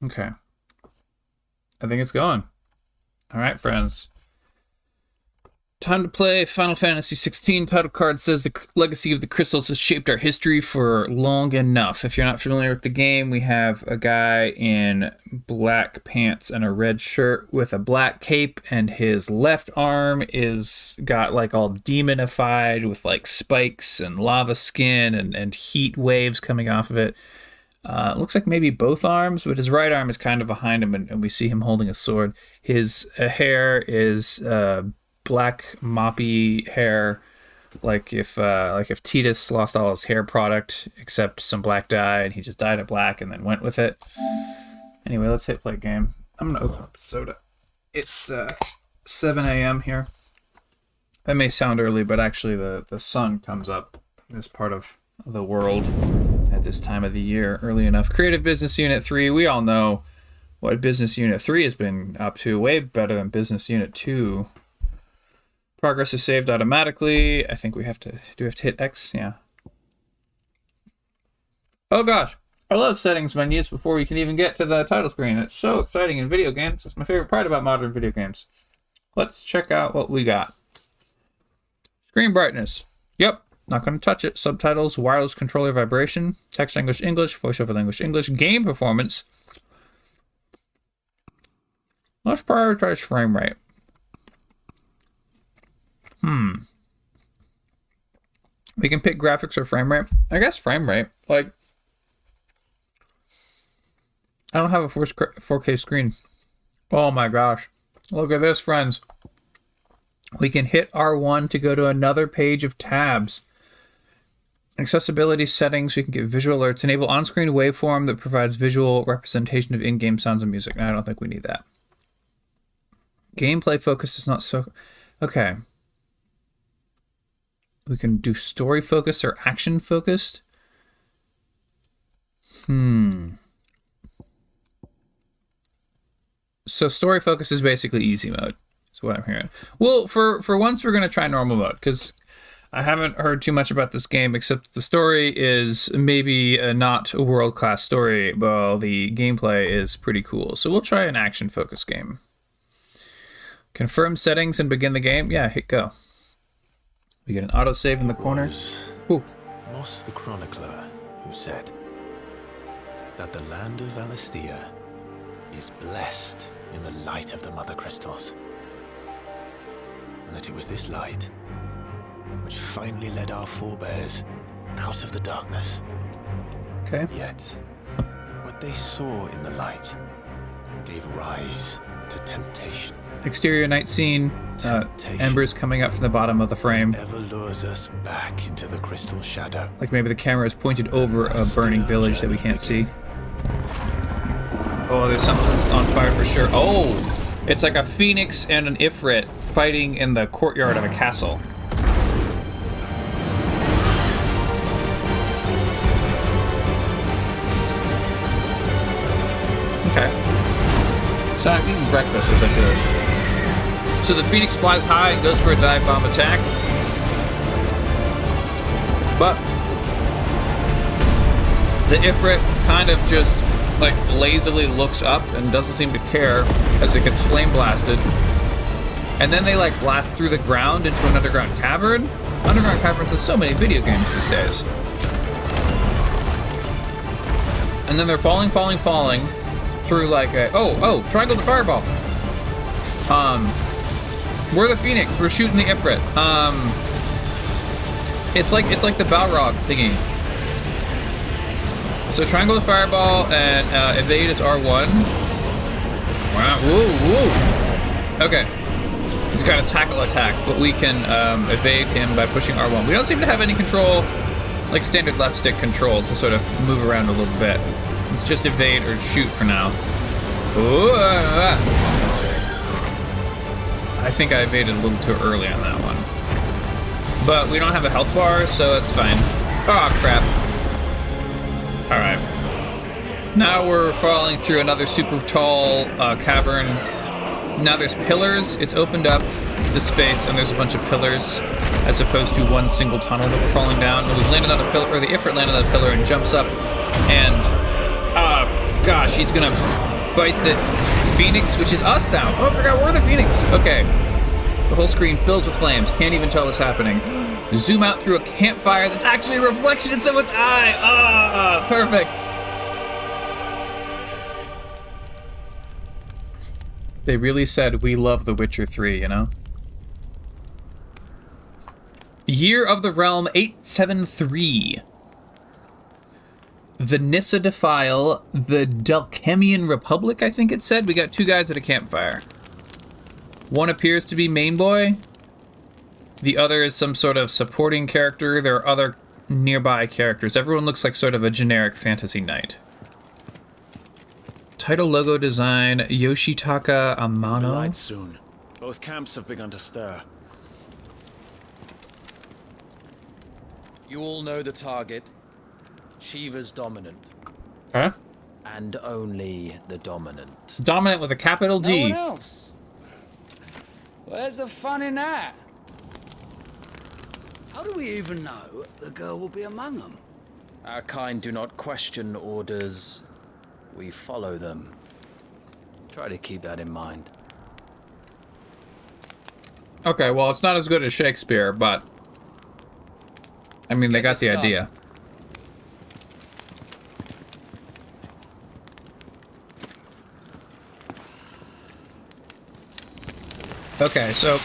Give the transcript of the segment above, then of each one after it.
Okay. I think it's going. All right, friends. Time to play Final Fantasy XVI. Title card says the legacy of the crystals has shaped our history for long enough. If you're not familiar with the game, we have a guy in black pants and a red shirt with a black cape, and his left arm is got like all demonified with like spikes and lava skin and heat waves coming off of it. It looks like maybe both arms, but his right arm is kind of behind him, and we see him holding a sword. His hair is black moppy hair, like if Titus lost all his hair product except some black dye, and he just dyed it black and then went with it. Anyway, let's hit play game. I'm gonna open up a soda. It's 7 a.m. here. That may sound early, but actually the sun comes up in this part of the world at this time of the year early enough. Creative Business Unit 3, we all know what Business Unit 3 has been up to. Way better than Business Unit 2. Progress is saved automatically. I think do we have to hit X? Yeah. Oh gosh, I love settings menus before we can even get to the title screen. It's so exciting in video games. It's my favorite part about modern video games. Let's check out what we got. Screen brightness. Yep. Not going to touch it. Subtitles, wireless controller vibration, text language English, voiceover language English, game performance. Let's prioritize frame rate. We can pick graphics or frame rate. I guess frame rate. Like, I don't have a 4K screen. Oh my gosh. Look at this, friends. We can hit R1 to go to another page of tabs. Accessibility settings, we can get visual alerts. Enable on-screen waveform that provides visual representation of in-game sounds and music. No, I don't think we need that. Gameplay focus is not so... Okay. We can do story focused or action focused. So story focus is basically easy mode. That's what I'm hearing. Well, for once we're going to try normal mode, because I haven't heard too much about this game, except the story is maybe not a world-class story, but the gameplay is pretty cool. So we'll try an action-focused game. Confirm settings and begin the game. Yeah, hit go. We get an autosave in the corner. Ooh. Moss the Chronicler, who said that the land of Valisthea is blessed in the light of the Mother Crystals, and that it was this light which finally led our forebears out of the darkness. Okay. Yet, what they saw in the light gave rise to temptation. Exterior night scene. Embers coming up from the bottom of the frame. Ever lures us back into the crystal shadow. Like maybe the camera is pointed over a burning village that we can't see. Oh, there's something that's on fire for sure. Oh! It's like a phoenix and an Ifrit fighting in the courtyard of a castle. Okay. So I'm eating breakfast as I do this. So the phoenix flies high and goes for a dive bomb attack. But the Ifrit kind of just like lazily looks up and doesn't seem to care as it gets flame blasted. And then they like blast through the ground into an underground cavern. Underground caverns in so many video games these days. And then they're falling through like a triangle to fireball. We're the Phoenix. We're shooting the Ifrit. It's like the Balrog thingy. So triangle to fireball and evade is R1. Wow. Woo. Okay. He's got a tackle attack, but we can evade him by pushing R1. We don't seem to have any control, like standard left stick control, to sort of move around a little bit. Let's just evade or shoot for now. Ooh, I think I evaded a little too early on that one. But we don't have a health bar, so that's fine. Oh, crap. Alright. Now we're falling through another super tall cavern. Now there's pillars. It's opened up the space, and there's a bunch of pillars, as opposed to one single tunnel that we're falling down. And we've landed on a pillar, or the Ifrit landed on a pillar and jumps up and gosh, he's gonna bite the Phoenix, which is us now. Oh, I forgot we're the Phoenix. Okay. The whole screen fills with flames. Can't even tell what's happening. Zoom out through a campfire that's actually a reflection in someone's eye. Ah, perfect. They really said, we love The Witcher 3, you know? Year of the Realm 873. The Nissa Defile, the Delchemian Republic, I think it said. We got two guys at a campfire. One appears to be main boy. The other is some sort of supporting character. There are other nearby characters. Everyone looks like sort of a generic fantasy knight. Title logo design, Yoshitaka Amano. Light soon. Both camps have begun to stir. You all know the target. Shiva's dominant. Huh? And only the dominant. Dominant with a capital D. No one else. Where's the fun in that? How do we even know the girl will be among them? Our kind do not question orders. We follow them. Try to keep that in mind. Okay, well, it's not as good as Shakespeare, but... I mean, they got the idea. Okay, so...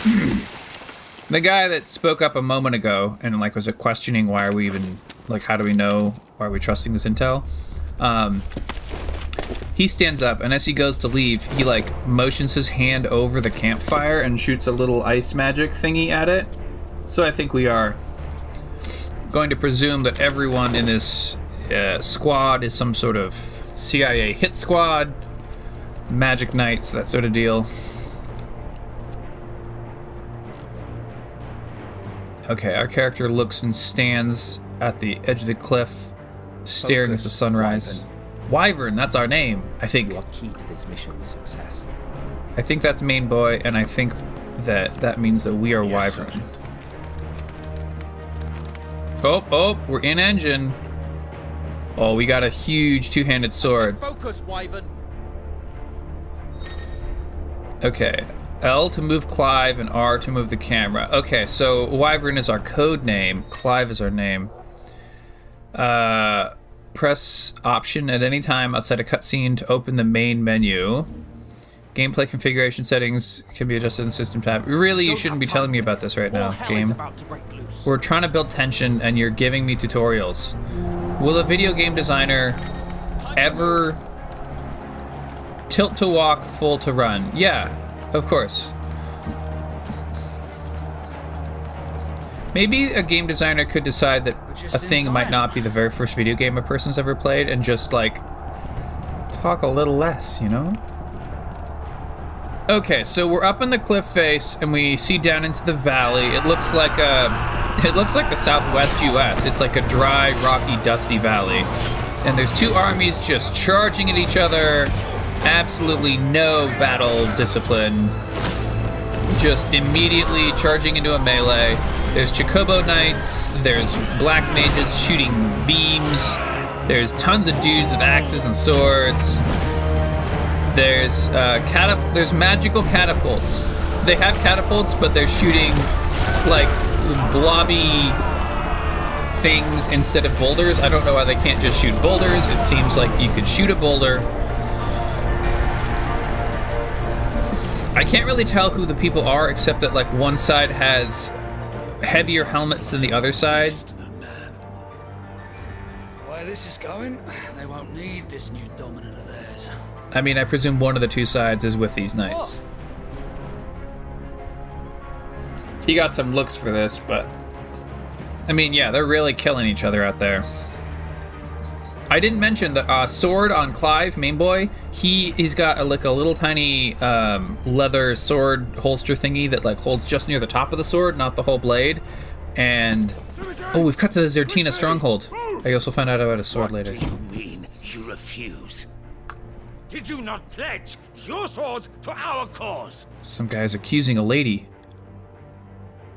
the guy that spoke up a moment ago and, like, was questioning why are we even... Like, how do we know? Why are we trusting this intel? He stands up, and as he goes to leave, he, like, motions his hand over the campfire and shoots a little ice magic thingy at it. So I think we are going to presume that everyone in this squad is some sort of CIA hit squad, magic knights, that sort of deal. Okay, our character looks and stands at the edge of the cliff, staring at the sunrise. Wyvern, that's our name, I think. You are key to this mission's success. I think that's main boy, and I think that means that we are Wyvern. Sergeant. Oh, we're in engine. Oh, we got a huge two-handed sword. Focus, Wyvern. Okay. L to move Clive and R to move the camera. Okay, so Wyvern is our code name. Clive is our name. Press Option at any time outside a cutscene to open the main menu. Gameplay configuration settings can be adjusted in the system tab. Really, you shouldn't be telling me about this right now, game. We're trying to build tension, and you're giving me tutorials. Will a video game designer ever tilt to walk, full to run? Yeah, of course. Maybe a game designer could decide that a thing might not be the very first video game a person's ever played and just, like, talk a little less, you know? Okay, so we're up in the cliff face and we see down into the valley. It looks like the Southwest US. It's like a dry, rocky, dusty valley. And there's two armies just charging at each other. Absolutely no battle discipline. Just immediately charging into a melee. There's Chocobo Knights, there's Black Mages shooting beams, there's tons of dudes with axes and swords, there's magical catapults. They have catapults, but they're shooting, like, blobby things instead of boulders. I don't know why they can't just shoot boulders. It seems like you could shoot a boulder. I can't really tell who the people are, except that, like, one side has heavier helmets than the other side. Where this is going, they won't need this new dominant of theirs. I mean, I presume one of the two sides is with these knights. He got some looks for this, but... I mean, yeah, they're really killing each other out there. I didn't mention that sword on Clive, main boy, he's got a little tiny leather sword holster thingy that, like, holds just near the top of the sword, not the whole blade. And oh, we've cut to the Zertina stronghold. I also find out about his sword later. What do you mean you refuse? Did you not pledge your swords to our cause? Some guy's accusing a lady.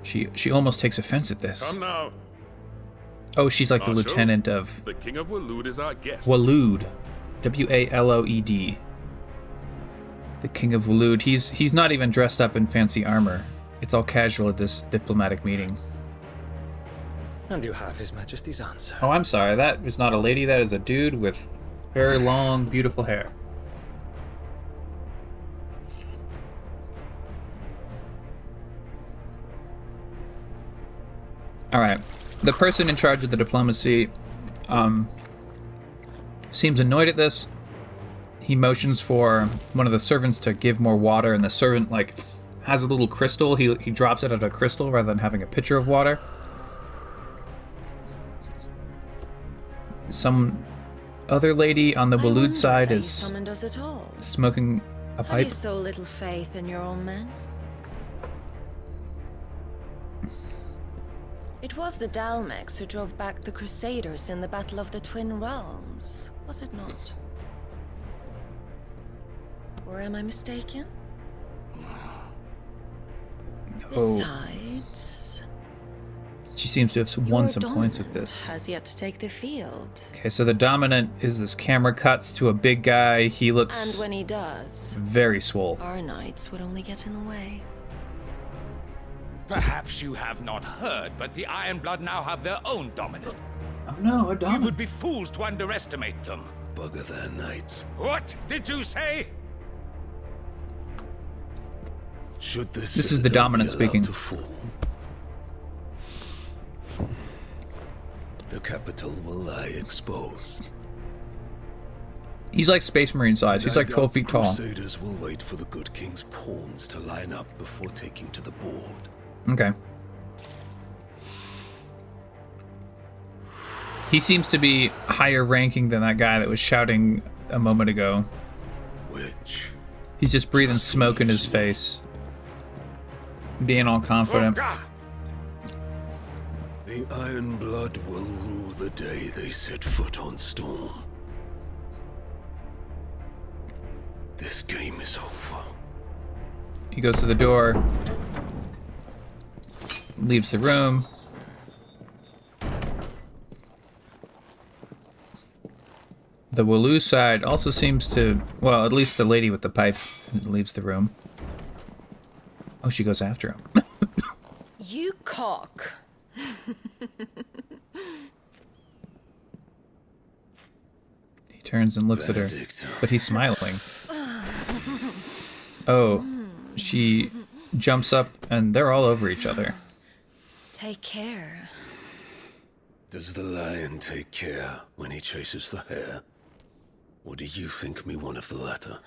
She almost takes offense at this. Come now. Oh, she's like the Our lieutenant of The King of Waloed is our guest. Waloed. Walloed. The King of Waloed. He's not even dressed up in fancy armor. It's all casual at this diplomatic meeting. And you have His Majesty's answer. Oh, I'm sorry. That is not a lady. That is a dude with very long, beautiful hair. All right. The person in charge of the diplomacy seems annoyed at this. He motions for one of the servants to give more water, and the servant like has a little crystal. He drops it at a crystal rather than having a pitcher of water. Some other lady on the Waloed side is summoned us at all. smoking a Have pipe. you so little faith in your own men? It was the Dalmex who drove back the Crusaders in the Battle of the Twin Realms, was it not? Or am I mistaken? Besides, She seems to have won your some points with dominant this. has yet to take the field. Okay, so the dominant is this camera cuts to a big guy. He And looks when he does, very swole. our knights would only get in the way. Perhaps you have not heard, but the Ironblood now have their own dominant. Oh no, a You dominant. would be fools to underestimate them. Bugger their knights. What did you say? Should this This is the citadel dominant be allowed speaking. to fall, the capital will lie exposed. He's like Space Marine size. He's I like doubt 12 feet the tall. Crusaders will wait for the good king's pawns to line up before taking to the board. Okay. He seems to be higher ranking than that guy that was shouting a moment ago. Which He's just breathing smoke in his face. Being all confident. the Iron Blood will rule the day they set foot on Storm. This game is over. He goes to the door. Leaves the room. The Waloed side also seems to... Well, at least the lady with the pipe leaves the room. Oh, she goes after him. You cock! He turns and looks at her, Benedict. but he's smiling. Oh, she jumps up and they're all over each other. Take care. Does the lion take care when he chases the hare? Or do you think me one of the latter?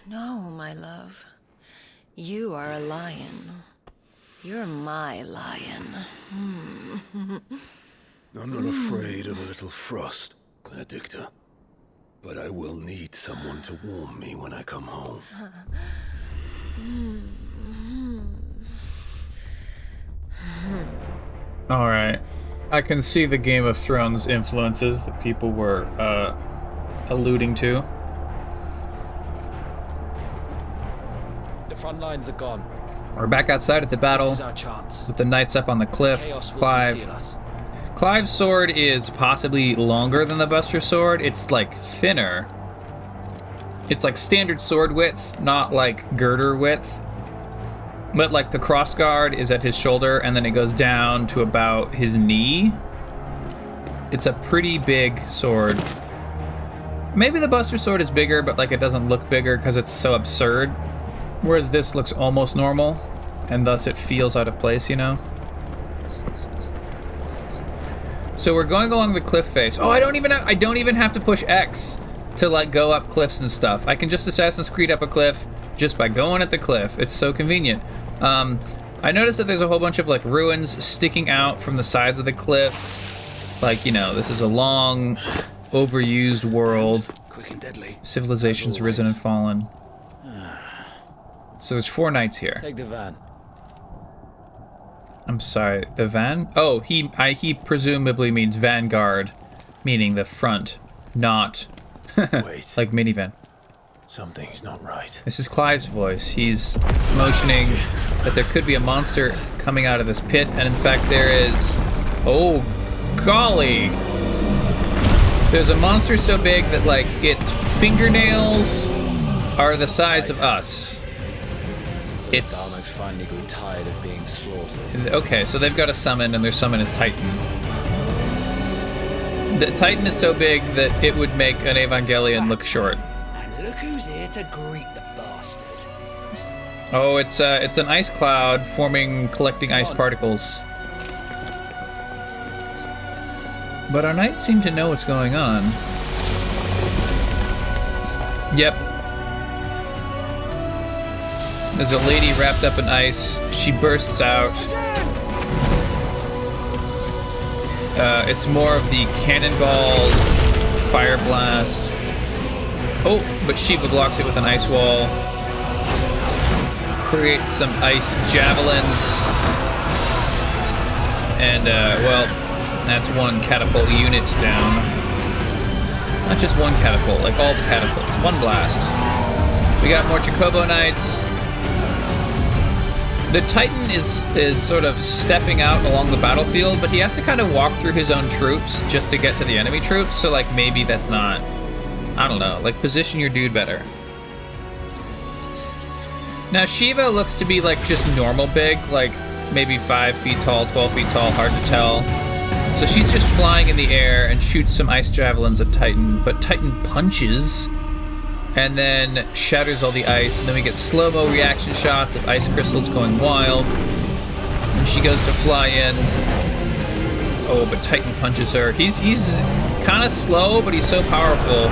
No, my love. You are a lion. You're my lion. I'm not afraid of a little frost, Benedicta. But I will need someone to warm me when I come home. Alright. I can see the Game of Thrones influences that people were alluding to. The front lines are gone. We're back outside at the battle This is our chance. with the knights up on the cliff. Chaos will Clive. conceal us. Clive's sword is possibly longer than the Buster sword. It's like thinner. It's like standard sword width, not like girder width. But like the crossguard is at his shoulder and then it goes down to about his knee. It's a pretty big sword. Maybe the Buster sword is bigger, but like it doesn't look bigger because it's so absurd. Whereas this looks almost normal, and thus it feels out of place, you know? So we're going along the cliff face. Oh, I don't even have to push X to like go up cliffs and stuff. I can just Assassin's Creed up a cliff just by going at the cliff. It's so convenient. I noticed that there's a whole bunch of like ruins sticking out from the sides of the cliff. Like, you know, this is a long, overused world. Quick and deadly. Civilization's risen and fallen. So there's 4 knights here. Take the van. I'm sorry, the van? Oh, he presumably means vanguard, meaning the front, not Wait, like minivan. something's not right. This is Clive's voice. He's motioning that there could be a monster coming out of this pit, and in fact there is. Oh, golly! There's a monster so big that, like, its fingernails are the size of us. It's... Darmok's finally grew tired of being slaughtered. Okay, so they've got a summon, and their summon is Titan. The Titan is so big that it would make an Evangelion look short. And look who's here to greet the bastard. Oh, it's an ice cloud collecting ice particles. But our knights seem to know what's going on. Yep. There's a lady wrapped up in ice. She bursts out. It's more of the cannonball, fire blast. Oh, but Shiva blocks it with an ice wall. Creates some ice javelins. And, well, that's one catapult unit down. Not just one catapult, like all the catapults. One blast. We got more Chocobo Knights. The Titan is sort of stepping out along the battlefield, but he has to kind of walk through his own troops just to get to the enemy troops, so like maybe that's not... I don't know, like position your dude better. Now Shiva looks to be like just normal big, like maybe 5 feet tall, 12 feet tall, hard to tell. So she's just flying in the air and shoots some ice javelins at Titan, but Titan punches and then shatters all the ice, and then we get slow-mo reaction shots of ice crystals going wild. And she goes to fly in. Oh, but Titan punches her. He's kind of slow, but he's so powerful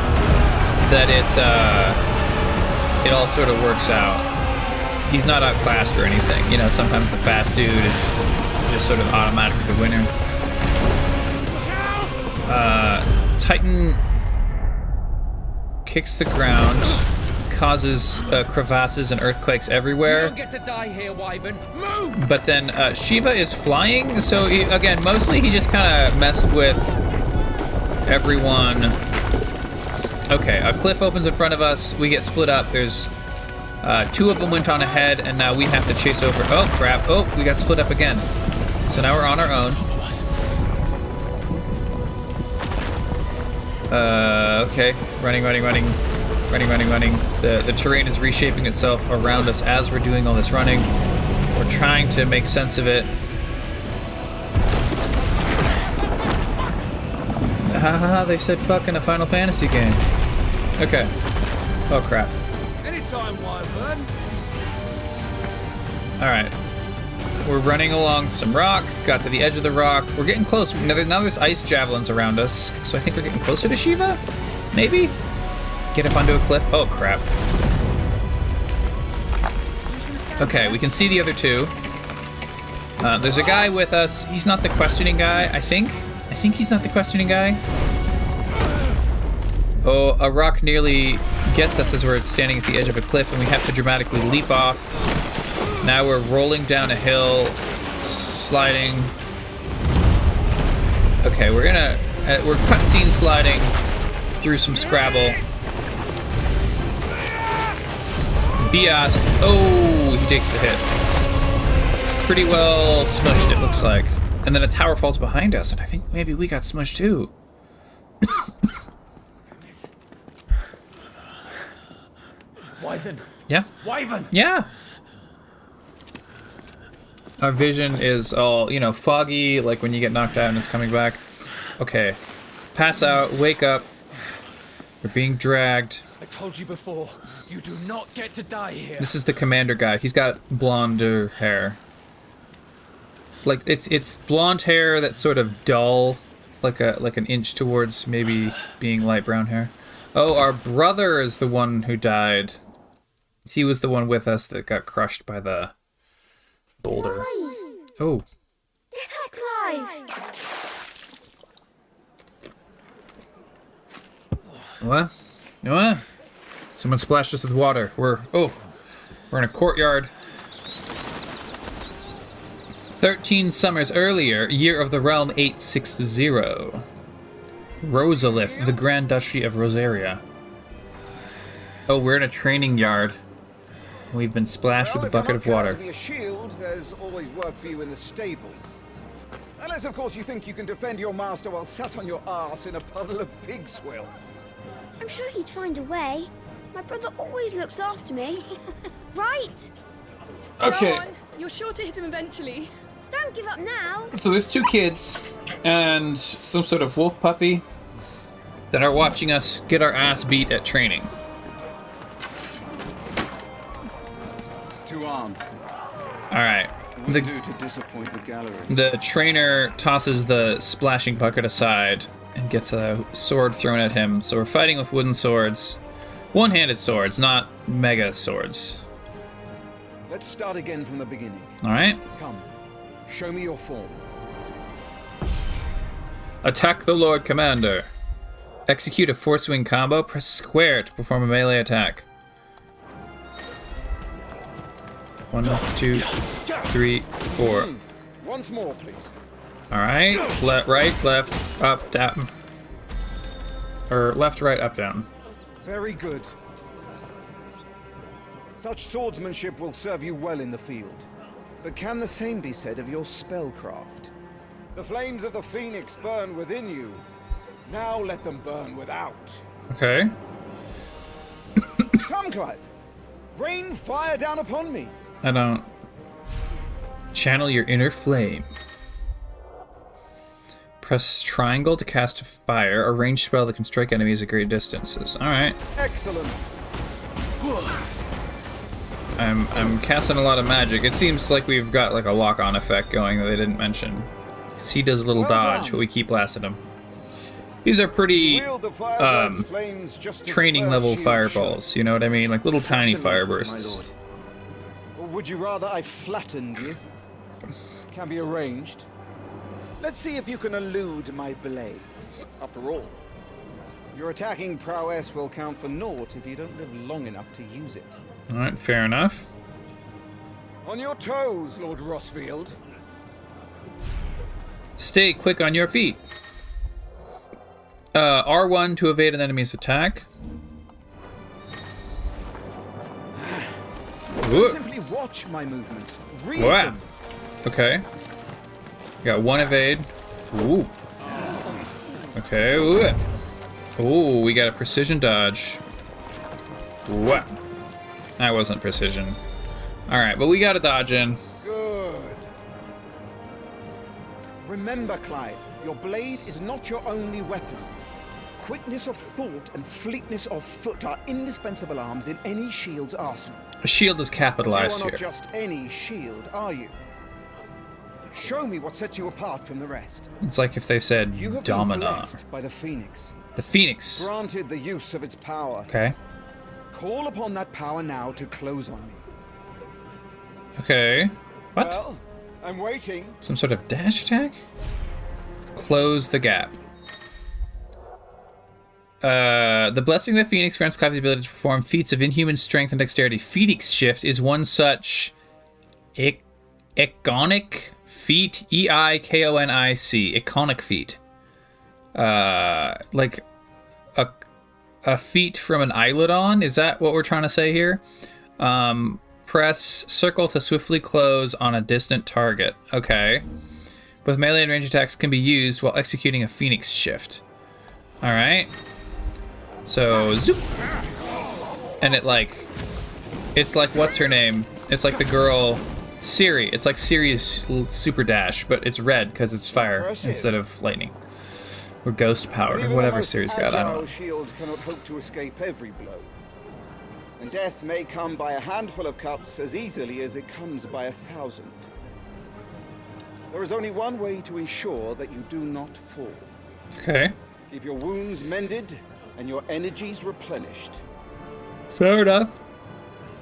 that it all sort of works out. He's not outclassed or anything. You know, sometimes the fast dude is just sort of automatically the winner. Titan kicks the ground, causes crevasses and earthquakes everywhere. You don't get to die here, Wyvern. Move! But then Shiva is flying, so again, mostly he just kind of messed with everyone. Okay, a cliff opens in front of us. We get split up. There's 2 of them went on ahead, and now we have to chase over. Oh, crap. Oh, we got split up again. So now we're on our own. Okay. Running. The terrain is reshaping itself around us as we're doing all this running. We're trying to make sense of it. Haha, they said fuck in a Final Fantasy game. Okay. Oh, crap. Anytime, Wyvern. Alright. We're running along some rock, got to the edge of the rock. We're getting close. Now there's ice javelins around us, so I think we're getting closer to Shiva? Maybe? Get up onto a cliff. Oh, crap. Okay, we can see the other 2. There's a guy with us. He's not the questioning guy, I think. I think he's not the questioning guy. Oh, a rock nearly gets us as we're standing at the edge of a cliff, and we have to dramatically leap off. Now we're rolling down a hill, sliding. Okay, we're cutscene sliding through some Scrabble. Biast. Oh, he takes the hit. Pretty well smushed, it looks like. And then a tower falls behind us, and I think maybe we got smushed too. Wyvern. Yeah? Wyvern. Yeah. Our vision is all, you know, foggy, like when you get knocked out and it's coming back. Okay. Pass out, wake up. We're being dragged. I told you before, you do not get to die here. This is the commander guy. He's got blonder hair. Like it's blonde hair that's sort of dull, like an inch towards maybe being light brown hair. Oh, our brother is the one who died. He was the one with us that got crushed by the boulder. Oh. What? What? Someone splashed us with water. We're in a courtyard. 13 summers earlier, year of the realm 860. Rosalith, the Grand Duchy of Rosaria. Oh, we're in a training yard. We've been splashed with a bucket of water. To be a shield, there's always work for you in the stables. Unless, of course, you think you can defend your master while sat on your arse in a puddle of pig swill. I'm sure he'd find a way. My brother always looks after me. Right? Okay. Go on. You're sure to hit him eventually. Don't give up now. So there's 2 kids and some sort of wolf puppy that are watching us get our ass beat at training. 2 arms. All right. What do to disappoint the gallery? The trainer tosses the splashing bucket aside and gets a sword thrown at him. So we're fighting with wooden swords. One-handed swords, not mega swords. Let's start again from the beginning. All right. Come, show me your form. Attack the Lord Commander. Execute a four-swing combo. Press square to perform a melee attack. 1, 2, 3, 4. Once more, please. All right. Right, left, up, down. Or left, right, up, down. Very good. Such swordsmanship will serve you well in the field. But can the same be said of your spellcraft? The flames of the Phoenix burn within you. Now let them burn without. Okay. Come, Clive. Rain fire down upon me. I don't. Channel your inner flame. Press triangle to cast a fire, a ranged spell that can strike enemies at great distances. Alright. Excellent. I'm casting a lot of magic. It seems like we've got like a lock-on effect going that they didn't mention. Because he does a little dodge, but we keep blasting him. These are pretty training level fireballs, you know what I mean? Like little tiny fire bursts. Or would you rather I flattened you? Can be arranged. Let's see if you can elude my blade. After all, your attacking prowess will count for naught if you don't live long enough to use it. Alright, fair enough. On your toes, Lord Rossfield. Stay quick on your feet. R1 to evade an enemy's attack. Simply watch my movements. Read Wow. them. Okay. Got 1 evade. Ooh. Okay. Ooh. Ooh, we got a precision dodge. What? That wasn't precision. Alright, but we got a dodge in. Good. Remember, Clive, your blade is not your only weapon. Quickness of thought and fleetness of foot are indispensable arms in any shield's arsenal. A shield is capitalized You are here. not just any shield, are you? Show me what sets you apart from the rest. It's like if they said You have been Domina. blessed by the Phoenix. The Phoenix. Granted the use of its power. Okay. Call upon that power now to close on me. Okay. What? Well, I'm waiting. Some sort of dash attack? Close the gap. The blessing of the Phoenix grants Clive the ability to perform feats of inhuman strength and dexterity. Phoenix Shift is one such iconic feat. E-I-K-O-N-I-C. Iconic feat. Like a feat from an Eilidon? Is that what we're trying to say here? Press circle to swiftly close on a distant target. Okay. Both melee and range attacks can be used while executing a Phoenix Shift. Alright. So, zoop! And it's like, what's her name? It's like the girl, Siri. It's like Siri's super dash, but it's red because it's fire instead of lightning. Or ghost power, or whatever Siri's got, I don't know. Shield cannot hope to escape every blow. And death may come by a handful of cuts as easily as it comes by 1,000. There is only one way to ensure that you do not fall. Okay. Keep your wounds mended and your energies replenished. Fair enough.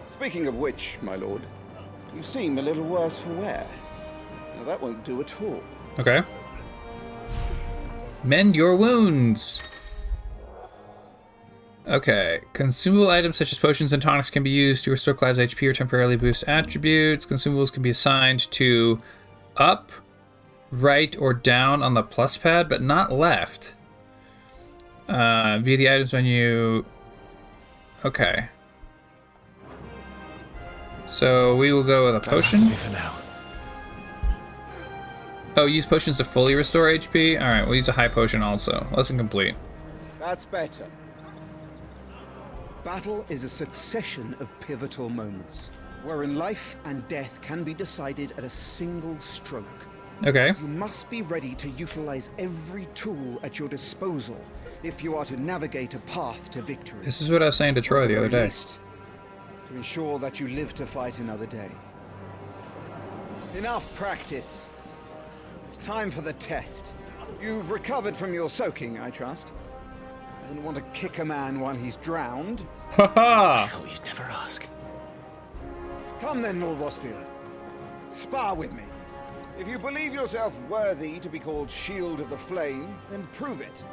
Speaking of which, my lord, you seem a little worse for wear. Now that won't do at all. Okay. Mend your wounds. Okay. Consumable items such as potions and tonics can be used to restore Clive's HP or temporarily boost attributes. Consumables can be assigned to up, right, or down on the plus pad, but not left. Via the items menu. Okay. So we will go with a potion. For now. Oh, use potions to fully restore HP? Alright, we'll use a high potion also. Lesson complete. That's better. Battle is a succession of pivotal moments, wherein life and death can be decided at a single stroke. Okay. You must be ready to utilize every tool at your disposal if you are to navigate a path to victory. This is what I was saying to Troy the other day. To ensure that you live to fight another day. Enough practice. It's time for the test. You've recovered from your soaking, I trust. I wouldn't want to kick a man while he's drowned. Haha! I thought you'd never ask. Come then, Lord Rosfield. Spar with me. If you believe yourself worthy to be called Shield of the Flame, then prove it.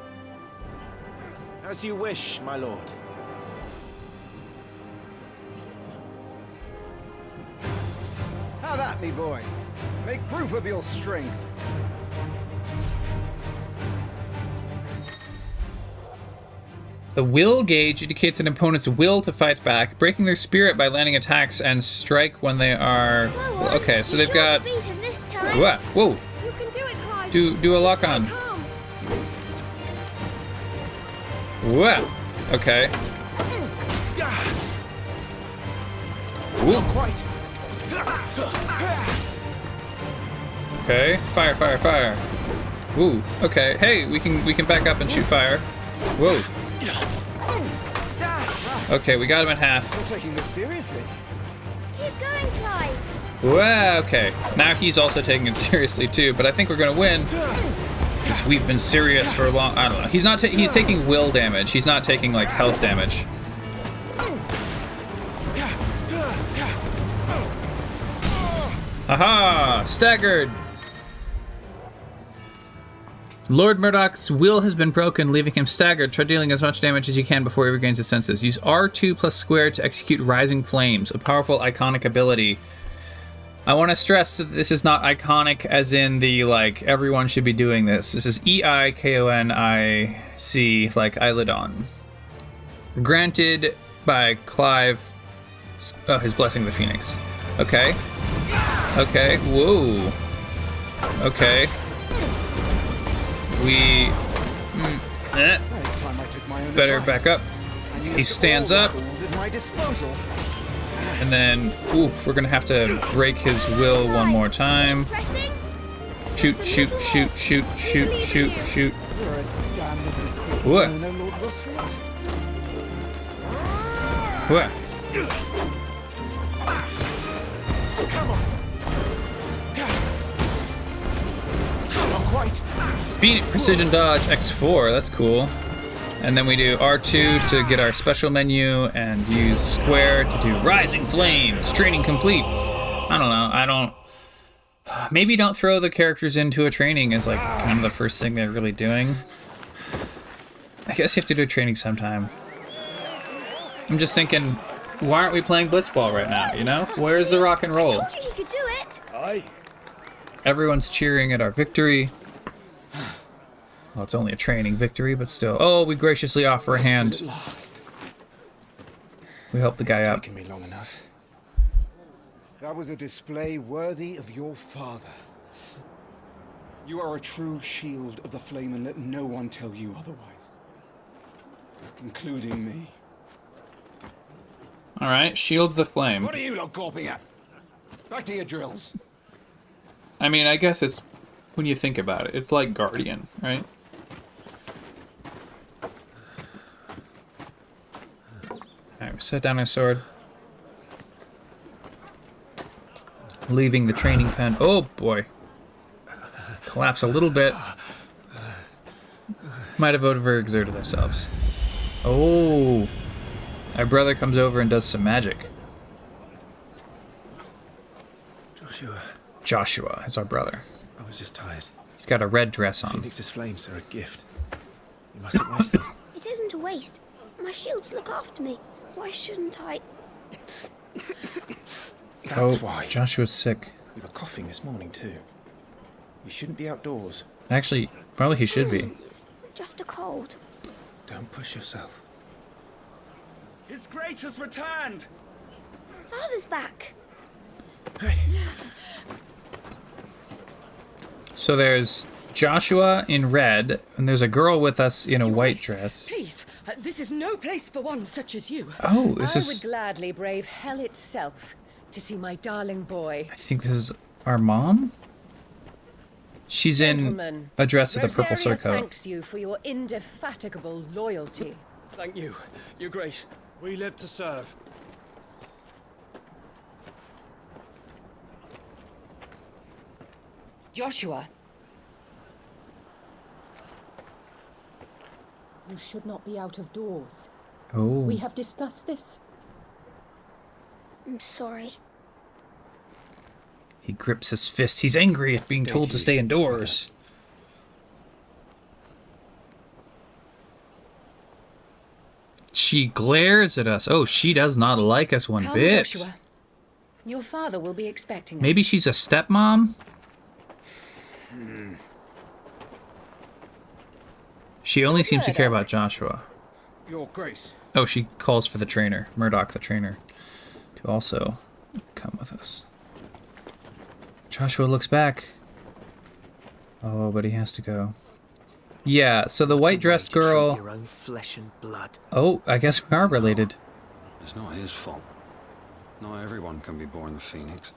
As you wish, my lord. How that, me boy? Make proof of your strength. The will gauge indicates an opponent's will to fight back, breaking their spirit by landing attacks and strike when they are... Okay, so they've got... What? Whoa! You can do it, Clive. Do a lock on. What? Okay. Not quite. Okay. Fire, fire, fire. Ooh. Okay. Hey, we can back up and shoot fire. Whoa. Okay, we got him in half. You're taking this seriously. Keep going, Clive. Well, okay. Now he's also taking it seriously too, but I think we're gonna win. Because we've been serious for a long... I don't know. He's not. He's taking will damage. He's not taking like health damage. Aha! Staggered. Lord Murdoch's will has been broken, leaving him staggered. Try dealing as much damage as you can before he regains his senses. Use R2 plus square to execute Rising Flames, a powerful iconic ability. I want to stress that this is not iconic as in the, like, everyone should be doing this. This is EIKONIC, like Eilidon. Granted by Clive... Oh, his Blessing of the Phoenix. Okay. Okay, whoa. Okay. We... better back up. He stands up. And then, oof, we're gonna have to break his will one more time. Shoot, shoot, shoot, shoot, shoot, shoot, shoot. What? What? Beat it, precision dodge, X4, that's cool. And then we do R2 to get our special menu and use square to do Rising Flames. Training complete. I don't know, maybe don't throw the characters into a training as like kind of the first thing they're really doing. I guess you have to do a training sometime. I'm just thinking, why aren't we playing Blitzball right now, you know? Where's the rock and roll? I told you he could do it. Aye. Everyone's cheering at our victory. Well, it's only a training victory, but still. Oh, we graciously offer a hand. We help the guy up. It's taken me long enough. That was a display worthy of your father. You are a true shield of the flame, and let no one tell you otherwise. Including me. Alright, shield the flame. What are you lot gawping at? Back to your drills. I mean, I guess it's, when you think about it, it's like Guardian, right? Alright, set down his sword. Leaving the training pen. Oh boy. Collapse a little bit. Might have overexerted ourselves. Oh. Our brother comes over and does some magic. Joshua is our brother. I was just tired. He's got a red dress on. Phoenix's flames are a gift. You mustn't waste them. It isn't a waste. My shields look after me. Why shouldn't I? That's why. Joshua's sick. You were coughing this morning too. You shouldn't be outdoors. Actually, probably he should be. It's just a cold. Don't push yourself. His Grace has returned! Father's back. Hey. So there's Joshua in red, and there's a girl with us in a white dress. Please, this is no place for one such as you. Oh, this is... I would gladly brave hell itself to see my darling boy. I think this is our mom? She's in a dress with a purple Rosaria surcoat. thanks you for your indefatigable loyalty. Thank you, Your Grace. We live to serve. Joshua. You should not be out of doors. Oh. We have discussed this. I'm sorry. He grips his fist. He's angry at being told to stay indoors. She glares at us. Oh, she does not like us one Come, bit. Joshua. Your father will be expecting us. Maybe she's a stepmom? She only seems to care about Joshua. Your Grace. Oh, she calls for the trainer, Murdoch the trainer, to also come with us. Joshua looks back. Oh, but he has to go. Yeah, so the white-dressed girl... Your own flesh and blood. Oh, I guess we are related. It's not his fault. Not everyone can be born the Phoenix.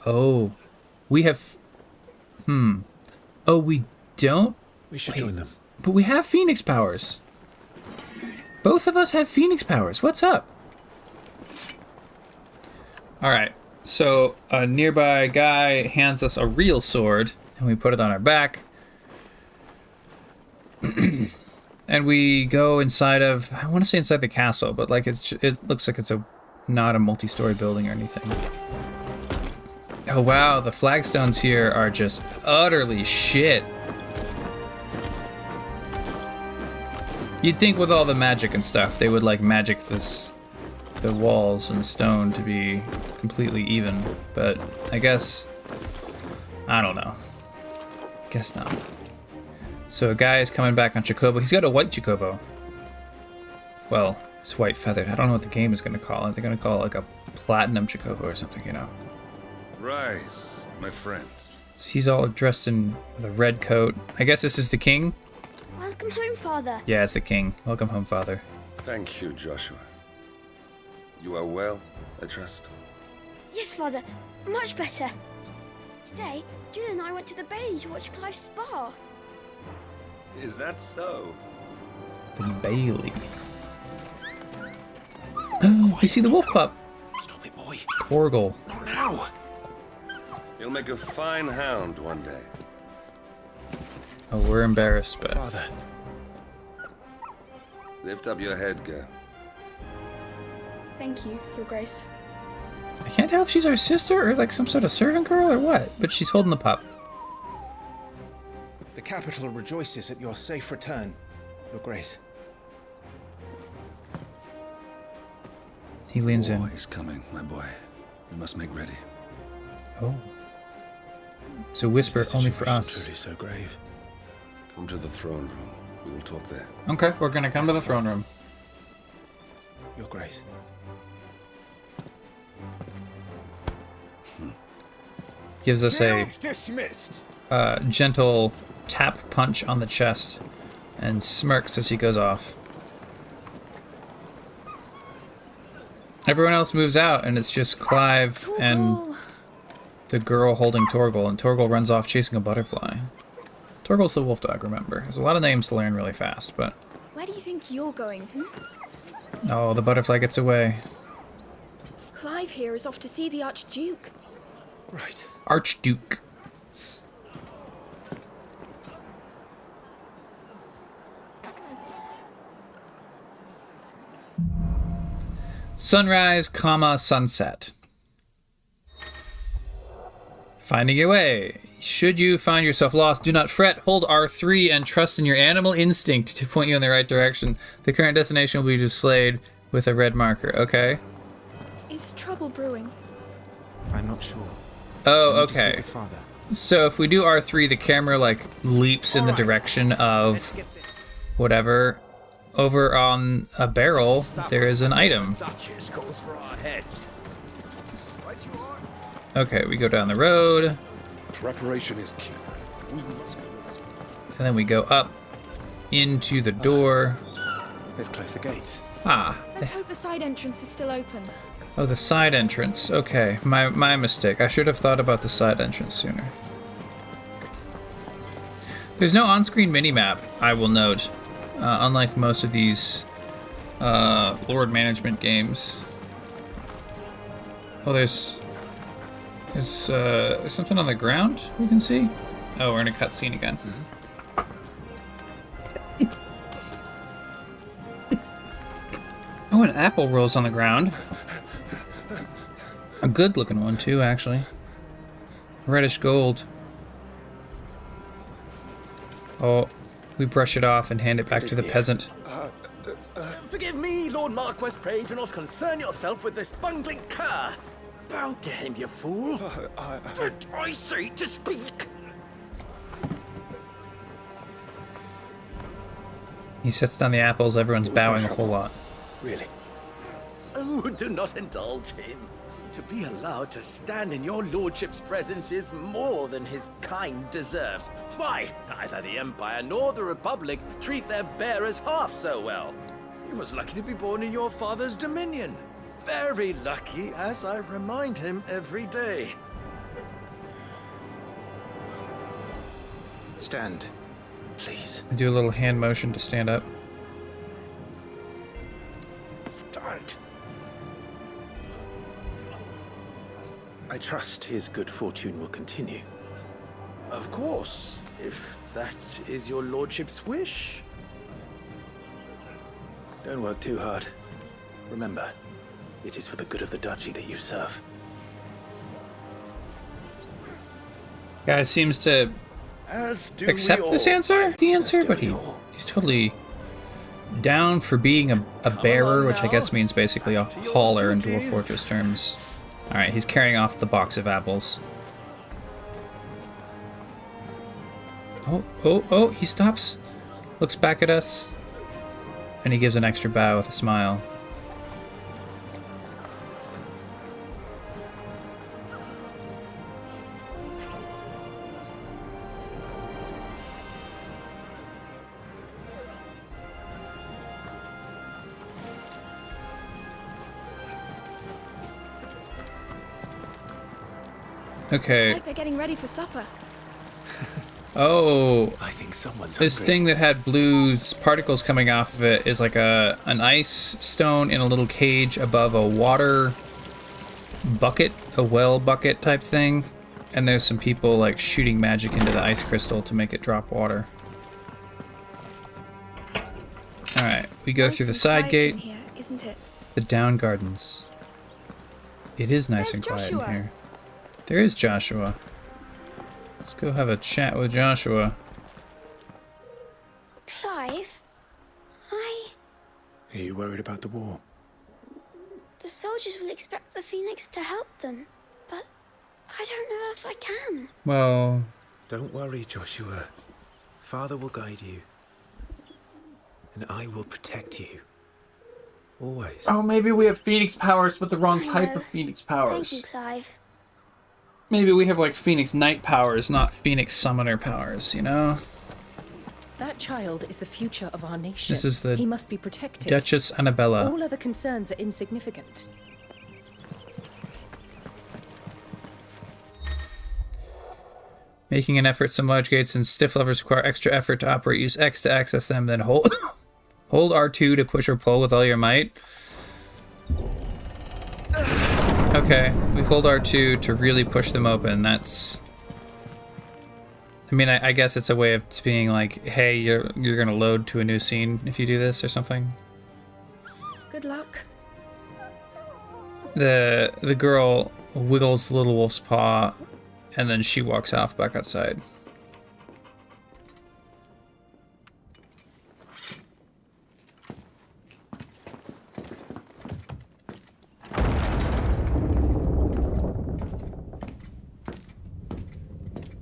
Oh, we have... Oh, we don't? We should join them. But we have Phoenix powers. Both of us have Phoenix powers. What's up? Alright, so a nearby guy hands us a real sword, and we put it on our back. And we go inside of, I want to say inside the castle, but like it looks like it's not a multi-story building or anything. Oh wow, the flagstones here are just utterly shit. You'd think with all the magic and stuff, they would like magic the walls and stone to be completely even, but I guess, I don't know. Guess not. So a guy is coming back on Chocobo. He's got a white Chocobo. Well, it's white feathered. I don't know what the game is going to call it. They're going to call it like a platinum Chocobo or something, you know. Rise, my friends. So he's all dressed in the red coat. I guess this is the king? Welcome home, Father. Yeah, it's the king. Welcome home, Father. Thank you, Joshua. You are well, I trust? Yes, Father. Much better. Today, Jill and I went to the Bailey to watch Clive's spa. Is that so? The Bailey. You see the wolf pup. Stop it, boy. Torgal. Not now. You'll make a fine hound one day. Oh, we're embarrassed, but... Father. Lift up your head, girl. Thank you, Your Grace. I can't tell if she's our sister or like some sort of servant girl or what, but she's holding the pup. The capital rejoices at your safe return, Your Grace. He leans in. War is coming, my boy. We must make ready. Oh. It's a whisper Is the only for situation us. Truly so grave. Come to the throne room. We will talk there. Okay, we're gonna come to the throne room. Your Grace. Gives us a dismissed. gentle tap punch on the chest and smirks as he goes off. Everyone else moves out and it's just Clive and the girl holding Torgal, and Torgal runs off chasing a butterfly. Torgal's the wolf dog, remember. There's a lot of names to learn really fast, but... Where do you think you're going? Oh, the butterfly gets away. Clive here is off to see the Archduke. Right. Archduke. Sunrise, comma, sunset. Finding your way. Should you find yourself lost, do not fret. Hold R3 and trust in your animal instinct to point you in the right direction. The current destination will be displayed with a red marker. Okay. Is trouble brewing? I'm not sure. Oh, I need to speak okay. with Father. So if we do R3, the camera like leaps in the direction of whatever. Over on a barrel, there is an item. Okay, we go down the road. Preparation is key. And then we go up into the door. They've closed the gates. Ah. Let's hope the side entrance is still open. Oh, the side entrance. Okay, my mistake. I should have thought about the side entrance sooner. There's no on-screen minimap, I will note. Unlike most of these Lord management games. Oh, there's something on the ground we can see? Oh, we're in a cutscene again. Oh, an apple rolls on the ground. A good looking one too, actually. Reddish gold. Oh, we brush it off and hand it back to the peasant. Forgive me, Lord Marquess, pray do not concern yourself with this bungling cur. Bow to him, you fool. Did I say to speak? He sets down the apples, everyone's bowing a whole lot. Really? Oh, do not indulge him. To be allowed to stand in your lordship's presence is more than his kind deserves. Why, neither the Empire nor the Republic treat their bearers half so well. He was lucky to be born in your father's dominion. Very lucky, as I remind him every day. Stand, please. I do a little hand motion to stand up. Stand. I trust his good fortune will continue. Of course, if that is your lordship's wish. Don't work too hard. Remember, it is for the good of the duchy that you serve. Guy seems to accept this answer, but he's totally down for being a bearer, which I guess means basically a hauler in Dwarf Fortress terms. Alright, he's carrying off the box of apples. Oh, he stops, looks back at us, and he gives an extra bow with a smile. Okay. It's like they're getting ready for supper. Oh, I think someone's this hungry. thing that had blue particles coming off of it is like an ice stone in a little cage above a water bucket, a well bucket type thing. And there's some people like shooting magic into the ice crystal to make it drop water. Alright, we go through the side gate. Here, isn't it? The down gardens. It is nice and quiet in here. There is Joshua. Let's go have a chat with Joshua. Clive, Are you worried about the war? the soldiers will expect the Phoenix to help them, but I don't know if I can. Well... Don't worry, Joshua. Father will guide you. And I will protect you. Always. Oh, maybe we have Phoenix powers, but the wrong I type know. of Phoenix Thank powers. you, Clive. Maybe we have like Phoenix Knight powers, not Phoenix Summoner powers, you know? That child is the future of our nation. This is the He must be protected. Duchess Annabella. All other concerns are insignificant. Making an effort, some large gates and stiff levers require extra effort to operate. Use X to access them, then hold hold R2 to push or pull with all your might. Okay, we hold R2 to really push them open. That's... I mean, I guess it's a way of being like, hey, you're gonna load to a new scene if you do this or something. Good luck. The girl wiggles the little wolf's paw, and then she walks off back outside.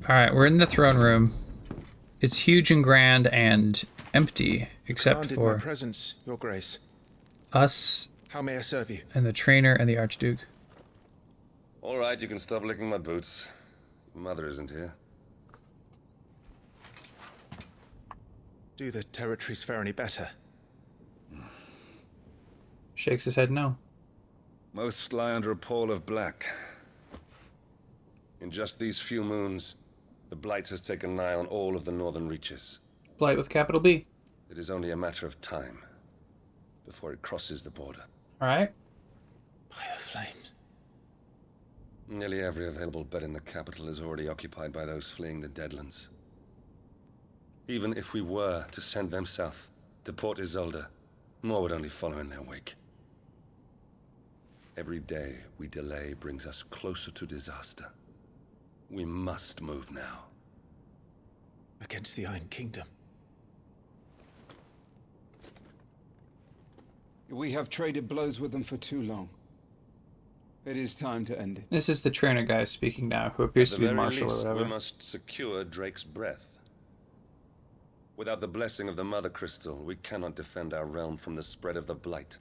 Alright, we're in the throne room. It's huge and grand and empty, except Commanded for my presence, Your Grace. us How may I serve you? and the trainer and the Archduke. All right, you can stop licking my boots. Mother isn't here. Do the territories fare any better? Shakes his head no. Most lie under a pall of black. In just these few moons, the Blight has taken nigh on all of the northern reaches. Blight with capital B. It is only a matter of time before it crosses the border. Alright. Fire flames. Nearly every available bed in the capital is already occupied by those fleeing the Deadlands. Even if we were to send them south, to Port Isolde, more would only follow in their wake. Every day we delay brings us closer to disaster. We must move now. Against the Iron Kingdom. We have traded blows with them for too long. It is time to end it. This is the trainer guy speaking now, who appears to be At the very Marshall or least, whatever. we must secure Drake's breath. Without the blessing of the Mother Crystal, we cannot defend our realm from the spread of the Blight.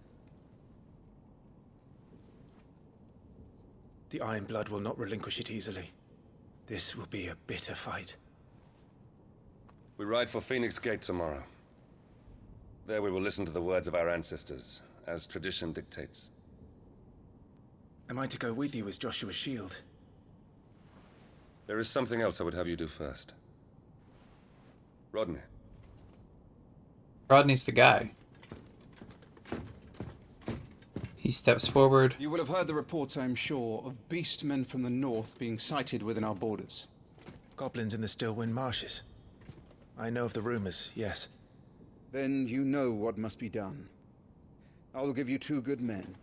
The Iron Blood will not relinquish it easily. This will be a bitter fight. We ride for Phoenix Gate tomorrow. There we will listen to the words of our ancestors, as tradition dictates. Am I to go with you as Joshua's shield? There is something else I would have you do first. Rodney. Rodney's the guy. He steps forward. You will have heard the reports, I am sure, of beastmen from the north being sighted within our borders. Goblins in the Stillwind Marshes. I know of the rumors, yes. Then you know what must be done. I will give you 2 good men.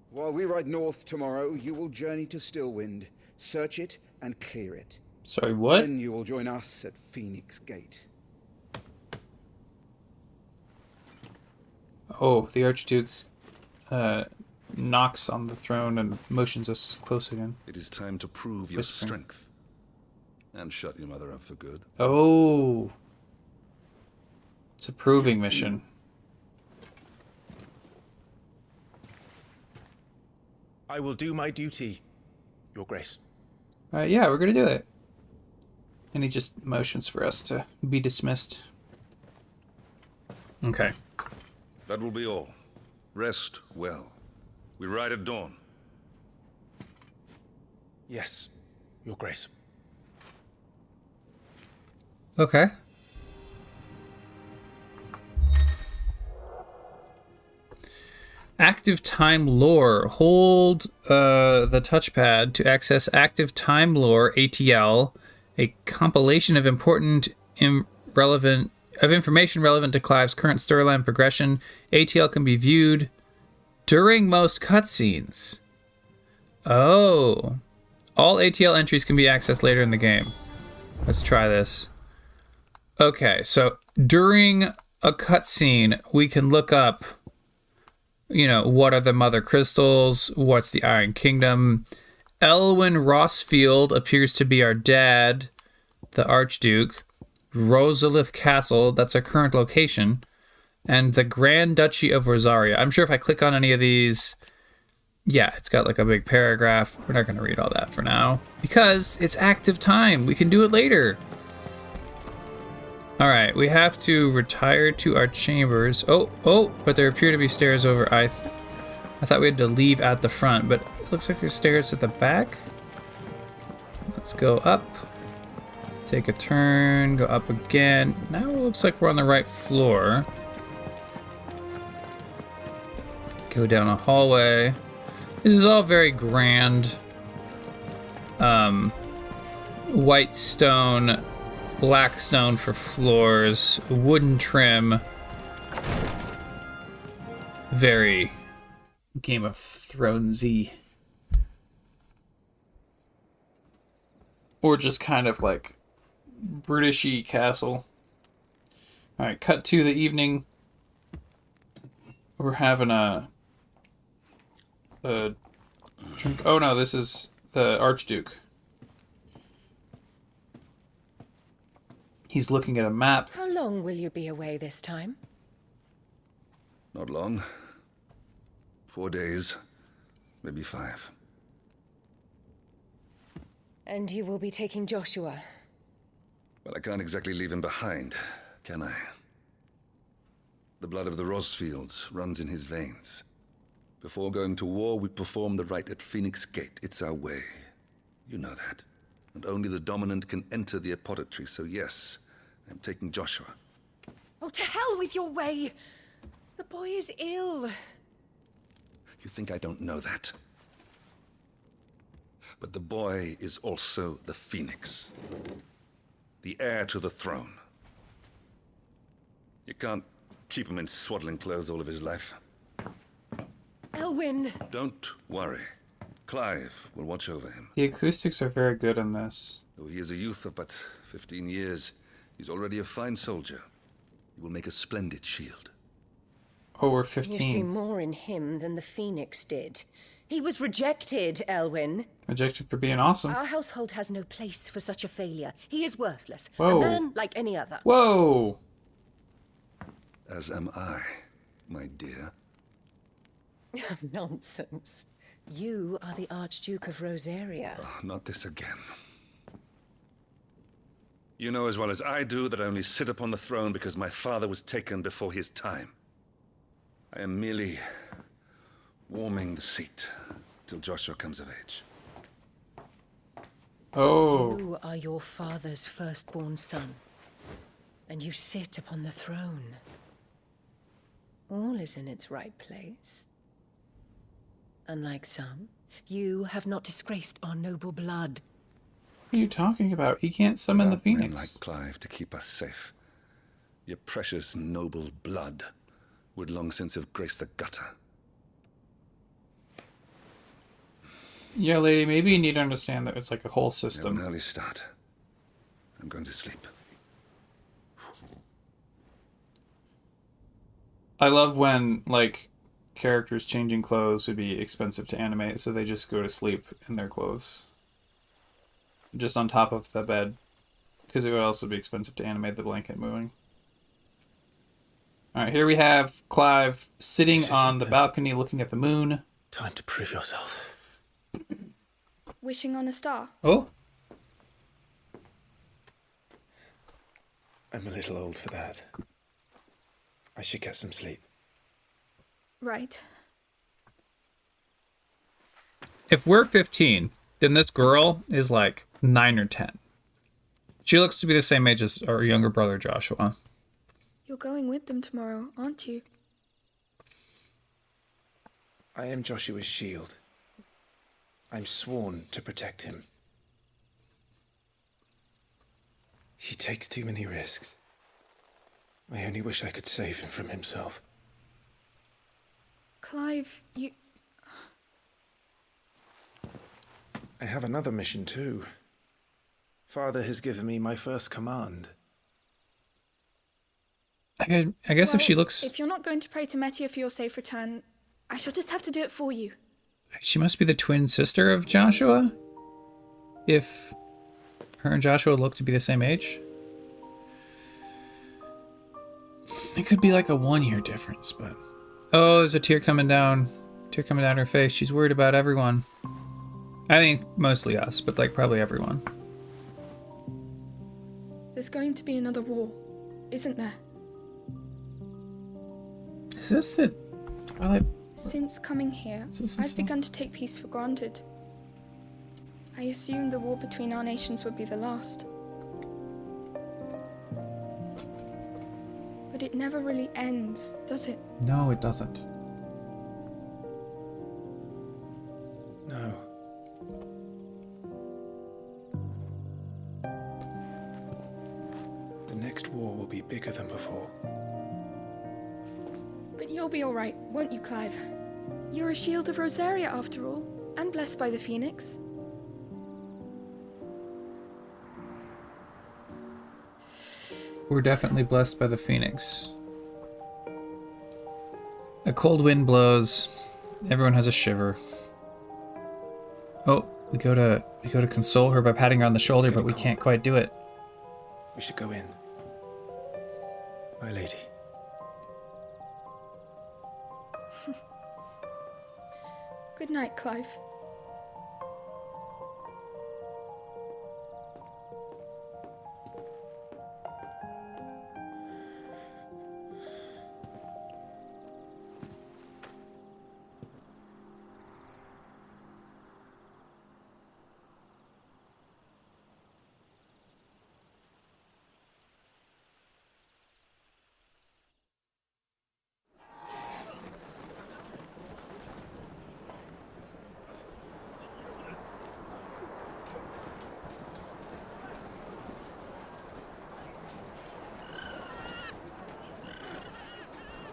While we ride north tomorrow, you will journey to Stillwind, search it, and clear it. Sorry, what? Then you will join us at Phoenix Gate. Oh, the Archduke knocks on the throne and motions us close again. It is time to prove your Whispering. strength. And shut your mother up for good. Oh. It's a proving mission. I will do my duty, Your Grace. Alright, yeah, we're gonna do it. And he just motions for us to be dismissed. Okay. That will be all. Rest well. We ride at dawn. Yes, Your Grace. Okay. Active time lore. Hold the touchpad to access active time lore (ATL), a compilation of information relevant to Clive's current storyline progression. ATL can be viewed during most cutscenes. Oh. All ATL entries can be accessed later in the game. Let's try this. Okay, so during a cutscene, we can look up, you know, what are the Mother Crystals? What's the Iron Kingdom? Elwyn Rossfield appears to be our dad, the Archduke. Rosalith Castle, that's our current location. And the Grand Duchy of Rosaria. I'm sure if I click on any of these, yeah, it's got like a big paragraph. We're not going to read all that for now, because it's active time. We can do it later. All right, we have to retire to our chambers. Oh, but there appear to be stairs over. I thought we had to leave at the front, but it looks like there's stairs at the back. Let's go up. Take a turn, go up again. Now it looks like we're on the right floor. Go down a hallway. This is all very grand. White stone, black stone for floors, wooden trim. Very Game of Thronesy. Or just kind of like Britishy castle. Alright, cut to the evening. We're having a drink. Oh no, this is the Archduke. He's looking at a map. How long will you be away this time? Not long. 4 days, maybe 5. And you will be taking Joshua? Well, I can't exactly leave him behind. can I? The blood of the Rosfields runs in his veins. Before going to war, we perform the rite at Phoenix Gate. It's our way. You know that. And only the dominant can enter the apothecary, so yes, I'm taking Joshua. Oh, to hell with your way! The boy is ill. You think I don't know that? But the boy is also the Phoenix. The heir to the throne. You can't keep him in swaddling clothes all of his life. Elwyn! Don't worry. Clive will watch over him. The acoustics are very good in this. Though he is a youth of but 15 years, he's already a fine soldier. He will make a splendid shield. Oh, we're You 15. see more in him than the Phoenix did. He was rejected, Elwyn. Rejected for being awesome. Our household has no place for such a failure. He is worthless. Whoa. A man like any other. Whoa! As am I, my dear. Nonsense. You are the Archduke of Rosaria. Oh, not this again. You know as well as I do that I only sit upon the throne because my father was taken before his time. I am merely warming the seat till Joshua comes of age. Oh. You are your father's firstborn son, and you sit upon the throne. All is in its right place. Unlike some, you have not disgraced our noble blood. What are you talking about? He can't summon the Phoenix. Men like Clive to keep us safe. Your precious noble blood would long since have graced the gutter. Yeah, lady, maybe you need to understand that it's like a whole Have system. an early start. I'm going to sleep. I love when, like, characters changing clothes would be expensive to animate, so they just go to sleep in their clothes. Just on top of the bed. Because it would also be expensive to animate the blanket moving. Alright, here we have Clive sitting on the balcony looking at the moon. Time to prove yourself. Wishing on a star. Oh? I'm a little old for that. I should get some sleep. Right. If we're 15, then this girl is like 9 or 10. She looks to be the same age as our younger brother Joshua. You're going with them tomorrow, aren't you? I am Joshua's shield. I'm sworn to protect him. He takes too many risks. I only wish I could save him from himself. Clive, you... I have another mission too. Father has given me my first command. I guess if she looks... If you're not going to pray to Metia for your safe return, I shall just have to do it for you. She must be the twin sister of Joshua? If her and Joshua look to be the same age? It could be like a 1-year difference, but... Oh, there's a tear coming down. Tear coming down her face. She's worried about everyone. I think mostly us, but like probably everyone. There's going to be another war, isn't there? Is this the Twilight? Since coming here, I've begun to take peace for granted. I assumed the war between our nations would be the last. But it never really ends, does it? No, it doesn't. No. The next war will be bigger than before. But you'll be alright, won't you, Clive? You're a shield of Rosaria, after all, and blessed by the Phoenix. We're definitely blessed by the Phoenix. A cold wind blows. Everyone has a shiver. Oh, we go to console her by patting her on the shoulder, but we can't quite do it. We should go in. My lady. Good night, Clive.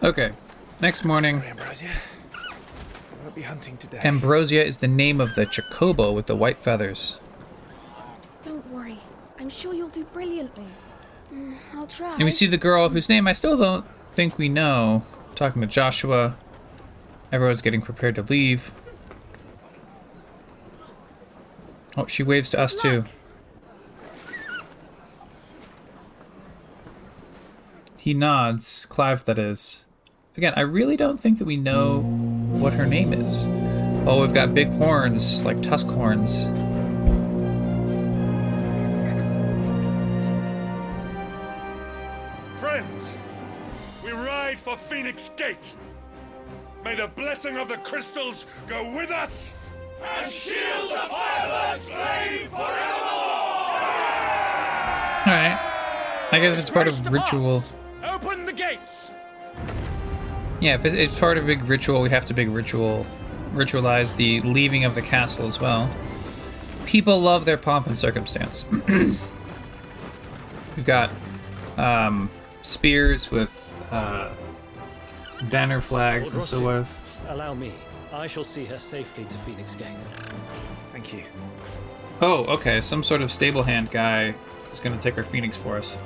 Okay. Next morning. Sorry, Ambrosia. I won't be hunting today. Ambrosia is the name of the chocobo with the white feathers. Don't worry. I'm sure you'll do brilliantly. I'll try. And we see the girl whose name I still don't think we know. Talking to Joshua. Everyone's getting prepared to leave. Oh, she waves to us too. He nods. Clive, that is. Again, I really don't think that we know what her name is. Oh, we've got big horns, like tusk horns. Friends, we ride for Phoenix Gate. May the blessing of the crystals go with us and shield the Firebird's flame forevermore! Alright. I guess if it's part of ritual. Open the gates! Yeah, if it's part of a big ritual, we have to ritualize the leaving of the castle as well. People love their pomp and circumstance. We've got spears with banner flags and so forth. Allow me. I shall see her safely to Phoenix Gate. Thank you. Oh, okay. Some sort of stable hand guy is going to take our Phoenix for us.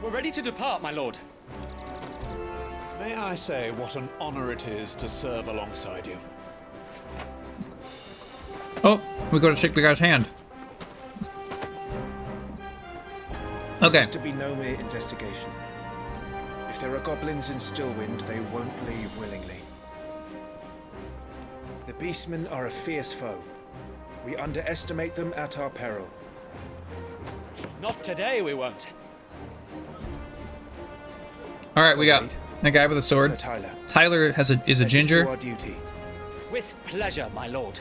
We're ready to depart, my lord. May I say what an honor it is to serve alongside you? Oh, we got to shake the guy's hand. Okay. This is to be no mere investigation. If there are goblins in Stillwind, they won't leave willingly. The beastmen are a fierce foe. We underestimate them at our peril. Not today, we won't. All right, we got a guy with a sword. Tyler is a ginger. With pleasure, my lord.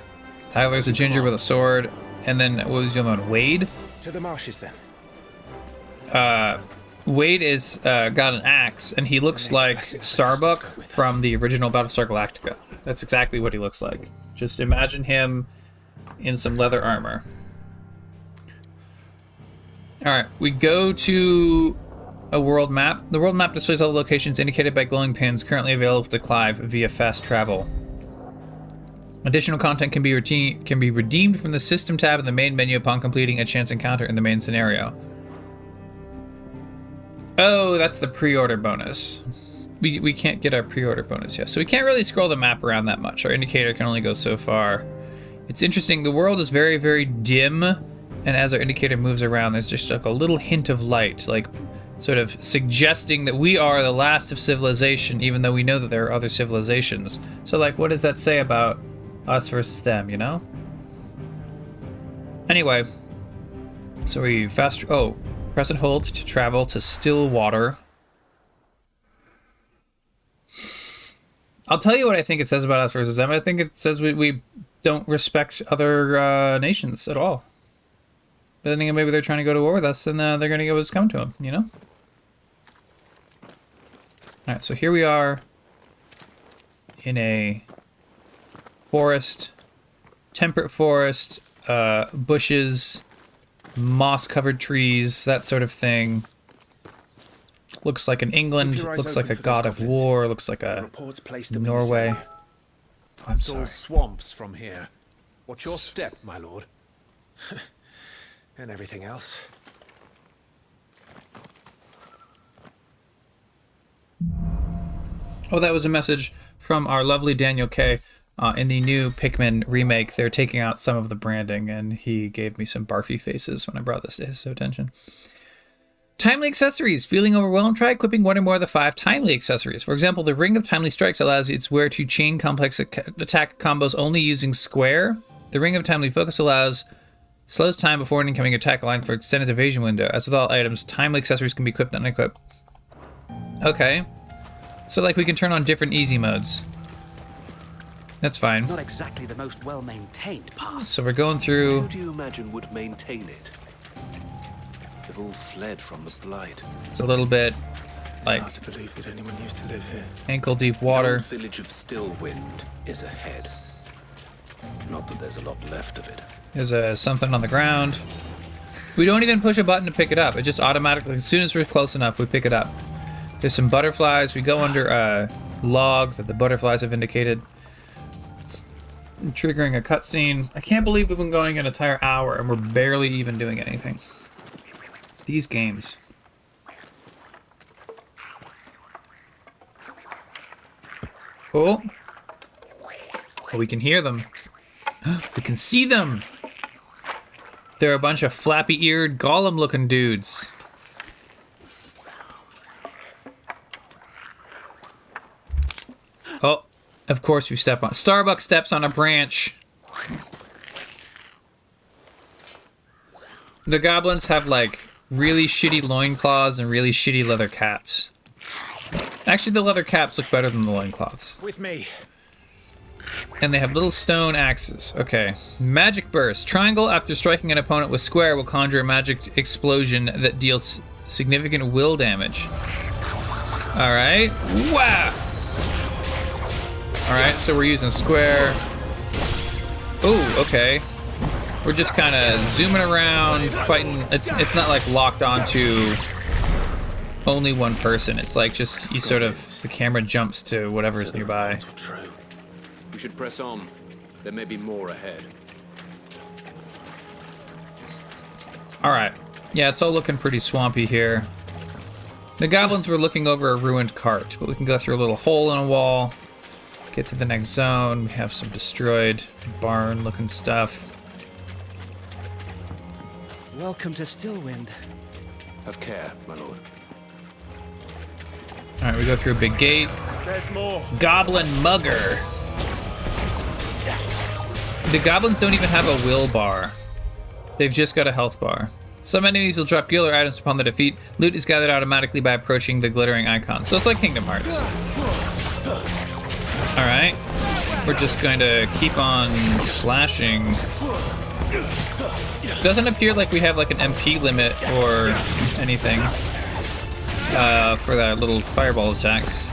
Tyler's a ginger with a sword, and then what was the other one? Wade. To the marshes then. Wade is got an axe, and he looks like Starbuck from the original Battlestar Galactica. That's exactly what he looks like. Just imagine him in some leather armor. All right, we go to a world map. The world map displays all the locations indicated by glowing pins currently available to Clive via fast travel. Additional content can be redeemed from the System tab in the main menu upon completing a chance encounter in the main scenario. Oh, that's the pre-order bonus. We can't get our pre-order bonus yet, so we can't really scroll the map around that much. Our indicator can only go so far. It's interesting. The world is very, very dim, and as our indicator moves around, there's just like a little hint of light, like sort of suggesting that we are the last of civilization, even though we know that there are other civilizations. So, like, what does that say about us versus them, you know? Anyway, so we press and hold to travel to Stillwater. I'll tell you what I think it says about us versus them. I think it says we don't respect other nations at all. But then again, maybe they're trying to go to war with us, and they're going to go what's coming to them, you know? Alright, so here we are in a forest, temperate forest, bushes, moss-covered trees, that sort of thing. Looks like an England, looks like a god of war, looks like a Norway. I'm It's all sorry. swamps from here. What's your step, my lord? And everything else. Oh, that was a message from our lovely Daniel K. In the new Pikmin remake, they're taking out some of the branding, and he gave me some barfy faces when I brought this to his attention. Timely accessories. Feeling overwhelmed? Try equipping one or more of the 5 timely accessories. For example, the Ring of Timely Strikes allows its wearer to chain complex attack combos only using square. The Ring of Timely Focus slows time before an incoming attack, allowing for extended evasion window. As with all items, timely accessories can be equipped and unequipped. Okay. So, like, we can turn on different easy modes. That's fine. Not exactly the most well-maintained path. So we're going through... Who do you imagine would maintain it? They've all fled from the Blight. It's a little bit like Hard to believe that anyone used to live here. ankle-deep water. The village of Stillwind is ahead. Not that there's a lot left of it. There's something on the ground. We don't even push a button to pick it up. It just automatically, as soon as we're close enough, we pick it up. There's some butterflies. We go under a log that the butterflies have indicated. Triggering a cutscene. I can't believe we've been going an entire hour and we're barely even doing anything. These games. Cool. Oh, we can hear them. We can see them. They're a bunch of flappy-eared, golem-looking dudes. Oh, of course we step on. Starbuck steps on a branch. The goblins have, like, really shitty loincloths and really shitty leather caps. Actually, the leather caps look better than the loincloths. With me. And they have little stone axes. Okay. Magic burst. Triangle after striking an opponent with square will conjure a magic explosion that deals significant will damage. Alright. Wow! Alright, so we're using square. Ooh, okay. We're just kind of zooming around, fighting. It's not like locked onto only one person. It's like just, you sort of, the camera jumps to whatever's nearby. We should press on. There may be more ahead. Alright. Yeah, it's all looking pretty swampy here. The goblins were looking over a ruined cart, but we can go through a little hole in a wall. Get to the next zone. We have some destroyed barn-looking stuff. Welcome to Stillwind. Have care, my lord. Alright, we go through a big gate. There's more. Goblin mugger. The goblins don't even have a will bar. They've just got a health bar. Some enemies will drop gear or items upon the defeat. Loot is gathered automatically by approaching the glittering icon. So it's like Kingdom Hearts. Alright. We're just going to keep on slashing. Doesn't appear like we have like an MP limit or anything for that little fireball attacks.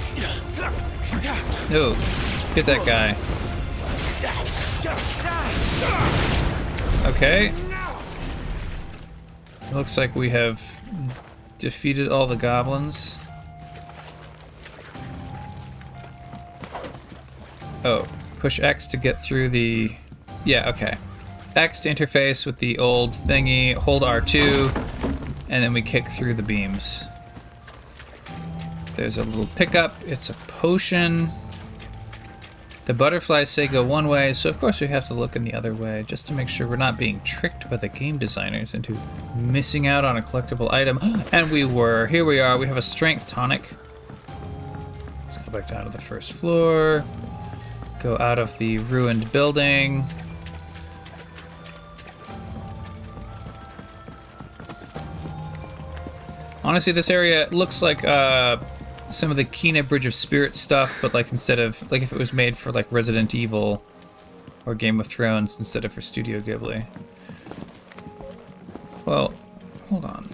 Oh, get that guy. Okay. Looks like we have defeated all the goblins. Oh, push X to get through the... Yeah, okay. X to interface with the old thingy, hold R2, and then we kick through the beams. There's a little pickup. It's a potion. The butterflies say go one way, so of course we have to look in the other way just to make sure we're not being tricked by the game designers into missing out on a collectible item. And we were. Here we are. We have a strength tonic. Let's go back down to the first floor. Go out of the ruined building. Honestly, this area looks like some of the Kena Bridge of Spirits stuff, but like instead of, like if it was made for like Resident Evil or Game of Thrones instead of for Studio Ghibli. Well, hold on.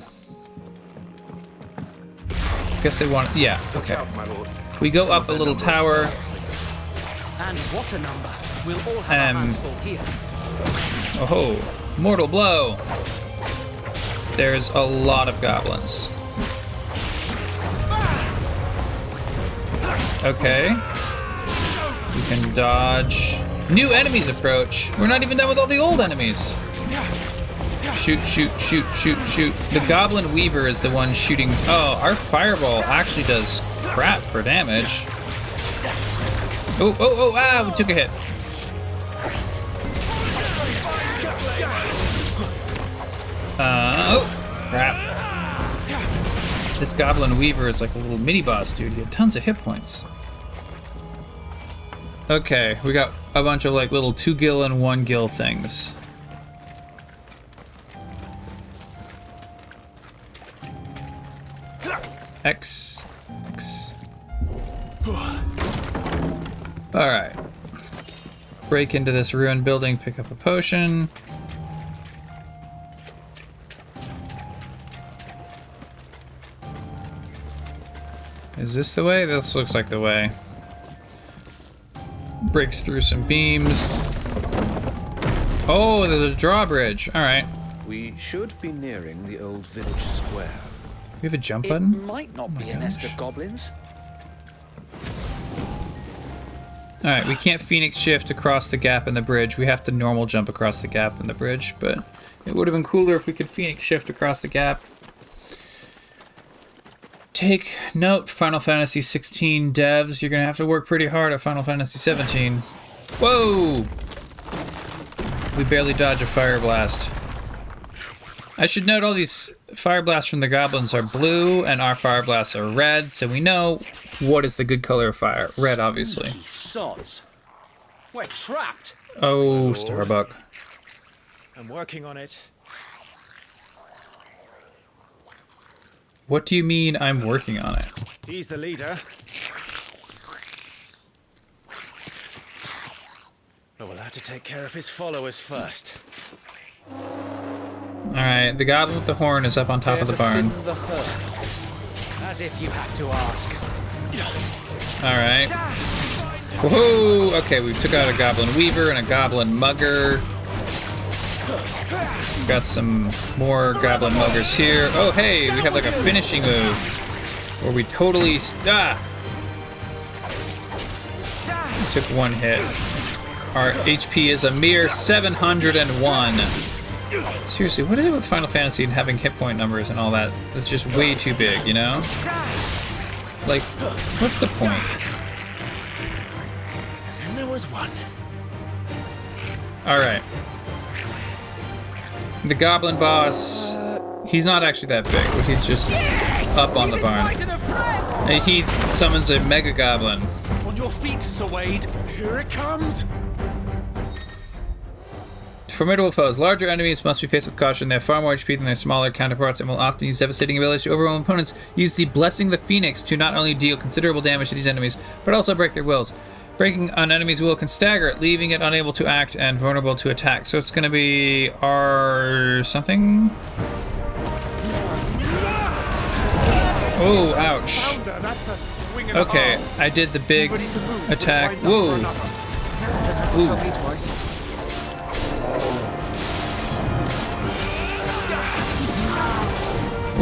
Guess they want, yeah, okay. We go up a little tower. And what a number. We'll all have our hands full here. Oh, mortal blow. There's a lot of goblins. Okay. We can dodge. New enemies approach. We're not even done with all the old enemies. Shoot, shoot, shoot, shoot, shoot. The Goblin Weaver is the one shooting. Oh, our fireball actually does crap for damage. Oh, oh, oh, ah, we took a hit. Oh, crap. This Goblin Weaver is like a little mini-boss dude. He had tons of hit points. Okay, we got a bunch of like little 2 gil and 1 gil things. X. Alright. Break into this ruined building, pick up a potion. Is this the way? This looks like the way. Breaks through some beams. Oh, there's a drawbridge. Alright. We should be nearing the old village square. We have a jump It button? might not Oh my be a nest gosh. of goblins. Alright, we can't Phoenix shift across the gap in the bridge. We have to normal jump across the gap in the bridge, but it would have been cooler if we could Phoenix shift across the gap. Take note, Final Fantasy XVI devs, you're gonna have to work pretty hard at Final Fantasy XVII. Whoa! We barely dodge a fire blast. I should note all these fire blasts from the goblins are blue and our fire blasts are red, so we know what is the good color of fire. Red, obviously. Sods. We're trapped. Oh, Starbuck. I'm working on it. What do you mean I'm working on it? He's the leader. But we'll have to take care of his followers first. Alright, the goblin with the horn is up on top of the barn. As if you have to ask. Alright. Whoa! Okay, we took out a goblin weaver and a goblin mugger. Got some more goblin muggers here. Oh, hey, we have like a finishing move where we totally took one hit. Our HP is a mere 701. Seriously, what is it with Final Fantasy and having hit point numbers and all that? It's just way too big, you know? Like, what's the point? And there was one. Alright. The goblin boss, he's not actually that big, but he's just up on the barn. And he summons a mega goblin. On your feet, Sir Wade. Here it comes. Formidable foes. Larger enemies must be faced with caution. They have far more HP than their smaller counterparts and will often use devastating abilities to overwhelm opponents. Use the Blessing the Phoenix to not only deal considerable damage to these enemies, but also break their wills. Breaking an enemy's will can stagger it, leaving it unable to act and vulnerable to attack. So it's going to be R something? Oh, ouch. Okay, I did the big attack. Whoa. Ooh.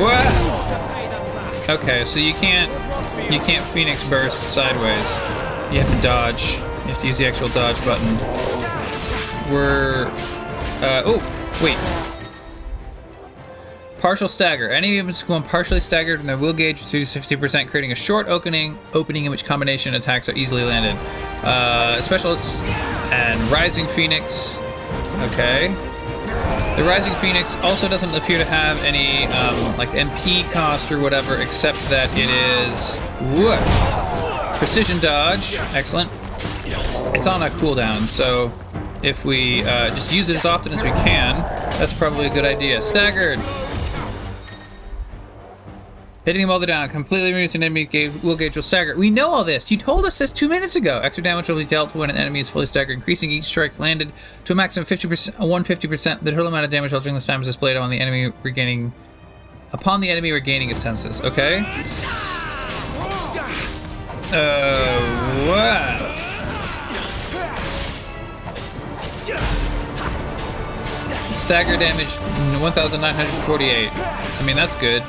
What? Okay, so you can't Phoenix burst sideways. You have to dodge. You have to use the actual dodge button. We're oh, wait. Partial stagger. Any units going partially staggered and their will gauge is reduced 50%, creating a short opening in which combination attacks are easily landed. Specialists and Rising Phoenix. Okay. The Rising Phoenix also doesn't appear to have any like MP cost or whatever, except that it is precision dodge. Excellent. It's on a cooldown, so if we just use it as often as we can, that's probably a good idea. Staggered. Hitting them all the down, completely reduce an enemy will gauge will stagger. We know all this. You told us this 2 minutes ago. Extra damage will be dealt when an enemy is fully staggered, increasing each strike landed to a maximum of 50%, 150%. The total amount of damage dealt during this time is displayed upon the enemy regaining its senses. Okay. Wow. Stagger damage 1,948. I mean, that's good.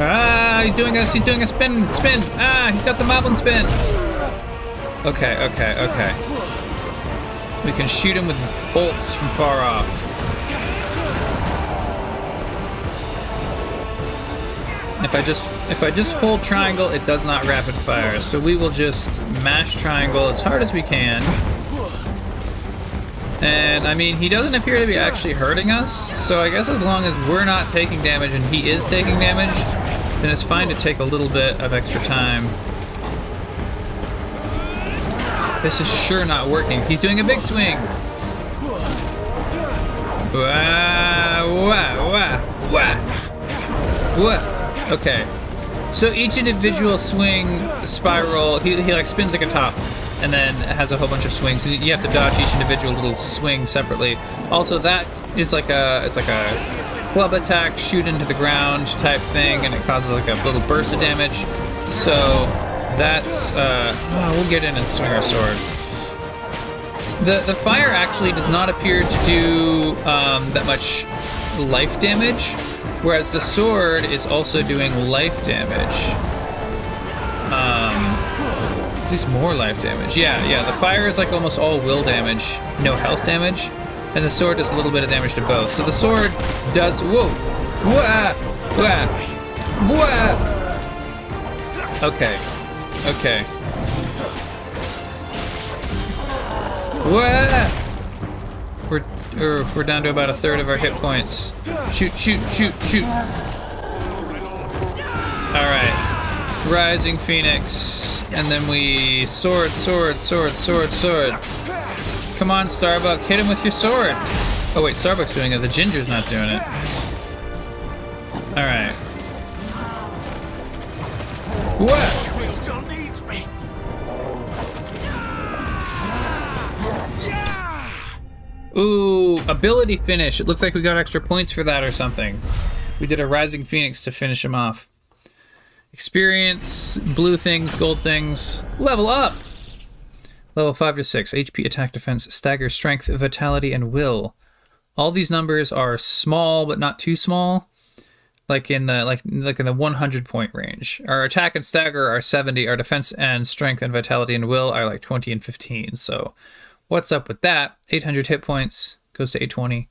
Ah, he's doing a spin. Ah, he's got the moblin spin. Okay. We can shoot him with bolts from far off. If I just hold triangle, it does not rapid fire. So we will just mash triangle as hard as we can. And, I mean, he doesn't appear to be actually hurting us, so I guess as long as we're not taking damage and he is taking damage, then it's fine to take a little bit of extra time. This is sure not working. He's doing a big swing! Okay. So each individual swing spiral, he like spins like a top. And then has a whole bunch of swings. And you have to dodge each individual little swing separately. Also, that is like it's like a club attack, shoot into the ground type thing, and it causes like a little burst of damage. So that's we'll get in and swing our sword. The fire actually does not appear to do that much life damage, whereas the sword is also doing life damage. At least more life damage. Yeah, the fire is like almost all will damage, no health damage, and the sword does a little bit of damage to both. So the sword does, whoa, wah, wah, wah. Okay. Wah! We're down to about a third of our hit points. Shoot. All right. Rising Phoenix, and then we sword. Come on, Starbuck, hit him with your sword. Oh wait, Starbuck's doing it. The Ginger's not doing it. All right. What? He still needs me. Ooh, ability finish. It looks like we got extra points for that or something. We did a Rising Phoenix to finish him off. Experience, blue things, gold things. Level up! Level 5 to 6. HP, attack, defense, stagger, strength, vitality, and will. All these numbers are small, but not too small. Like in the 100 point range. Our attack and stagger are 70. Our defense and strength and vitality and will are like 20 and 15. So what's up with that? 800 hit points goes to 820.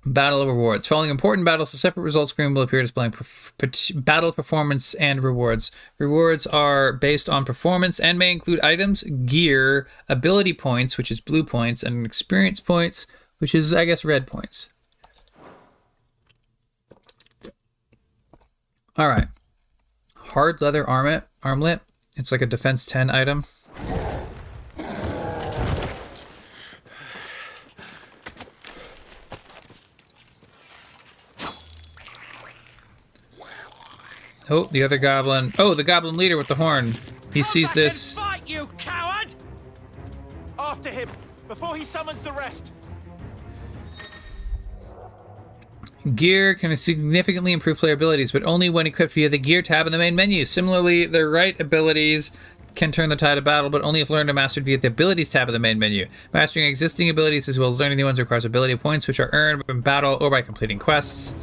Battle rewards. Following important battles, a separate results screen will appear displaying battle performance and rewards. Rewards are based on performance and may include items, gear, ability points, which is blue points, and experience points, which is, I guess, red points. All right. Hard leather armlet. It's like a defense 10 item. Oh, the other goblin. Oh, the goblin leader with the horn. He sees this. Fight, you coward! After him, before he summons the rest. Gear can significantly improve player abilities, but only when equipped via the gear tab in the main menu. Similarly, the right abilities can turn the tide of battle, but only if learned or mastered via the abilities tab of the main menu. Mastering existing abilities as well as learning new ones requires ability points, which are earned in battle or by completing quests.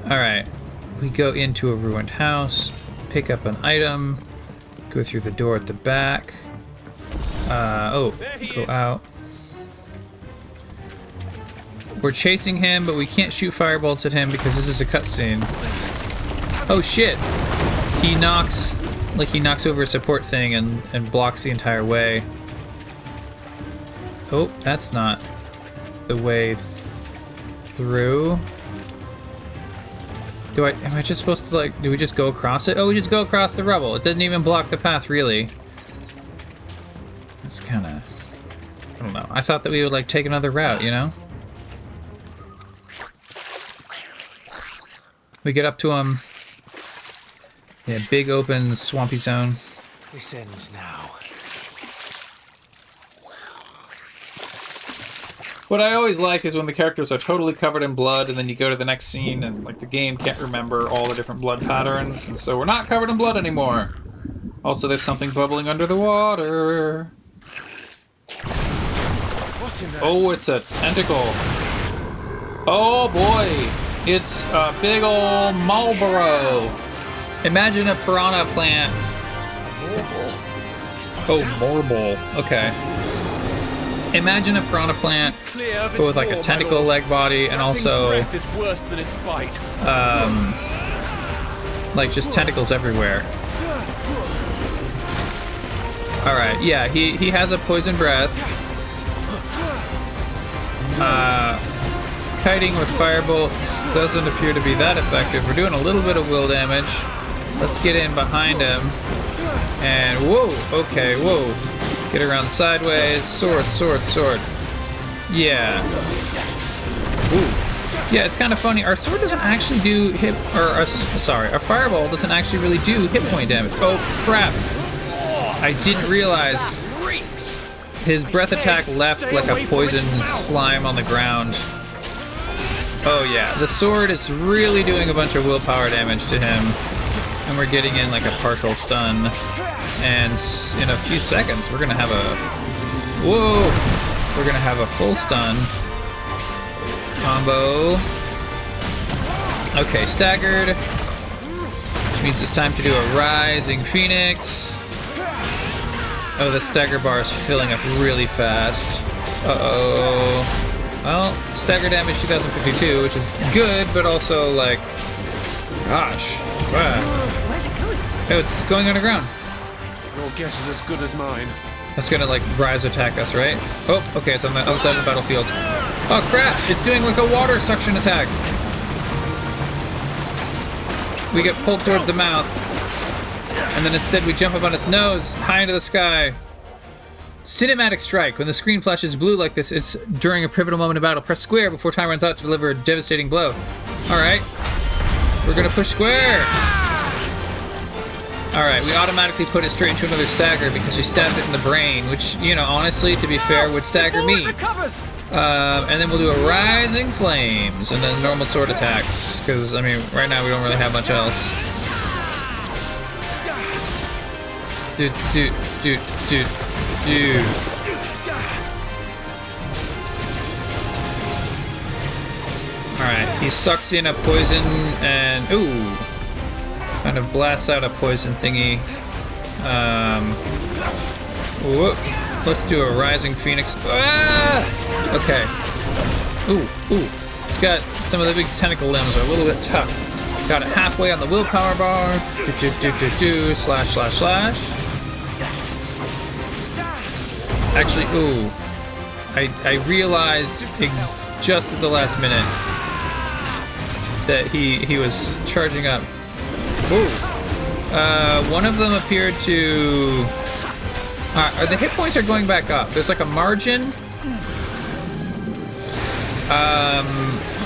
Alright, we go into a ruined house, pick up an item, go through the door at the back. Go out. We're chasing him, but we can't shoot firebolts at him because this is a cutscene. Oh shit! He knocks over a support thing and blocks the entire way. Oh, that's not the way through. Am I just supposed to, do we just go across it? Oh, we just go across the rubble. It doesn't even block the path, really. It's kind of, I don't know. I thought that we would, take another route, you know? We get up to him. Yeah, big open swampy zone. This ends now. What I always like is when the characters are totally covered in blood and then you go to the next scene and the game can't remember all the different blood patterns, and so we're not covered in blood anymore. Also, there's something bubbling under the water. What's in there? Oh, it's a tentacle. Oh boy, it's a big old Marlboro. Imagine a piranha plant. Oh, marble. Okay. Imagine a piranha plant with a tentacle leg body and also just tentacles everywhere. Alright, yeah, he has a poison breath. Kiting with firebolts doesn't appear to be that effective. We're doing a little bit of will damage. Let's get in behind him. And whoa, okay, whoa. Get around sideways. Sword. Yeah. Ooh. Yeah, it's kind of funny. Our sword doesn't actually do our fireball doesn't actually really do hit point damage. Oh, crap. I didn't realize his breath attack left like a poison slime on the ground. Oh, yeah. The sword is really doing a bunch of willpower damage to him. and we're getting in like a partial stun. And in a few seconds, we're gonna have a... Whoa! We're gonna have a full stun. Combo. Okay, staggered. Which means it's time to do a Rising Phoenix. Oh, the stagger bar is filling up really fast. Uh-oh. Well, stagger damage 2052, which is good, but also like... Gosh. Wow. Where's it going? Oh, it's going underground. Your guess is as good as mine. That's gonna like rise attack us, right? Oh, okay, it's on the outside of the battlefield. Oh crap! It's doing like a water suction attack. We get pulled towards the mouth, and then instead we jump up on its nose, high into the sky. Cinematic strike. When the screen flashes blue like this, it's during a pivotal moment of battle. Press square before time runs out to deliver a devastating blow. Alright. We're gonna push square! Alright, we automatically put it straight into another stagger because we stabbed it in the brain, which, you know, honestly, to be fair, would stagger me. And then we'll do a Rising Flames, and then normal sword attacks, because, I mean, right now we don't really have much else. Alright, he sucks in a poison and... Ooh! Kind of blasts out a poison thingy. Whoop. Let's do a Rising Phoenix. Ah! Okay. Ooh. It's got some of the big tentacle limbs are a little bit tough. Got it halfway on the willpower bar. Slash. Actually, ooh. I realized just at the last minute that he was charging up. Ooh. One of them appeared to... the hit points are going back up. There's like a margin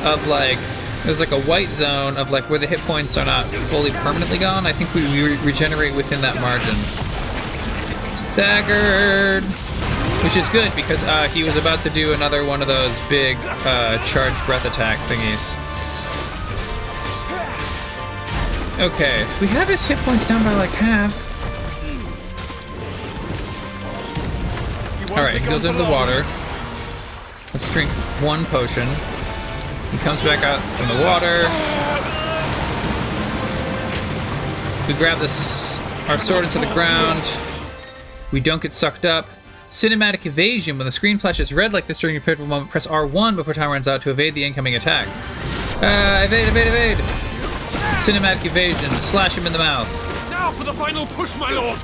of like... There's like a white zone of like where the hit points are not fully permanently gone. I think we regenerate within that margin. Staggered! Which is good because he was about to do another one of those big charged breath attack thingies. Okay, we have his hit points down by like half. Alright, he goes into the water. Let's drink one potion. He comes back out from the water. We grab our sword into the ground. We don't get sucked up. Cinematic evasion. When the screen flashes red like this during a pivotal moment, press R1 before time runs out to evade the incoming attack. Evade! Cinematic evasion. Slash him in the mouth. Now for the final push, my lord!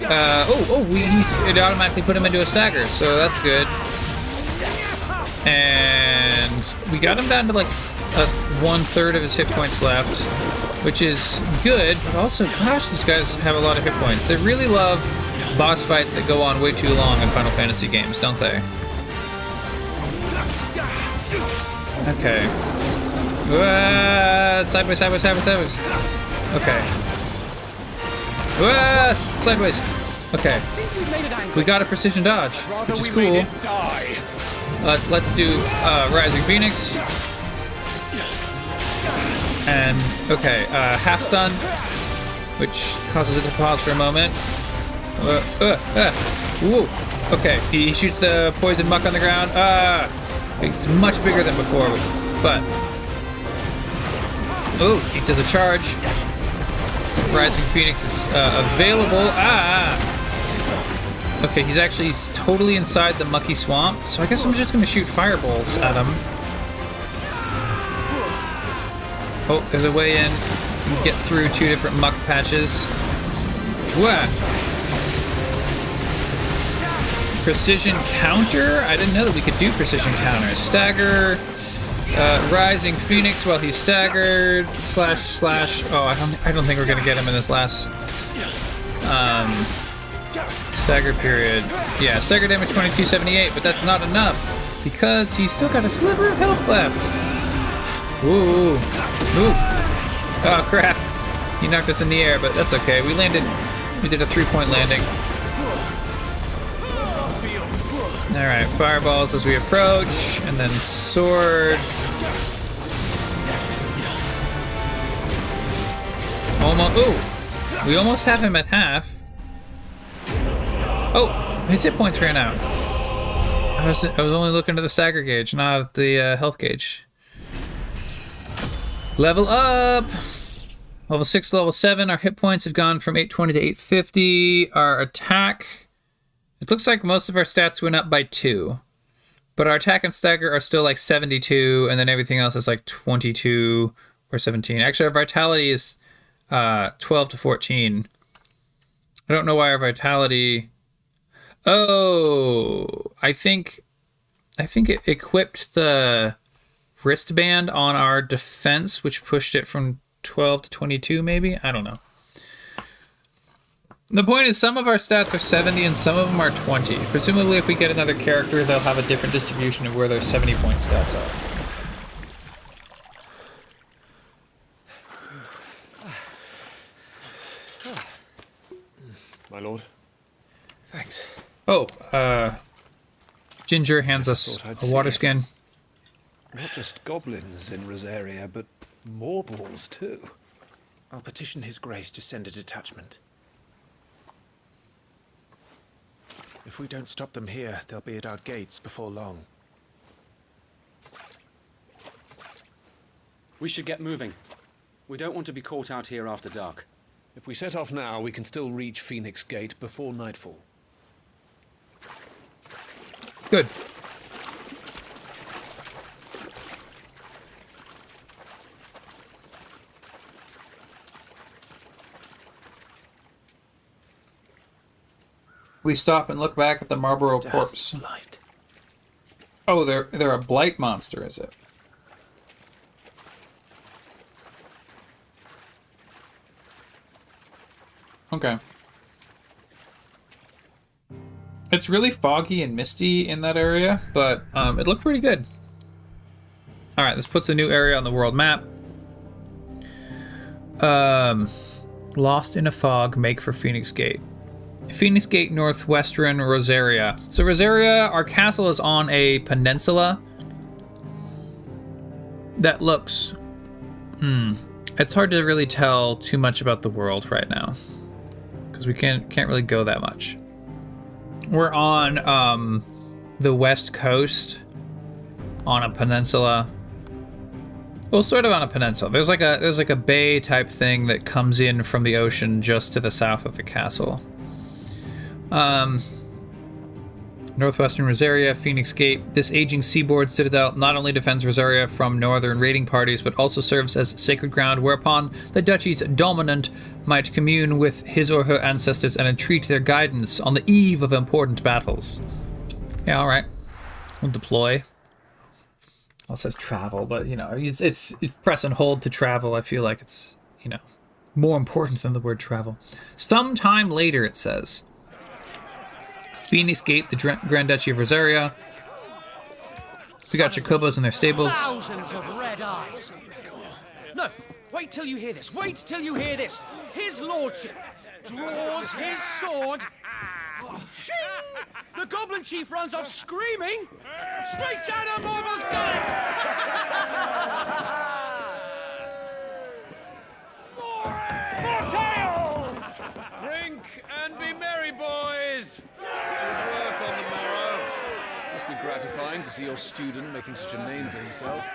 It automatically put him into a stagger, so that's good. And we got him down to like 1/3 of his hit points left, which is good, but also, gosh, these guys have a lot of hit points. They really love boss fights that go on way too long in Final Fantasy games, don't they? Okay. Sideways. Okay. Sideways. Okay. We got a precision dodge, which is cool. Let's do Rising Phoenix. And, okay, half stun, which causes it to pause for a moment. Woo. Okay, he shoots the poison muck on the ground. It's much bigger than before, but... Oh, he does a charge. Rising Phoenix is available. Okay, he's actually totally inside the mucky swamp, so I guess I'm just gonna shoot fireballs at him. Oh, there's a way in. You can get through 2 different muck patches. What? Precision counter? I didn't know that we could do precision counter. Stagger. Rising Phoenix while he's staggered. Slash. Oh, I don't think we're gonna get him in this last stagger period. Yeah, stagger damage 2278, but that's not enough because he's still got a sliver of health left. Ooh. Oh crap. He knocked us in the air, but that's okay. We did a 3-point landing. Alright, fireballs as we approach, and then sword. almost... Ooh! We almost have him at half. Oh! His hit points ran out. I was only looking at the stagger gauge, not at the health gauge. Level up! Level 6 to level 7. Our hit points have gone from 820 to 850. Our attack... It looks like most of our stats went up by 2. But our attack and stagger are still like 72, and then everything else is like 22 or 17. Actually, our vitality is 12 to 14. I don't know why our vitality... Oh, I think it equipped the wristband on our defense, which pushed it from 12 to 22, maybe? I don't know. The point is, some of our stats are 70 and some of them are 20. Presumably, if we get another character, they'll have a different distribution of where their 70-point stats are. My lord. Thanks. Oh, Ginger hands us a water skin. Not just goblins in Rosaria, but moorballs too. I'll petition His Grace to send a detachment. If we don't stop them here, they'll be at our gates before long. We should get moving. We don't want to be caught out here after dark. If we set off now, we can still reach Phoenix Gate before nightfall. Good. We stop and look back at the Marlborough corpse. Blight. Oh, they're a blight monster, is it? Okay. It's really foggy and misty in that area, but it looked pretty good. Alright, this puts a new area on the world map. Lost in a fog, make for Phoenix Gate. Phoenix Gate, northwestern Rosaria. So Rosaria, our castle is on a peninsula that looks... It's hard to really tell too much about the world right now, because we can't really go that much. We're on the west coast, on a peninsula. Well, sort of on a peninsula. There's like a bay type thing that comes in from the ocean just to the south of the castle. Northwestern Rosaria, Phoenix Gate. This aging seaboard citadel not only defends Rosaria from northern raiding parties, but also serves as sacred ground whereupon the duchy's dominant might commune with his or her ancestors and entreat their guidance on the eve of important battles. Yeah, alright. We'll deploy. Well, it says travel, but, you know, it's press and hold to travel. I feel like it's, you know, more important than the word travel. Sometime later, it says. Phoenix Gate, the Grand Duchy of Rosaria. We got Chocobos in their stables. Thousands of red eyes. No, wait till you hear this. Wait till you hear this. His lordship draws his sword. The goblin chief runs off screaming straight down a Mormal's gullet. More tales! Drink and be merry, boys! Good work on the morrow. Must be gratifying to see your student making such a name for himself.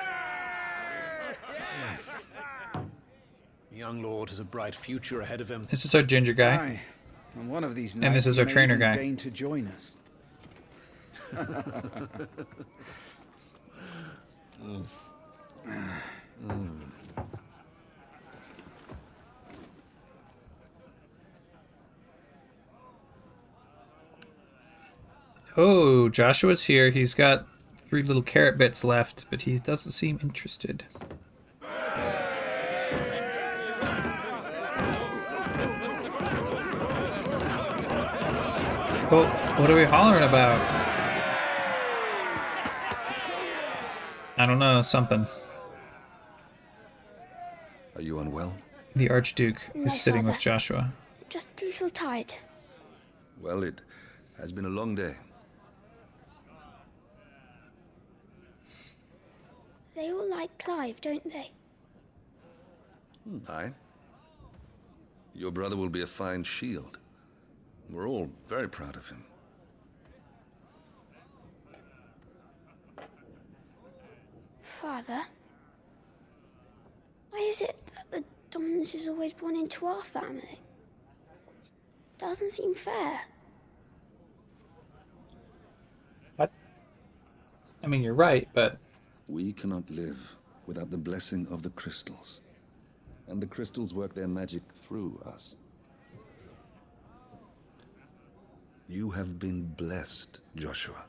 The young lord has a bright future ahead of him. This is our ginger guy. Aye. And one of these And nights this is he our may trainer even guy. deign to join us. Oh, Joshua's here. He's got 3 little carrot bits left, but he doesn't seem interested. Oh, what are we hollering about? I don't know, something. Are you unwell? The Archduke No, is sitting with Father. Joshua. Just a little tired. Well, it has been a long day. They all like Clive, don't they? Aye. Your brother will be a fine shield. We're all very proud of him. Father, why is it that the dominance is always born into our family? It doesn't seem fair. What? I mean, you're right, but... We cannot live without the blessing of the crystals. And the crystals work their magic through us. You have been blessed, Joshua.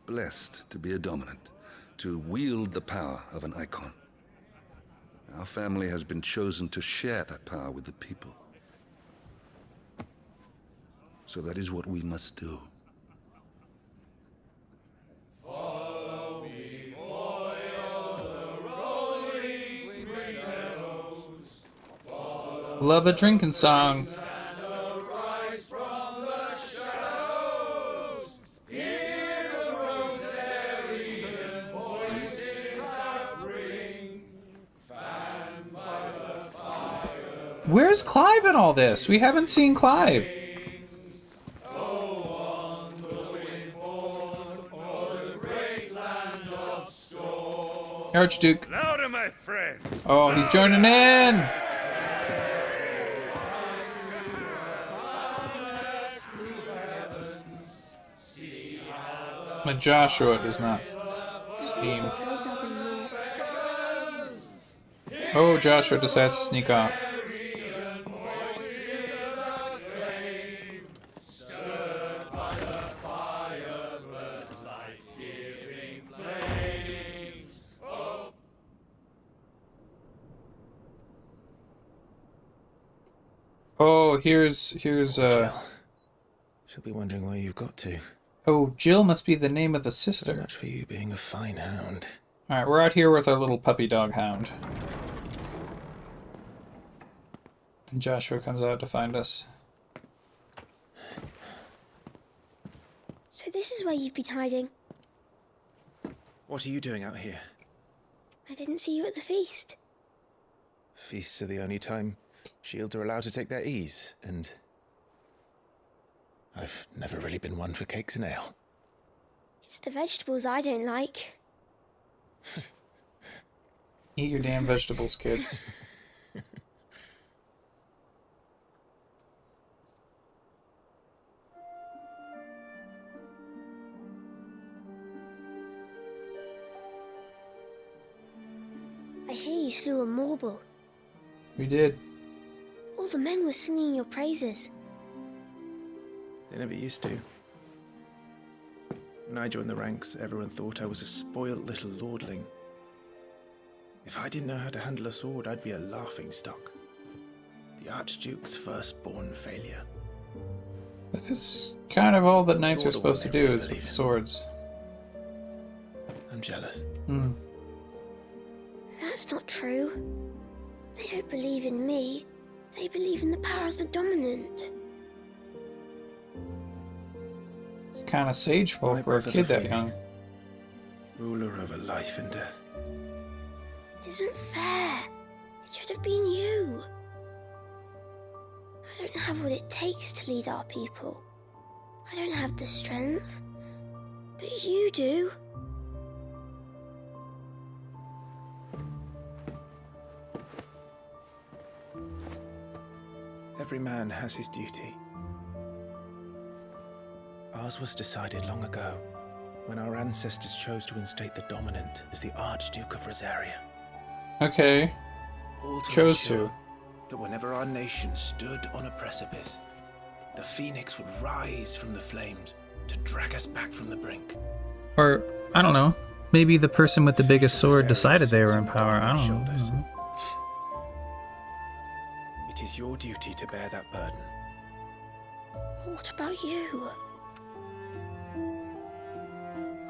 Blessed to be a dominant, to wield the power of an icon. Our family has been chosen to share that power with the people. So that is what we must do. Love a drinking song. Where's Clive in all this? We haven't seen Clive. Archduke. Louder, my friend. Oh, he's joining in. But Joshua does not steam. Oh, Joshua decides to sneak off. Oh, here's Jill. She'll be wondering where you've got to. Oh, Jill must be the name of the sister. So much for you being a fine hound. Alright, we're out here with our little puppy dog hound. And Joshua comes out to find us. So this is where you've been hiding. What are you doing out here? I didn't see you at the feast. Feasts are the only time shields are allowed to take their ease, and I've never really been one for cakes and ale. It's the vegetables I don't like. Eat your damn vegetables, kids. I hear you slew a Morble. We did. All the men were singing your praises. They never used to. When I joined the ranks, everyone thought I was a spoilt little lordling. If I didn't know how to handle a sword, I'd be a laughingstock. The Archduke's firstborn failure. That's kind of all that knights are supposed to do is with swords. I'm jealous. Hmm. That's not true. They don't believe in me. They believe in the power of the dominant. It's kind of sageful for a kid that young. Ruler over life and death. It isn't fair. It should have been you. I don't have what it takes to lead our people. I don't have the strength. But you do. Every man has his duty. Ours was decided long ago, when our ancestors chose to instate the dominant as the Archduke of Rosaria. Okay. All to Chose ensure to. that whenever our nation stood on a precipice, the phoenix would rise from the flames to drag us back from the brink. Or, I don't know. Maybe the person with the biggest sword decided they were in power. I don't know. It is your duty to bear that burden. What about you?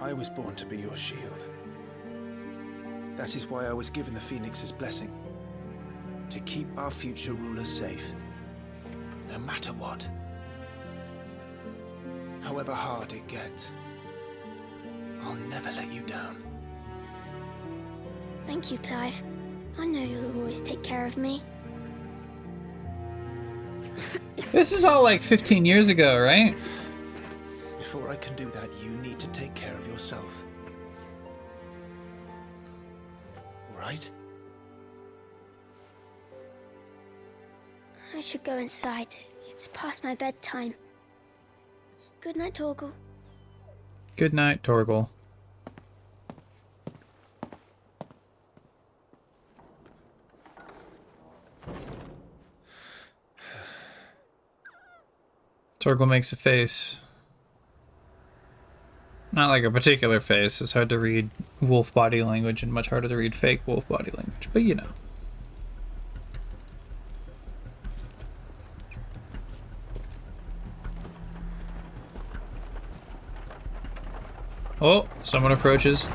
I was born to be your shield. That is why I was given the Phoenix's blessing. To keep our future rulers safe. No matter what. However hard it gets. I'll never let you down. Thank you, Clive. I know you'll always take care of me. This is all like 15 years ago, right? Before I can do that, you need to take care of yourself. All right? I should go inside. It's past my bedtime. Good night, Torgal. Good night, Torgal. Torgal makes a face. Not like a particular face. It's hard to read wolf body language and much harder to read fake wolf body language. But you know. Oh, someone approaches.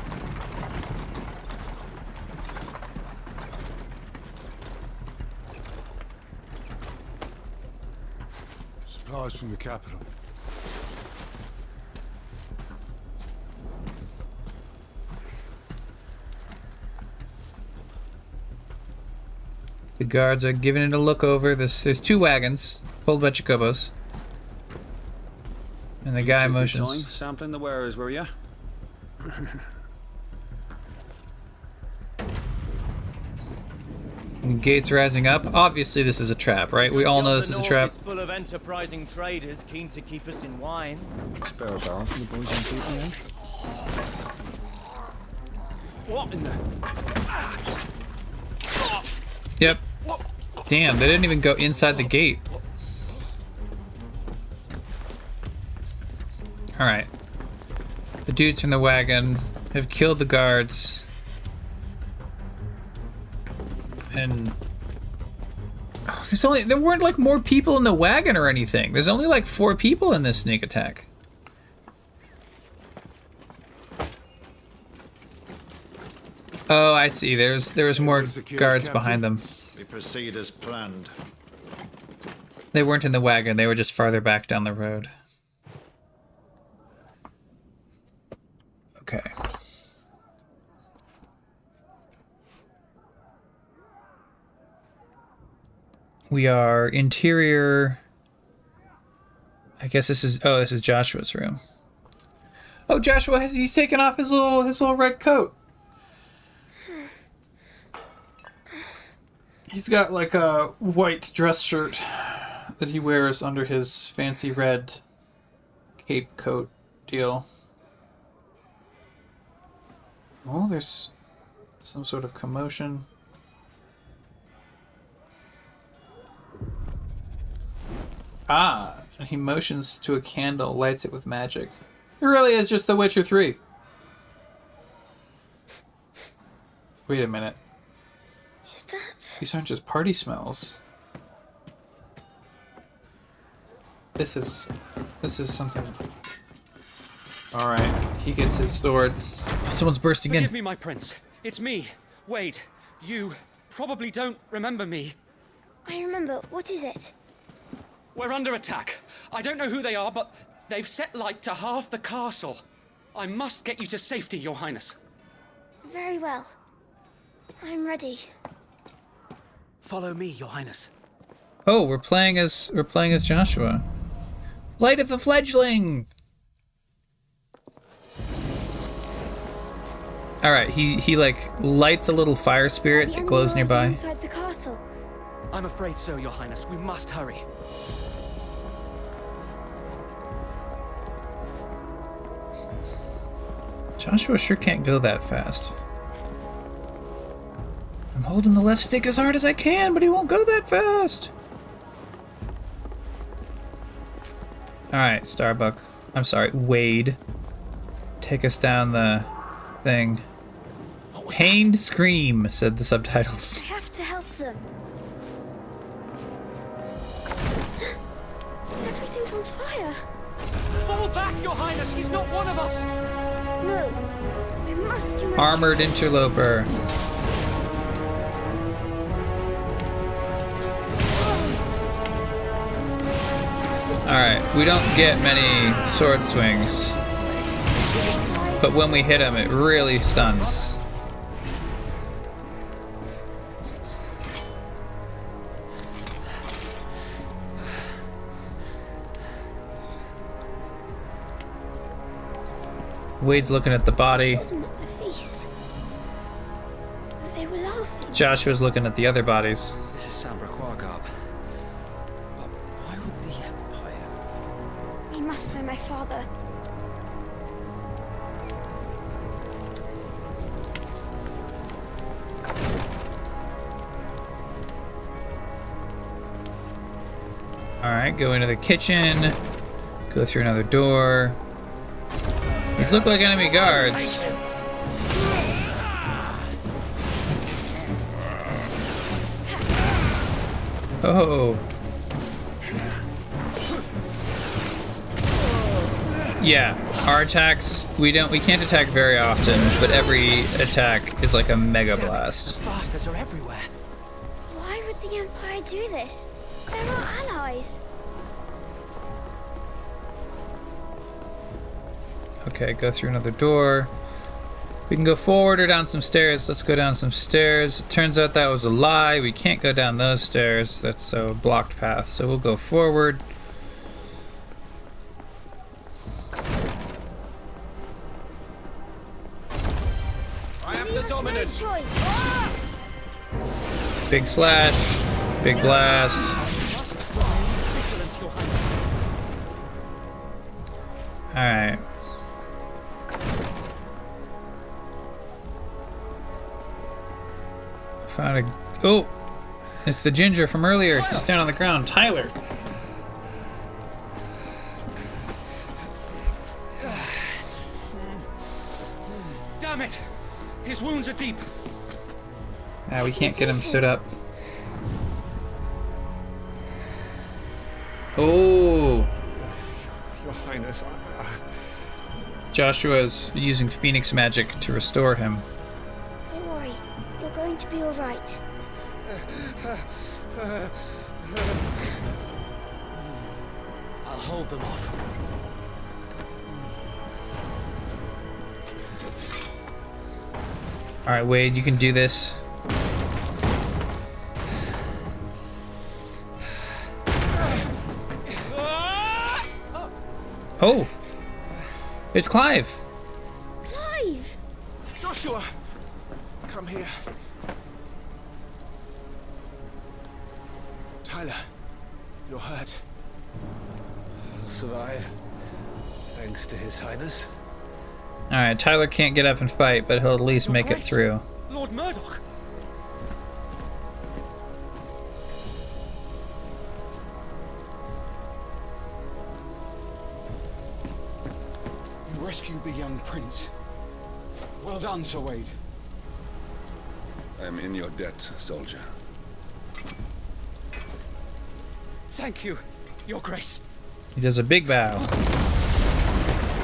Supplies from the capital. The guards are giving it a look over. There's two wagons pulled by chocobos. And the guy motions. Time sampling the wares, were ya? Gates rising up. Obviously this is a trap, right? We all know this is a trap. Full of enterprising traders keen to keep us in wine. Spare a barrel for the boys on beaten end. What in the... Yep. Damn, they didn't even go inside the gate. Alright. The dudes from the wagon have killed the guards. And there weren't like more people in the wagon or anything. There's only like 4 people in this sneak attack. Oh, I see. There's more guards behind them. We proceed as planned. They weren't in the wagon. They were just farther back down the road. Okay. We are interior. I guess this is Joshua's room. Oh, Joshua he's taken off his little red coat. He's got like a white dress shirt that he wears under his fancy red cape coat deal. Oh, there's some sort of commotion. Ah, and he motions to a candle, lights it with magic. It really is just The Witcher 3. Wait a minute. Is that... These aren't just party smells. This is something... Alright, he gets his sword. Someone's bursting in. Forgive me, my prince. It's me, Wade. You probably don't remember me. I remember. What is it? We're under attack. I don't know who they are, but they've set light to half the castle. I must get you to safety, Your Highness. Very well. I'm ready. Follow me, Your Highness. Oh, we're playing as Joshua. Light of the fledgling. All right, he like lights a little fire spirit that glows nearby. Inside the castle. I'm afraid so, Your Highness. We must hurry. Joshua sure can't go that fast. I'm holding the left stick as hard as I can, but he won't go that fast. Alright, Starbuck. I'm sorry, Wade. Take us down the thing. Pained scream, said the subtitles. I have to help them. Everything's on fire. Fall back, Your Highness. He's not one of us. No, I must do my Armored interloper. Alright, we don't get many sword swings, but when we hit him, it really stuns. Wade's looking at the body. I saw them at the feast. They were laughing. Joshua's looking at the other bodies. This is Sambra Quagab. But why would the Empire? We must find my father. Alright, go into the kitchen. Go through another door. These look like enemy guards. Oh. Yeah, our attacks, we can't attack very often, but every attack is like a mega blast. Bastards are everywhere. Why would the Empire do this? They're our allies. Okay, go through another door. We can go forward or down some stairs. Let's go down some stairs. It turns out that was a lie. We can't go down those stairs. That's a blocked path. So we'll go forward. I am the dominant. Big slash. Big blast. Alright. Found a... Oh! It's the ginger from earlier. He's down on the ground. Tyler! Damn it! His wounds are deep. We can't get him stood up. Oh! Your Highness, Joshua's using Phoenix magic to restore him. Don't worry, you're going to be all right. I'll hold them off. Alright, Wade, you can do this. Oh! It's Clive! Clive! Joshua! Come here. Tyler, you're hurt. I'll survive. Thanks to His Highness. Alright, Tyler can't get up and fight, but he'll at least make it through. Lord Murdoch! You rescued the young prince. Well done, Sir Wade. I am in your debt, soldier. Thank you, Your Grace. He does a big bow.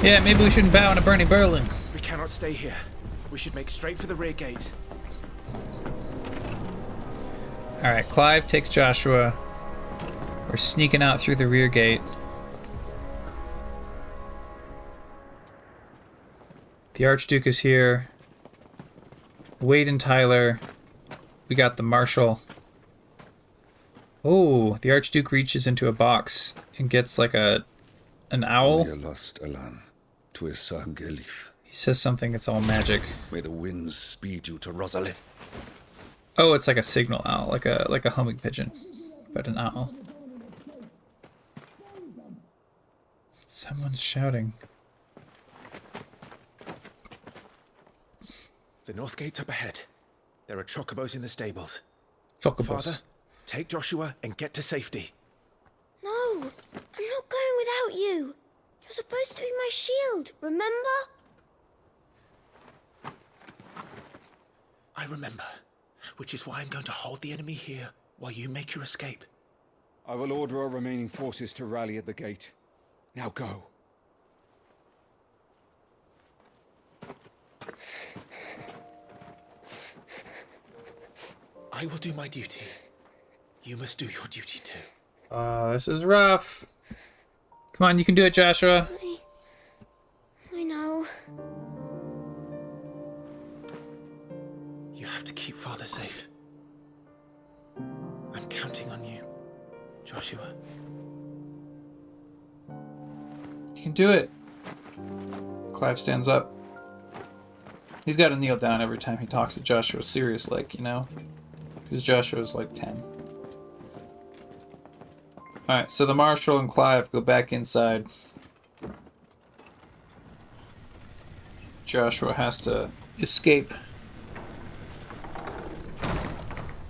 Yeah, maybe we shouldn't bow in a Bernie Berlin. We cannot stay here. We should make straight for the rear gate. Alright, Clive takes Joshua. We're sneaking out through the rear gate. The Archduke is here. Wade and Tyler. We got the Marshal. Oh, the Archduke reaches into a box and gets like an owl. Lost Alan, to Gelith. He says something, it's all magic. May the winds speed you to Rosalith. Oh, it's like a signal owl, like a homing pigeon, but an owl. Someone's shouting. The north gate's up ahead. There are chocobos in the stables. Chocobos. Father, take Joshua and get to safety. No, I'm not going without you. You're supposed to be my shield, remember? I remember, which is why I'm going to hold the enemy here while you make your escape. I will order our remaining forces to rally at the gate. Now go. I will do my duty. You must do your duty too. This is rough. Come on, you can do it, Joshua. I know. You have to keep Father safe. I'm counting on you, Joshua. You can do it. Clive stands up. He's got to kneel down every time he talks to Joshua, serious like, you know? Because Joshua's like 10. Alright, so the Marshal and Clive go back inside. Joshua has to escape.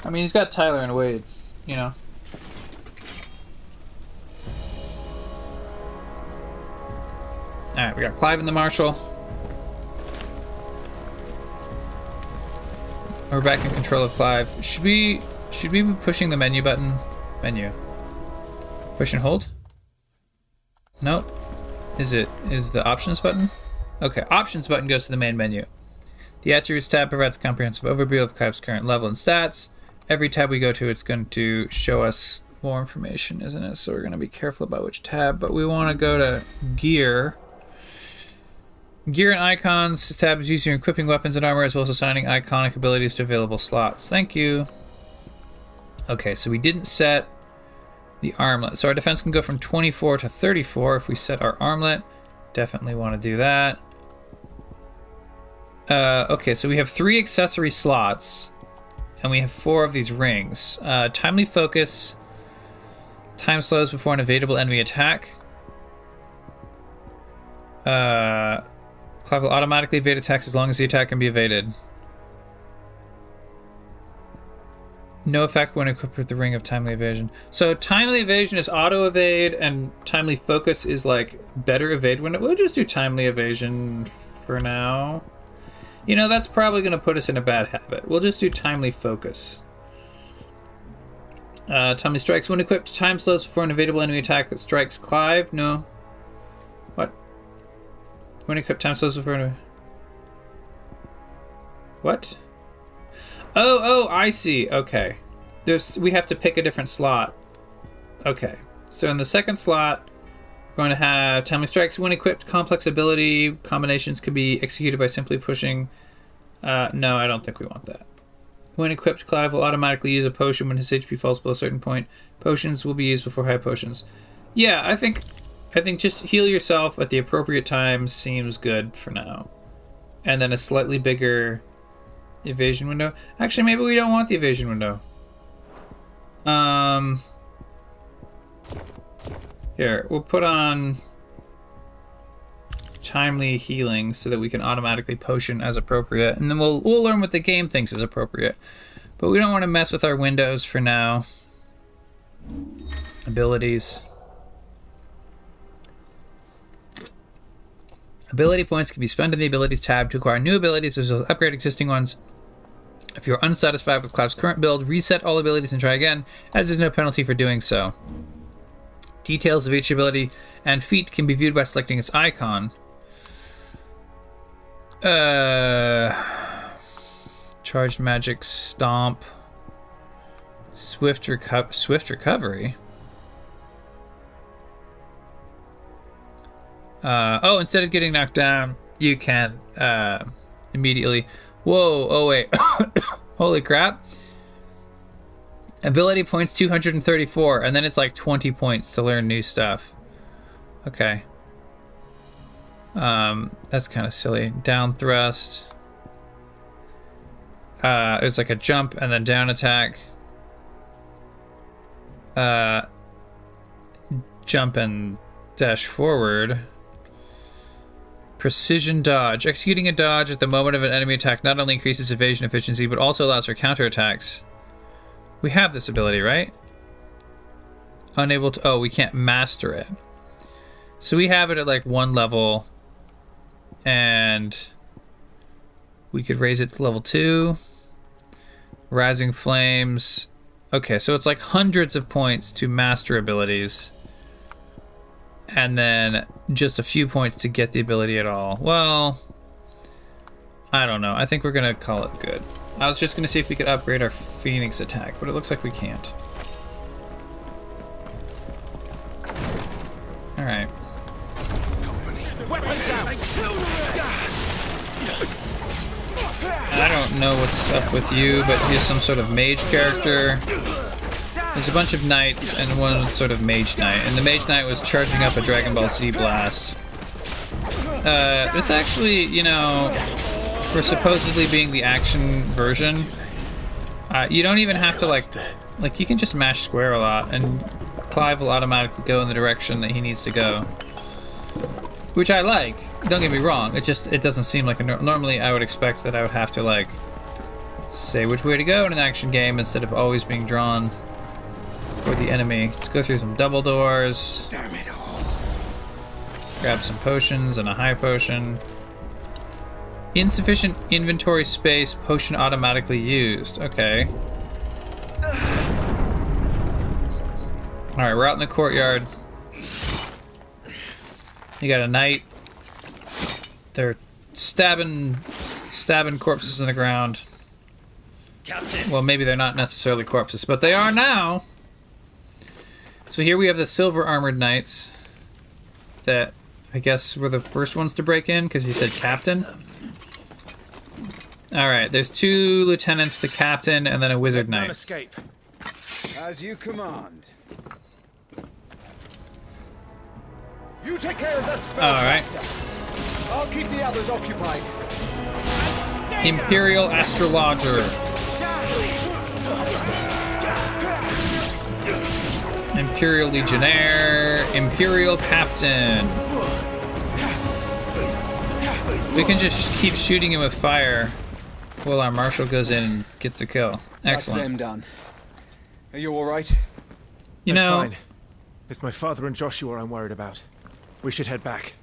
I mean, he's got Tyler and Wade, you know? Alright, we got Clive and the Marshal. We're back in control of Clive. Should we be pushing the menu button? Menu. Push and hold? Nope. Is the options button? Okay, options button goes to the main menu. The attributes tab provides a comprehensive overview of Clive's current level and stats. Every tab we go to, it's going to show us more information, isn't it? So we're going to be careful about which tab, but we want to go to gear. Gear and icons. This tab is used for equipping weapons and armor, as well as assigning iconic abilities to available slots. Thank you. Okay, so we didn't set the armlet. So our defense can go from 24 to 34 if we set our armlet. Definitely want to do that. Okay, so we have 3 accessory slots, and we have 4 of these rings. Timely focus. Time slows before an evadable enemy attack. Clive will automatically evade attacks as long as the attack can be evaded. No effect when equipped with the ring of timely evasion. So timely evasion is auto evade, and timely focus is like better evade when we'll just do timely evasion for now. You know, that's probably going to put us in a bad habit. We'll just do timely focus. Timely strikes when equipped. Time slows before an evadable enemy attack that strikes Clive. No. What? When equipped, time slows before an... What? Oh, I see. Okay. We have to pick a different slot. Okay. So in the second slot, we're going to have timely strikes. When equipped, complex ability combinations can be executed by simply pushing... no, I don't think we want that. When equipped, Clive will automatically use a potion when his HP falls below a certain point. Potions will be used before high potions. Yeah, I think just heal yourself at the appropriate time seems good for now. And then a slightly bigger evasion window. Actually, maybe we don't want the evasion window. Here, we'll put on timely healing so that we can automatically potion as appropriate, and then we'll learn what the game thinks is appropriate. But we don't want to mess with our windows for now. Abilities. Ability points can be spent in the abilities tab to acquire new abilities as well as upgrade existing ones. If you're unsatisfied with Clive's current build, reset all abilities and try again, as there's no penalty for doing so. Details of each ability and feat can be viewed by selecting its icon. Charged magic, stomp, swift recovery. Oh, instead of getting knocked down, you can immediately. Whoa! Oh wait! Holy crap! Ability points 234, and then it's like 20 points to learn new stuff. Okay. That's kind of silly. Down thrust. There's like a jump and then down attack. Jump and dash forward. Precision dodge. Executing a dodge at the moment of an enemy attack not only increases evasion efficiency, but also allows for counterattacks. We have this ability, right? Unable to... Oh, we can't master it. So we have it at like 1 level. And we could raise it to level 2. Rising Flames. Okay, so it's like hundreds of points to master abilities. And then just a few points to get the ability at all. Well, I don't know. I think we're going to call it good. I was just going to see if we could upgrade our Phoenix attack, but it looks like we can't. Alright. I don't know what's up with you, but he's some sort of mage character. There's a bunch of knights and one sort of mage knight, and the mage knight was charging up a Dragon Ball Z blast. This actually, you know, for supposedly being the action version, you don't even have to like you can just mash square a lot, and Clive will automatically go in the direction that he needs to go. Which I like, don't get me wrong, it doesn't seem like normally I would expect that I would have to like say which way to go in an action game instead of always being drawn toward the enemy. Let's go through some double doors. Damn it all. Grab some potions and a high potion. Insufficient inventory space, potion automatically used. Okay. Alright, we're out in the courtyard. You got a knight. They're stabbing corpses in the ground. Captain. Well, maybe they're not necessarily corpses, but they are now. So here we have the silver armored knights that I guess were the first ones to break in because he said captain. Alright, there's 2 lieutenants, the captain, and then a wizard knight. Escape. As you command. You take care of that spell. Alright. I'll keep the others occupied. Imperial Astrologer. Imperial Legionnaire. Imperial Captain. We can just keep shooting him with fire while our marshal goes in and gets the kill. Excellent. That's them done. Are you alright? You know... Fine. It's my father and Joshua I'm worried about. We should head back.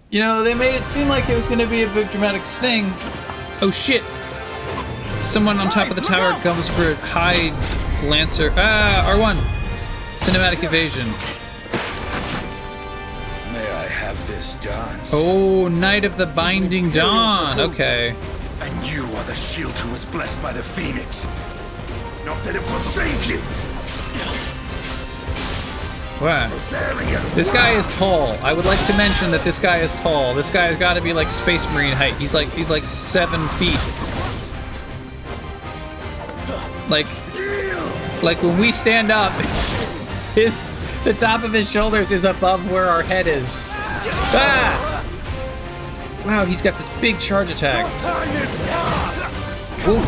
You know, they made it seem like it was going to be a big dramatic thing. Oh shit! Someone on top of the tower comes for high lancer. Ah, R1. Cinematic evasion. May I have this dance? Oh, Knight of the Binding Dawn. Okay. And you are the shield who was blessed by the Phoenix. Not that it will save you. Wow. This guy is tall. I would like to mention that this guy is tall. This guy has got to be like Space Marine height. He's like 7 feet. Like when we stand up, the top of his shoulders is above where our head is. Ah! Wow, he's got this big charge attack. Ooh.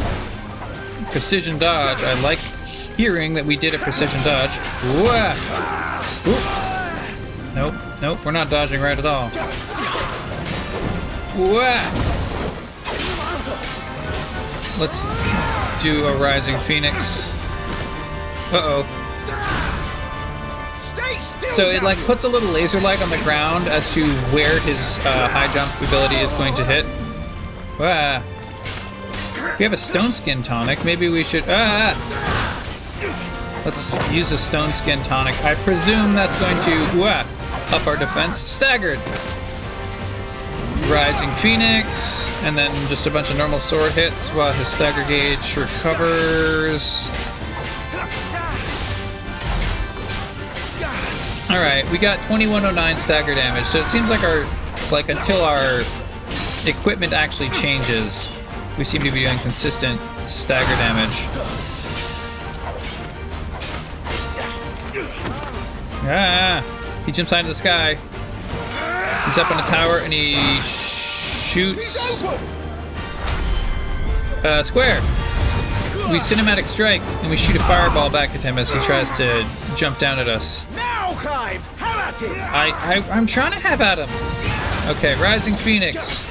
Precision dodge. I like hearing that we did a precision dodge. Whoa. Nope, we're not dodging right at all. Whoa. Let's do a Rising Phoenix. Uh-oh. So it like puts a little laser light on the ground as to where his high jump ability is going to hit. Wah. We have a stone skin tonic. Maybe we should... Let's use a stone skin tonic. I presume that's going to up our defense. Staggered. Rising Phoenix, and then just a bunch of normal sword hits while his stagger gauge recovers. Alright, we got 2109 stagger damage, so it seems like until our equipment actually changes, we seem to be doing consistent stagger damage. Ah! He jumps out of the sky. He's up on a tower and he shoots. Square. We cinematic strike and we shoot a fireball back at him as he tries to jump down at us. Now, Clive, have at him! I'm trying to have at him. Okay, Rising Phoenix.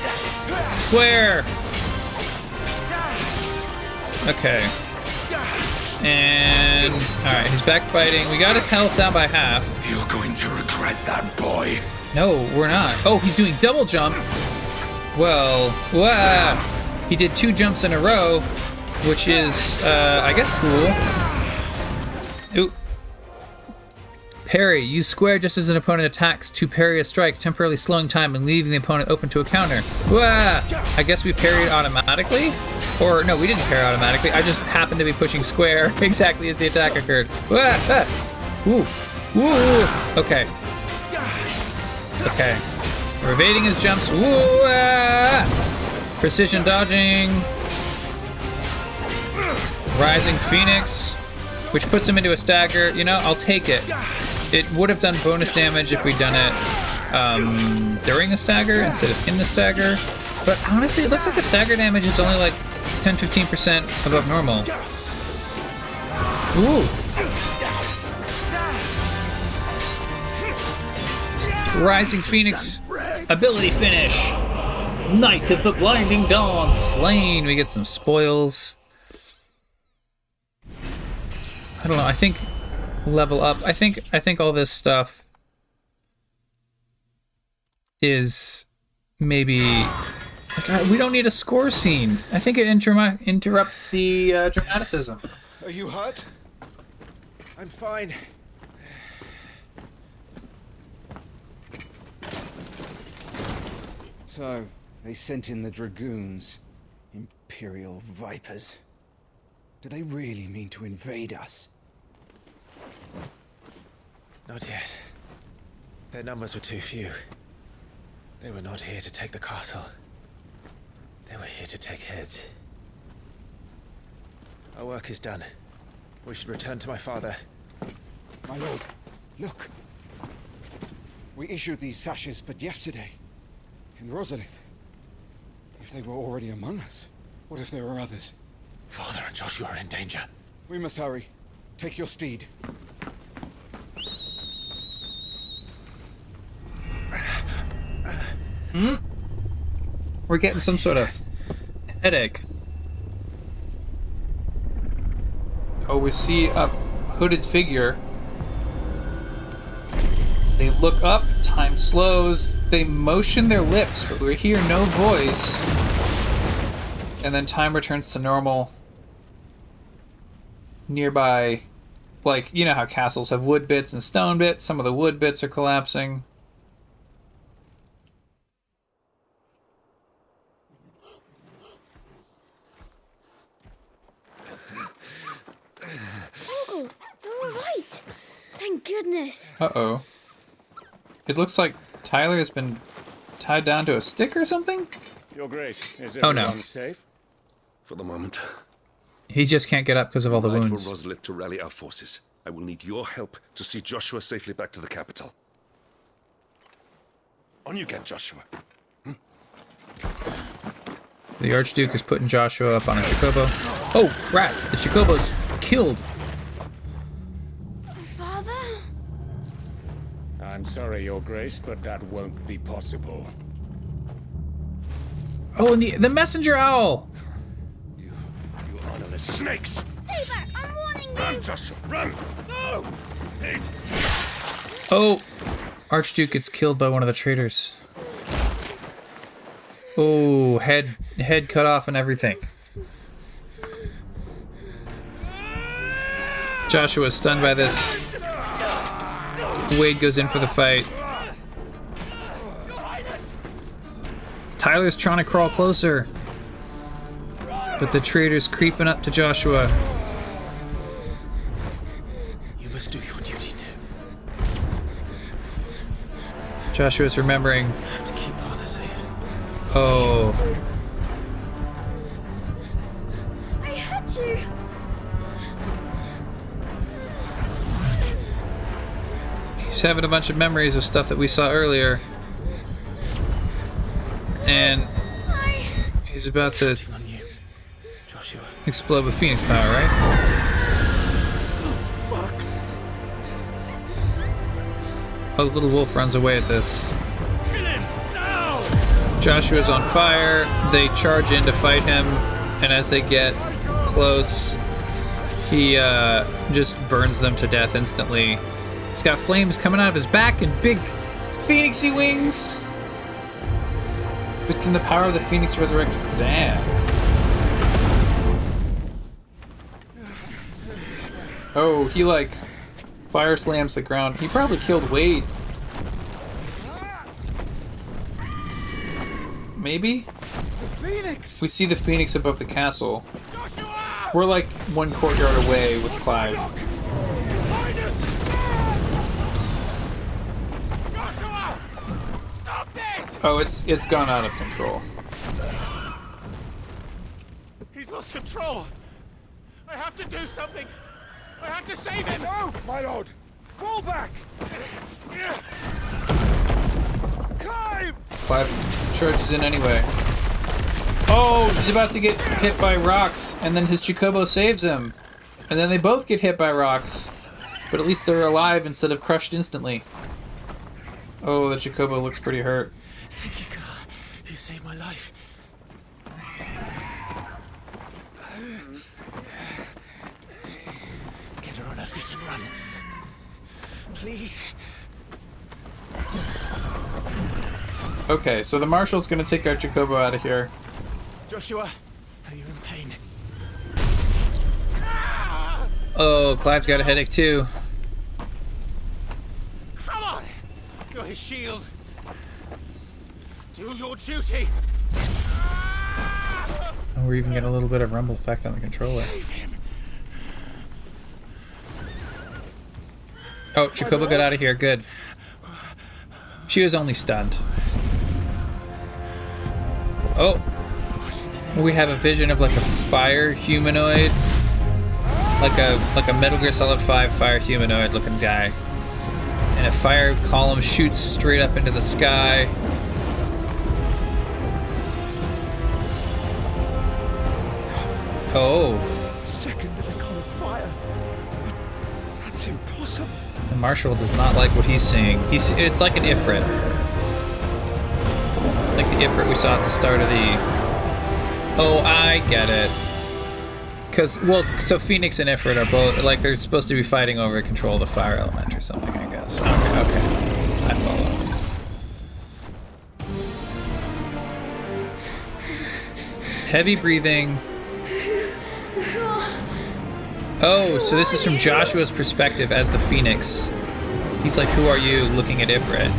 Square. Okay. And alright, he's back fighting. We got his health down by half. You're going to regret that, boy. No, we're not. Oh, he's doing double jump. Well, wow. He did 2 jumps in a row, which is, I guess, cool. Ooh. Parry. Use square just as an opponent attacks to parry a strike, temporarily slowing time and leaving the opponent open to a counter. Wah! I guess we parried automatically? Or, no, we didn't parry automatically. I just happened to be pushing square exactly as the attack occurred. Wah! Ah! Ooh. Ooh! Okay. Okay. We're evading his jumps. Ooh! Ah! Precision dodging. Rising Phoenix, which puts him into a stagger. You know, I'll take it. It would have done bonus damage if we'd done it during the stagger instead of in the stagger. But honestly, it looks like the stagger damage is only like 10-15% above normal. Ooh. Rising Phoenix ability finish. Night of the Blinding Dawn slain. We get some spoils. I don't know. I think level up. I think all this stuff is maybe. God, we don't need a score scene. I think it interrupts the dramaticism. Are you hurt? I'm fine. So, they sent in the dragoons. Imperial vipers. Do they really mean to invade us? Not yet. Their numbers were too few. They were not here to take the castle. They were here to take heads. Our work is done. We should return to my father. My lord, look. We issued these sashes but yesterday. In Rosalith. If they were already among us, what if there were others? Father and Joshua are in danger. We must hurry. Take your steed. We're getting some sort of headache. Oh, we see a hooded figure. They look up, time slows, they motion their lips, but we hear no voice. And then time returns to normal. Nearby, like, you know how castles have wood bits and stone bits? Some of the wood bits are collapsing. Oh, you're all right. Thank goodness. Uh-oh. It looks like Tyler has been tied down to a stick or something? Your Grace, is Oh, no. everyone safe? For the moment. He just can't get up because of all the Light wounds. for Rosalith to rally our forces. I will need your help to see Joshua safely back to the capital. On you get, Joshua. The Archduke is putting Joshua up on a Chocobo. Oh, crap! The Chocobo's killed. Father? I'm sorry, Your Grace, but that won't be possible. Oh, and the messenger owl! You honorless snakes! Stay back! I'm warning you! Run, Joshua, run! No! Hey. Oh! Archduke gets killed by one of the traitors. Oh, head cut off and everything. Joshua's stunned by this. Wade goes in for the fight. Tyler's trying to crawl closer, but the traitor's creeping up to Joshua. You must do your duty too. Joshua's remembering. You have to keep Father safe. Oh. I had to. He's having a bunch of memories of stuff that we saw earlier. And he's about to explode with Phoenix power, right? Fuck. Oh, the little wolf runs away at this. Joshua's on fire. They charge in to fight him, and as they get close, he just burns them to death instantly. He's got flames coming out of his back and big phoenixy wings. But can the power of the Phoenix resurrect his dad? Oh, he like fire slams the ground. He probably killed Wade. Maybe? The Phoenix! We see the Phoenix above the castle. We're like one courtyard away with Clive. Oh, it's gone out of control. He's lost control. I have to do something. I have to save him. No, My lord, Fall back! Clive! Clive charges in anyway. Oh, he's about to get hit by rocks, and then his Chocobo saves him. And then they both get hit by rocks. But at least they're alive instead of crushed instantly. Oh, the Chocobo looks pretty hurt. Thank you, God. You saved my life. Get her on her feet and run. Please. Okay, so the Marshal's gonna take our Chocobo out of here. Joshua, are you in pain? Oh, Clive's got a headache too. Come on! You're his shield. Do your duty. Oh, we're even getting a little bit of rumble effect on the controller. Save him. Oh, Chocobo got out of here. Good. She was only stunned. Oh. We have a vision of like a fire humanoid. Like a Metal Gear Solid 5 fire humanoid looking guy. And a fire column shoots straight up into the sky. Oh. Second icon of fire. That's impossible. The Marshal does not like what he's seeing. It's like an Ifrit. Like the Ifrit we saw at the start of the... Oh, I get it. Because, well, so Phoenix and Ifrit are both, like, they're supposed to be fighting over control of the fire element or something, I guess. Okay. I follow. Heavy breathing. Oh, so this is from Joshua's perspective as the Phoenix. He's like, who are you, looking at Ifrit?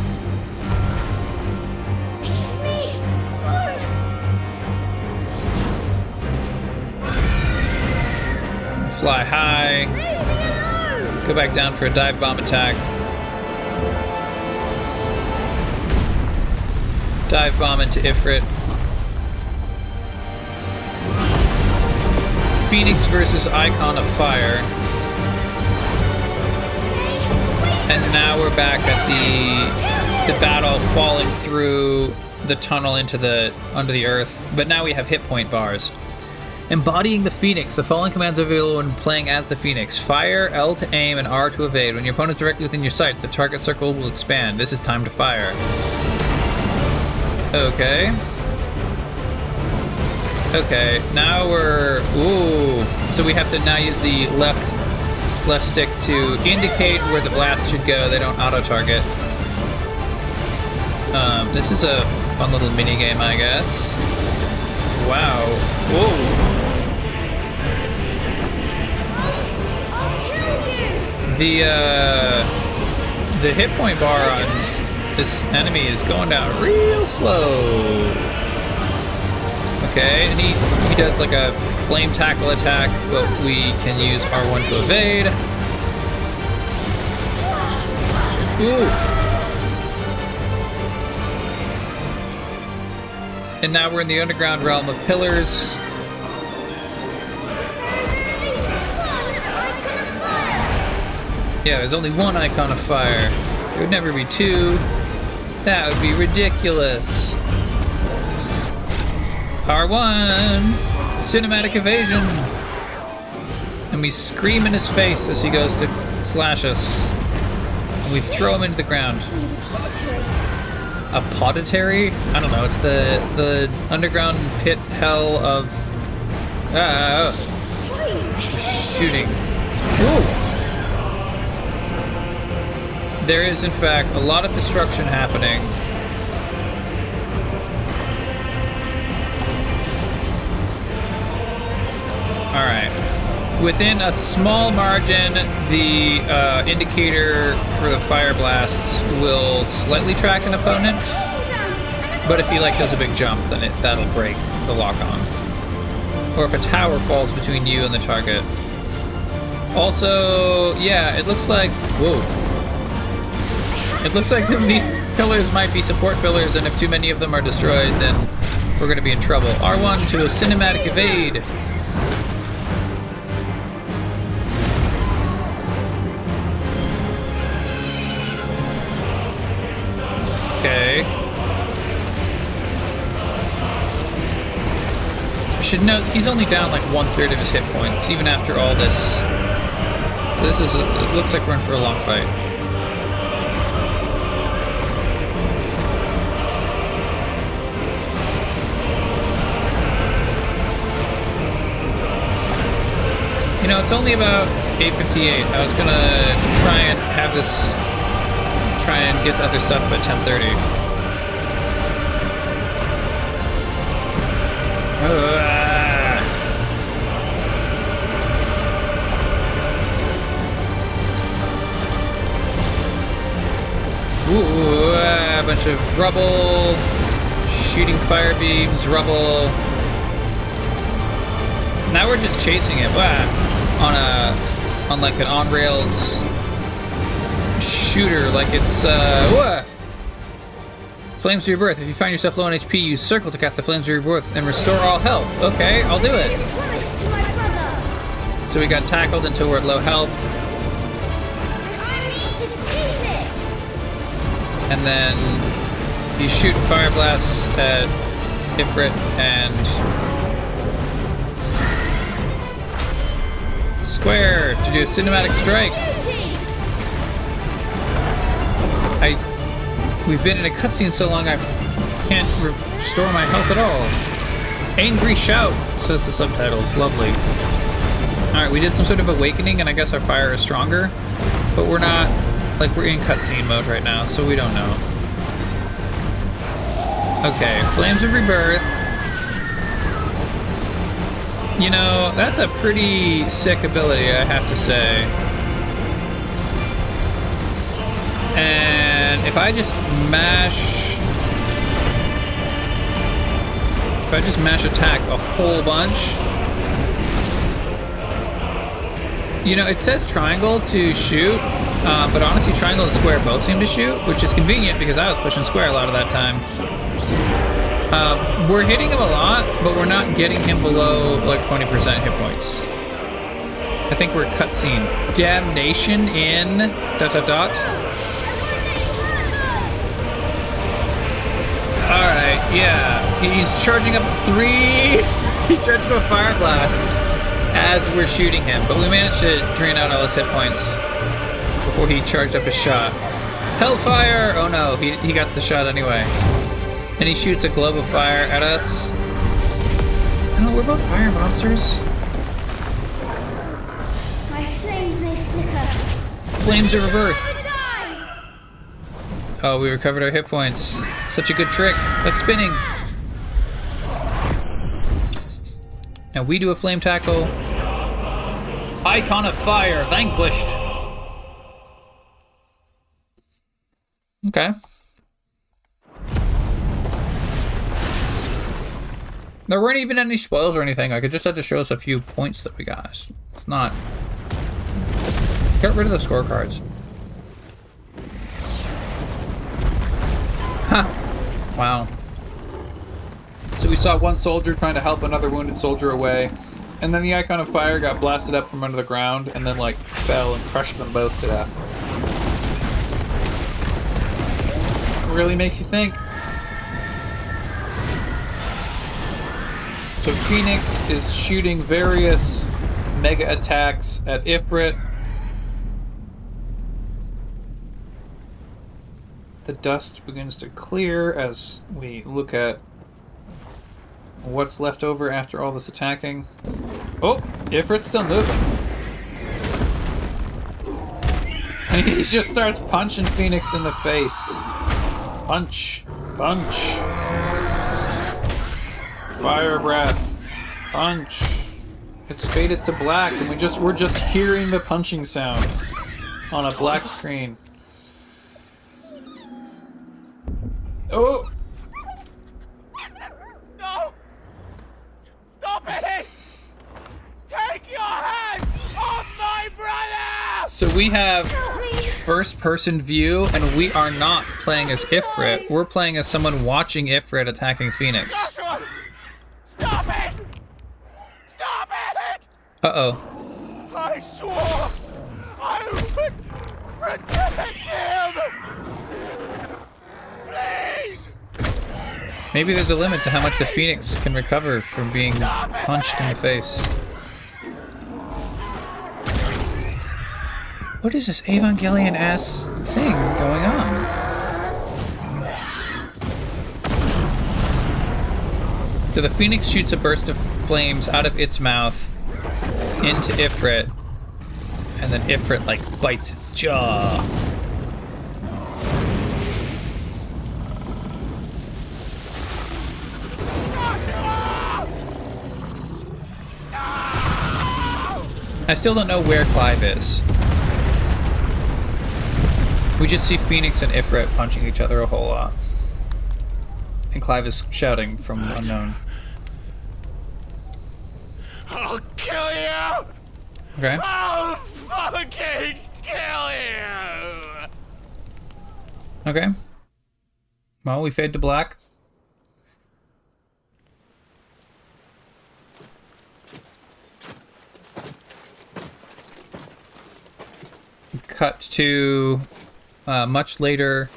Fly high. Go back down for a dive bomb attack. Dive bomb into Ifrit. Phoenix versus Icon of Fire. And now we're back at the battle falling through the tunnel into under the earth. But now we have hit point bars. Embodying the Phoenix. The following commands are available when playing as the Phoenix. Fire, L to aim, and R to evade. When your opponent is directly within your sights, the target circle will expand. This is time to fire. Okay. Okay, now we're... Ooh. So we have to now use the left stick to indicate where the blast should go. They don't auto-target. This is a fun little mini-game, I guess. Wow. Whoa. The hit point bar on this enemy is going down real slow. Okay, and he does like a flame tackle attack, but we can use R1 to evade. Ooh. And now we're in the underground realm of pillars. Yeah, there's only one icon of fire. There would never be two. That would be ridiculous. R1! Cinematic evasion! And we scream in his face as he goes to slash us. And we throw him into the ground. A poditary? I don't know, it's the underground pit hell of... shooting. Ooh! There is, in fact, a lot of destruction happening. Alright. Within a small margin, the indicator for the fire blasts will slightly track an opponent. But if he does a big jump, then that'll break the lock-on. Or if a tower falls between you and the target. Also, yeah, it looks like... Whoa. It looks like these pillars might be support pillars, and if too many of them are destroyed, then we're going to be in trouble. R1 to a cinematic evade. I should note he's only down like 1/3 of his hit points, even after all this. So this is, it looks like we're in for a long fight. You know, it's only about 8:58. I was gonna try and have this, try and get the other stuff at 10:30. Ooh, a bunch of rubble, shooting fire beams, rubble. Now we're just chasing it on like an on rails shooter, like it's Flames of Rebirth. If you find yourself low on HP, use circle to cast the Flames of Rebirth and restore all health. Okay, I'll do it. So we got tackled until we're at low health. And then you shoot fire blasts at Ifrit and square to do a cinematic strike. We've been in a cutscene so long I can't restore my health at all. Angry shout, says the subtitles. Lovely. Alright, we did some sort of awakening and I guess our fire is stronger, but we're not, like, we're in cutscene mode right now, so we don't know. Okay, Flames of Rebirth. You know, that's a pretty sick ability, I have to say. And if I just mash attack a whole bunch, you know, it says triangle to shoot, but honestly triangle and square both seem to shoot, which is convenient because I was pushing square a lot of that time. We're hitting him a lot, but we're not getting him below like 20% hit points. I think we're cutscene. Damnation in ... Alright, yeah. He's charging up 3. He's charging up a fire blast as we're shooting him, but we managed to drain out all his hit points before he charged up his shot. Hellfire! Oh no, he got the shot anyway. And he shoots a globe of fire at us. Oh, we're both fire monsters. My flames may flicker. Flames of Rebirth. Oh, we recovered our hit points. Such a good trick, like spinning. Now we do a flame tackle. Icon of Fire, vanquished. Okay. There weren't even any spoils or anything. Like, it just had to show us a few points that we got. It's not... Get rid of the scorecards. Huh. Wow. So we saw one soldier trying to help another wounded soldier away, and then the Icon of Fire got blasted up from under the ground and then, like, fell and crushed them both to death. Really makes you think. So Phoenix is shooting various mega attacks at Ifrit. The dust begins to clear as we look at what's left over after all this attacking. Oh, Ifrit's still moving. And he just starts punching Phoenix in the face. Punch, punch. Fire breath. Punch. It's faded to black and we're just hearing the punching sounds on a black screen. Oh! No! Stop it! Take your hands off my brother! So we have first-person view, and we are not playing as Ifrit. We're playing as someone watching Ifrit attacking Phoenix. Joshua! Stop it! Stop it! Uh-oh. I swore I would protect him! Please! Maybe there's a limit to how much the Phoenix can recover from being punched in the face. What is this Evangelion-ass thing going on? So the Phoenix shoots a burst of flames out of its mouth into Ifrit, and then Ifrit, like, bites its jaw. I still don't know where Clive is. We just see Phoenix and Ifrit punching each other a whole lot. And Clive is shouting from unknown. I'll kill you! Okay. I'll fucking kill you! Okay. Well, we fade to black. Cut to much later.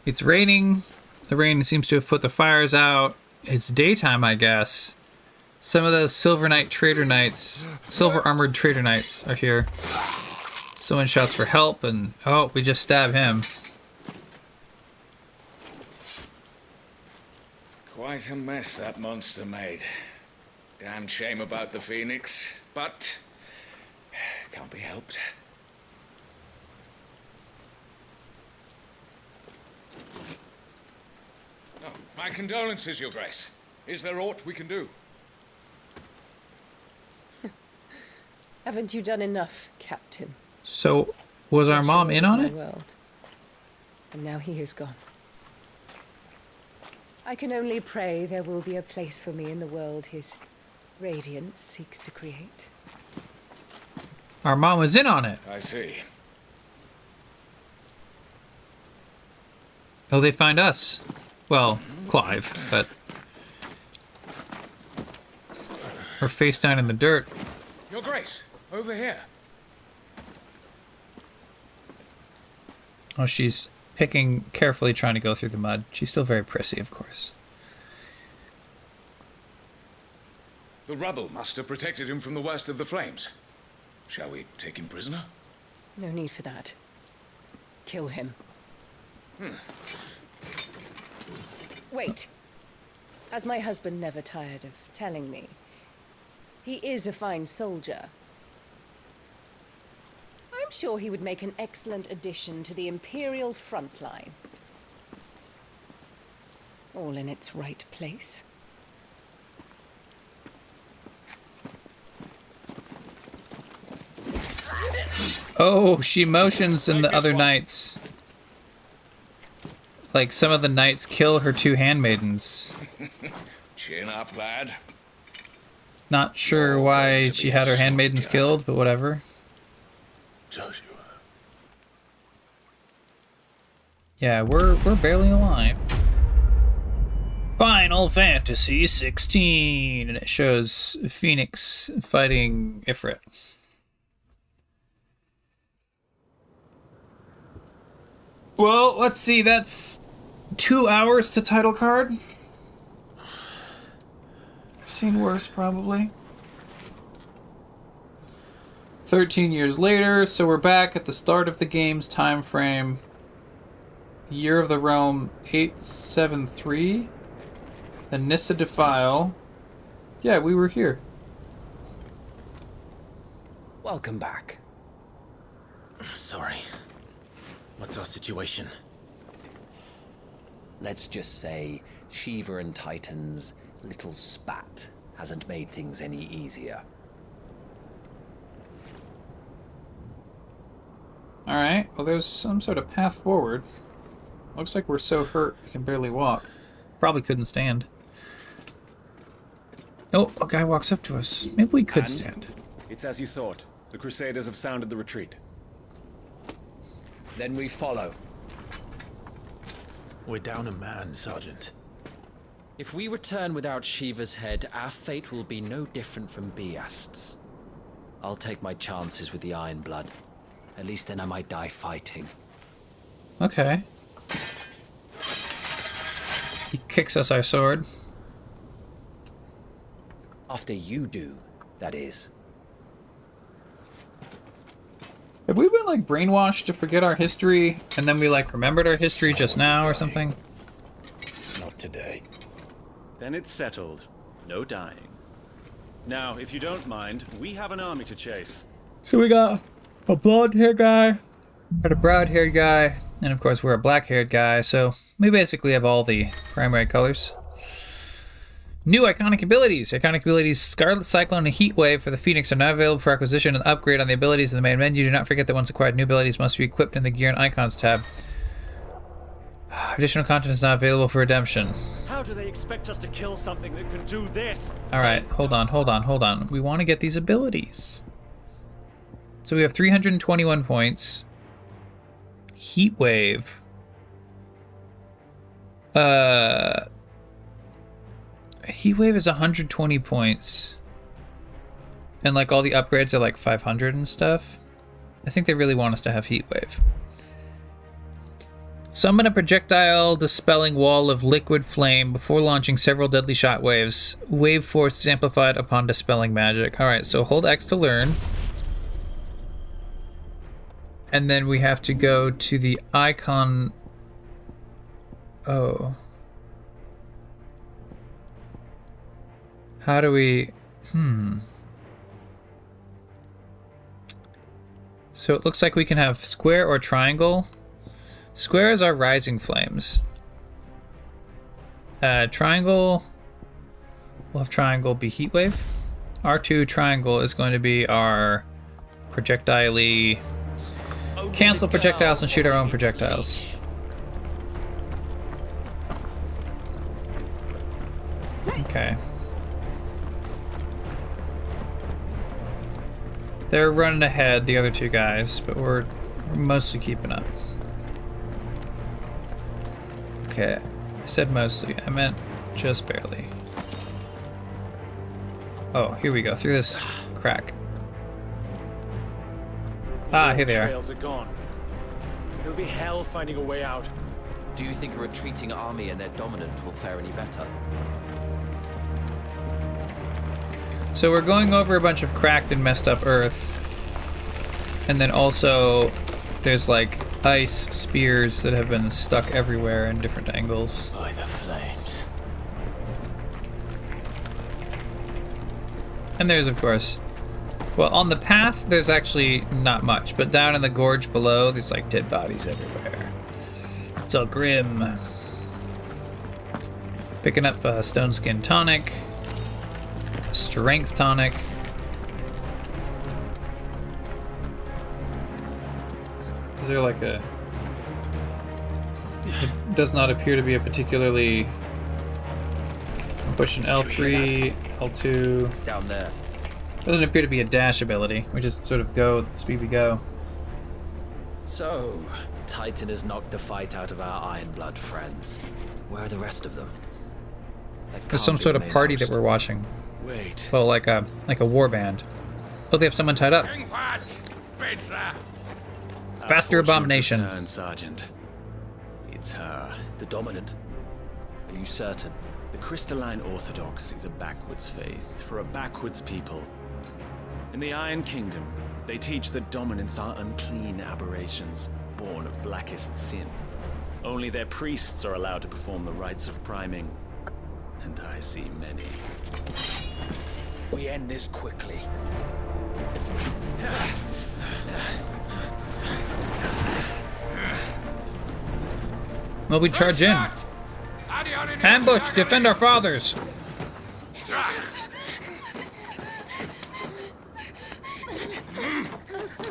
It's raining. The rain seems to have put the fires out. It's daytime, I guess. Some of those silver armored trader knights are here. Someone shouts for help, and oh, we just stab him. Quite a mess that monster made. Damn shame about the Phoenix, but can't be helped. Oh, my condolences, Your Grace. Is there aught we can do? Haven't you done enough, Captain? So, was our mom in on it? World. And now he is gone. I can only pray there will be a place for me in the world his radiance seeks to create. Our mom was in on it. I see. Oh, they find us. Well, Clive, but we're face down in the dirt. Your Grace, over here. Oh, she's picking carefully, trying to go through the mud. She's still very prissy, of course. The rubble must have protected him from the worst of the flames. Shall we take him prisoner? No need for that. Kill him. Wait. As my husband never tired of telling me, he is a fine soldier. I'm sure he would make an excellent addition to the Imperial front line. All in its right place. Oh, she motions and the other knights. Like, some of the knights kill her two handmaidens. Chin up, lad. Not sure why she had her handmaidens killed, but whatever. Joshua. Yeah, we're barely alive. Final Fantasy XVI, and it shows Phoenix fighting Ifrit. Well, let's see, that's 2 hours to title card. I've seen worse, probably. 13 years later, so we're back at the start of the game's time frame. Year of the Realm 873. The Nissa Defile. Yeah, we were here. Welcome back. Sorry. What's our situation? Let's just say Shiva and Titan's little spat hasn't made things any easier. Alright, well there's some sort of path forward. Looks like we're so hurt we can barely walk. Probably couldn't stand. Oh, a guy walks up to us. Maybe we could stand. It's as you thought. The Crusaders have sounded the retreat. Then we follow. We're down a man, Sergeant. If we return without Shiva's head, our fate will be no different from Biast's. I'll take my chances with the Iron Blood. At least then I might die fighting. Okay. He kicks us our sword. After you do, that is. Have we been, like, brainwashed to forget our history, and then we, like, remembered our history just now or something? Not today. Then it's settled. No dying. Now, if you don't mind, we have an army to chase. So we got a blonde-haired guy, got a brown-haired guy, and of course we're a black-haired guy, so we basically have all the primary colors. New iconic abilities. Iconic abilities Scarlet Cyclone and Heat Wave for the Phoenix are now available for acquisition and upgrade on the abilities in the main menu. Do not forget that once acquired, new abilities must be equipped in the Gear and Icons tab. Additional content is not available for redemption. How do they expect us to kill something that can do this? Alright, hold on. We want to get these abilities. So we have 321 points. Heat Wave. Heat Wave is 120 points. And like all the upgrades are like 500 and stuff. I think they really want us to have Heat Wave. Summon a projectile dispelling wall of liquid flame before launching several deadly shot waves. Wave force is amplified upon dispelling magic. Alright, so hold X to learn. And then we have to go to the icon. Oh. How do we... So it looks like we can have square or triangle. Square is our rising flames. Triangle... We'll have triangle be heat wave. R2 triangle is going to be our projectile-y... Cancel projectiles and shoot our own projectiles. Okay. They're running ahead, the other two guys, but we're mostly keeping up. Okay, I said mostly. I meant just barely. Oh, here we go, through this crack. Ah, here they are. Trails are gone. It'll be hell finding a way out. Do you think a retreating army and their dominant will fare any better? So we're going over a bunch of cracked and messed up earth. And then also there's like ice spears that have been stuck everywhere in different angles. By the flames. And there's of course, well, on the path there's actually not much, but down in the gorge below there's like dead bodies everywhere. It's all grim. Picking up Stone Skin Tonic. Strength Tonic. Is there like a... It does not appear to be a particularly... I'm pushing L3, L2. Down there. Doesn't appear to be a dash ability. We just sort of go at the speed we go. So, Titan has knocked the fight out of our Ironblood friends. Where are the rest of them? There's some sort of party that we're watching. Wait. Well, like a war band. Oh, they have someone tied up. Faster Abomination. Turn, Sergeant. It's her. The dominant. Are you certain? The Crystalline Orthodox is a backwards faith for a backwards people. In the Iron Kingdom, they teach that dominants are unclean aberrations, born of blackest sin. Only their priests are allowed to perform the rites of priming. And I see many. We end this quickly. Well, we charge in. Ambush! Defend our fathers!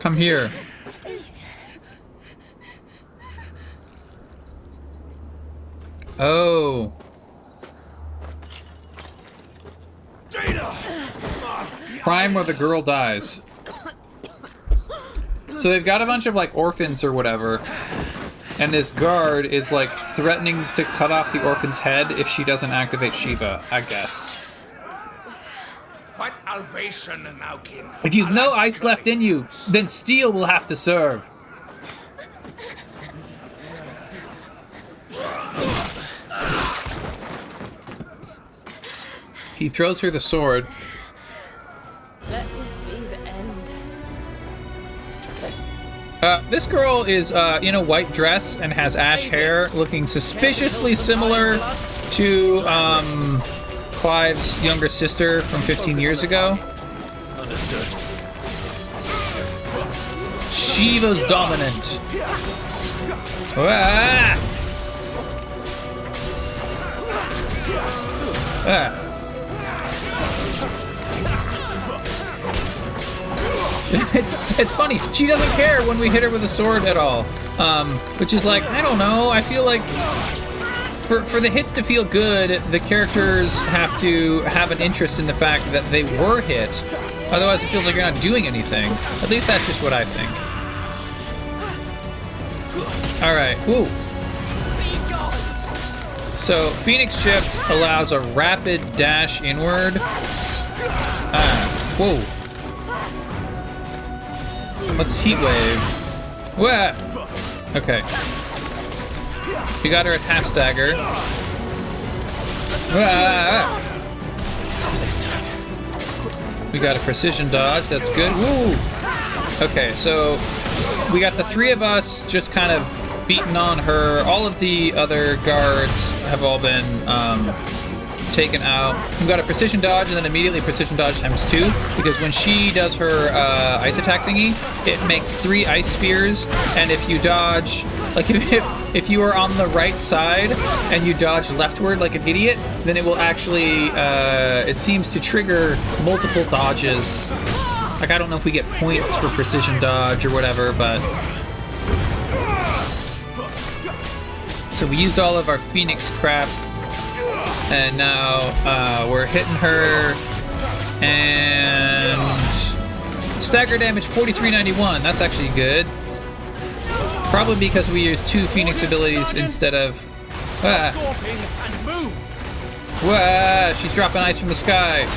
Come here. Oh. Prime where the girl dies. So they've got a bunch of like orphans or whatever, and this guard is like threatening to cut off the orphan's head if she doesn't activate Shiva, I guess. What Alvation now, King? If you've no ice left in you, then steel will have to serve. He throws her the sword. Let this be the end. This girl is in a white dress and has ash hair, looking suspiciously similar to Clive's younger sister from 15 years ago. Understood. Shiva's dominant. Ah! Ah. It's funny. She doesn't care when we hit her with a sword at all. Which is like, I don't know. I feel like for the hits to feel good, the characters have to have an interest in the fact that they were hit. Otherwise, it feels like you're not doing anything. At least that's just what I think. All right. Ooh. So Phoenix Shift allows a rapid dash inward. Whoa. Let's Heat Wave. Wah! Okay. We got her at half stagger. We got a precision dodge. That's good. Woo! Okay, so we got the three of us just kind of beating on her. All of the other guards have all been taken out. We got a precision dodge and then immediately precision dodge times 2, because when she does her ice attack thingy, it makes 3 ice spears, and if you dodge, like if you are on the right side and you dodge leftward like an idiot, then it will actually, it seems to trigger multiple dodges. Like, I don't know if we get points for precision dodge or whatever, but... So we used all of our Phoenix crap, and now we're hitting her, and stagger damage 4391. That's actually good. Probably because we used 2 Phoenix abilities instead of. She's dropping ice from the sky.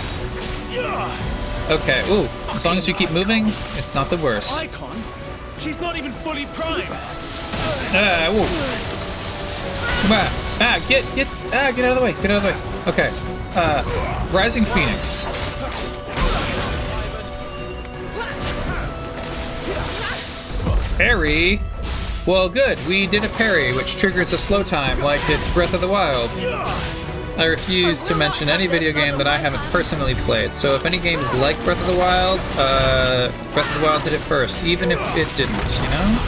Okay. Ooh. As long as you keep moving, it's not the worst. Icon? She's not even fully primed. Ooh. Get out of the way. Get out of the way. Okay. Rising Phoenix. Parry. Well, good. We did a parry, which triggers a slow time, like it's Breath of the Wild. I refuse to mention any video game that I haven't personally played, so if any game is like Breath of the Wild, Breath of the Wild did it first, even if it didn't, you know?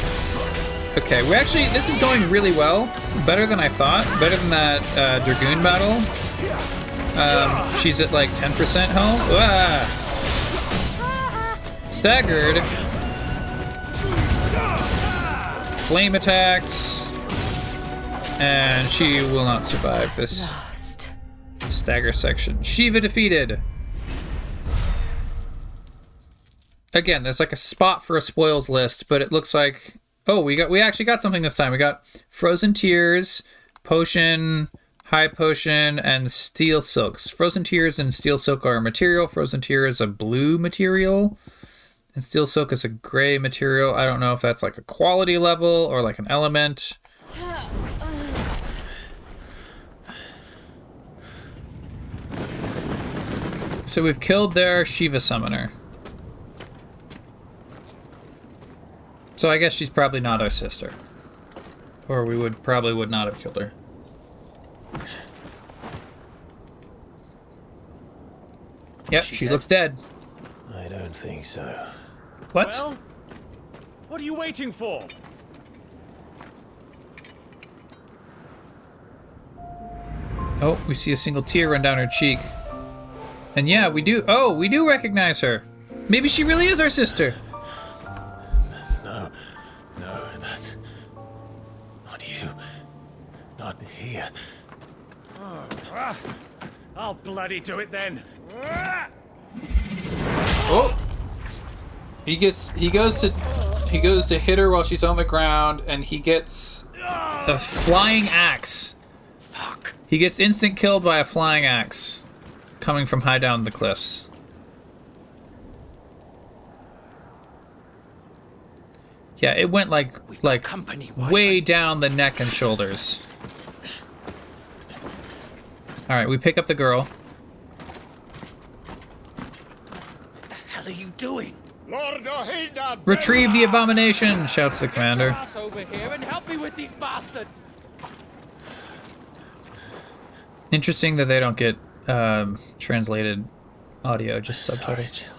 Okay, we actually, this is going really well. Better than I thought. Better than that Dragoon battle. She's at like 10% health. Staggered. Flame attacks. And she will not survive this stagger section. Shiva defeated. Again, there's like a spot for a spoils list, but it looks like... Oh, we actually got something this time. We got Frozen Tears, Potion, High Potion, and Steel Silks. Frozen Tears and Steel Silk are a material. Frozen Tear is a blue material, and Steel Silk is a gray material. I don't know if that's like a quality level or like an element. So we've killed their Shiva summoner. So I guess she's probably not our sister. Or we probably would not have killed her. Yep, she looks dead. I don't think so. What? Well, what are you waiting for? Oh, we see a single tear run down her cheek. And yeah, we do recognize her. Maybe she really is our sister. No, that's not you. Not here. I'll bloody do it then. Oh! He goes to hit her while she's on the ground, and he gets a flying axe. Fuck. He gets instant killed by a flying axe coming from high down the cliffs. Yeah, it went like way down the neck and shoulders. All right, we pick up the girl. hell are you doing? Lord Ohida! Retrieve the abomination, shouts the commander. Get your ass over here and help me with these bastards. Interesting that they don't get translated audio, just subtitles. Sorry,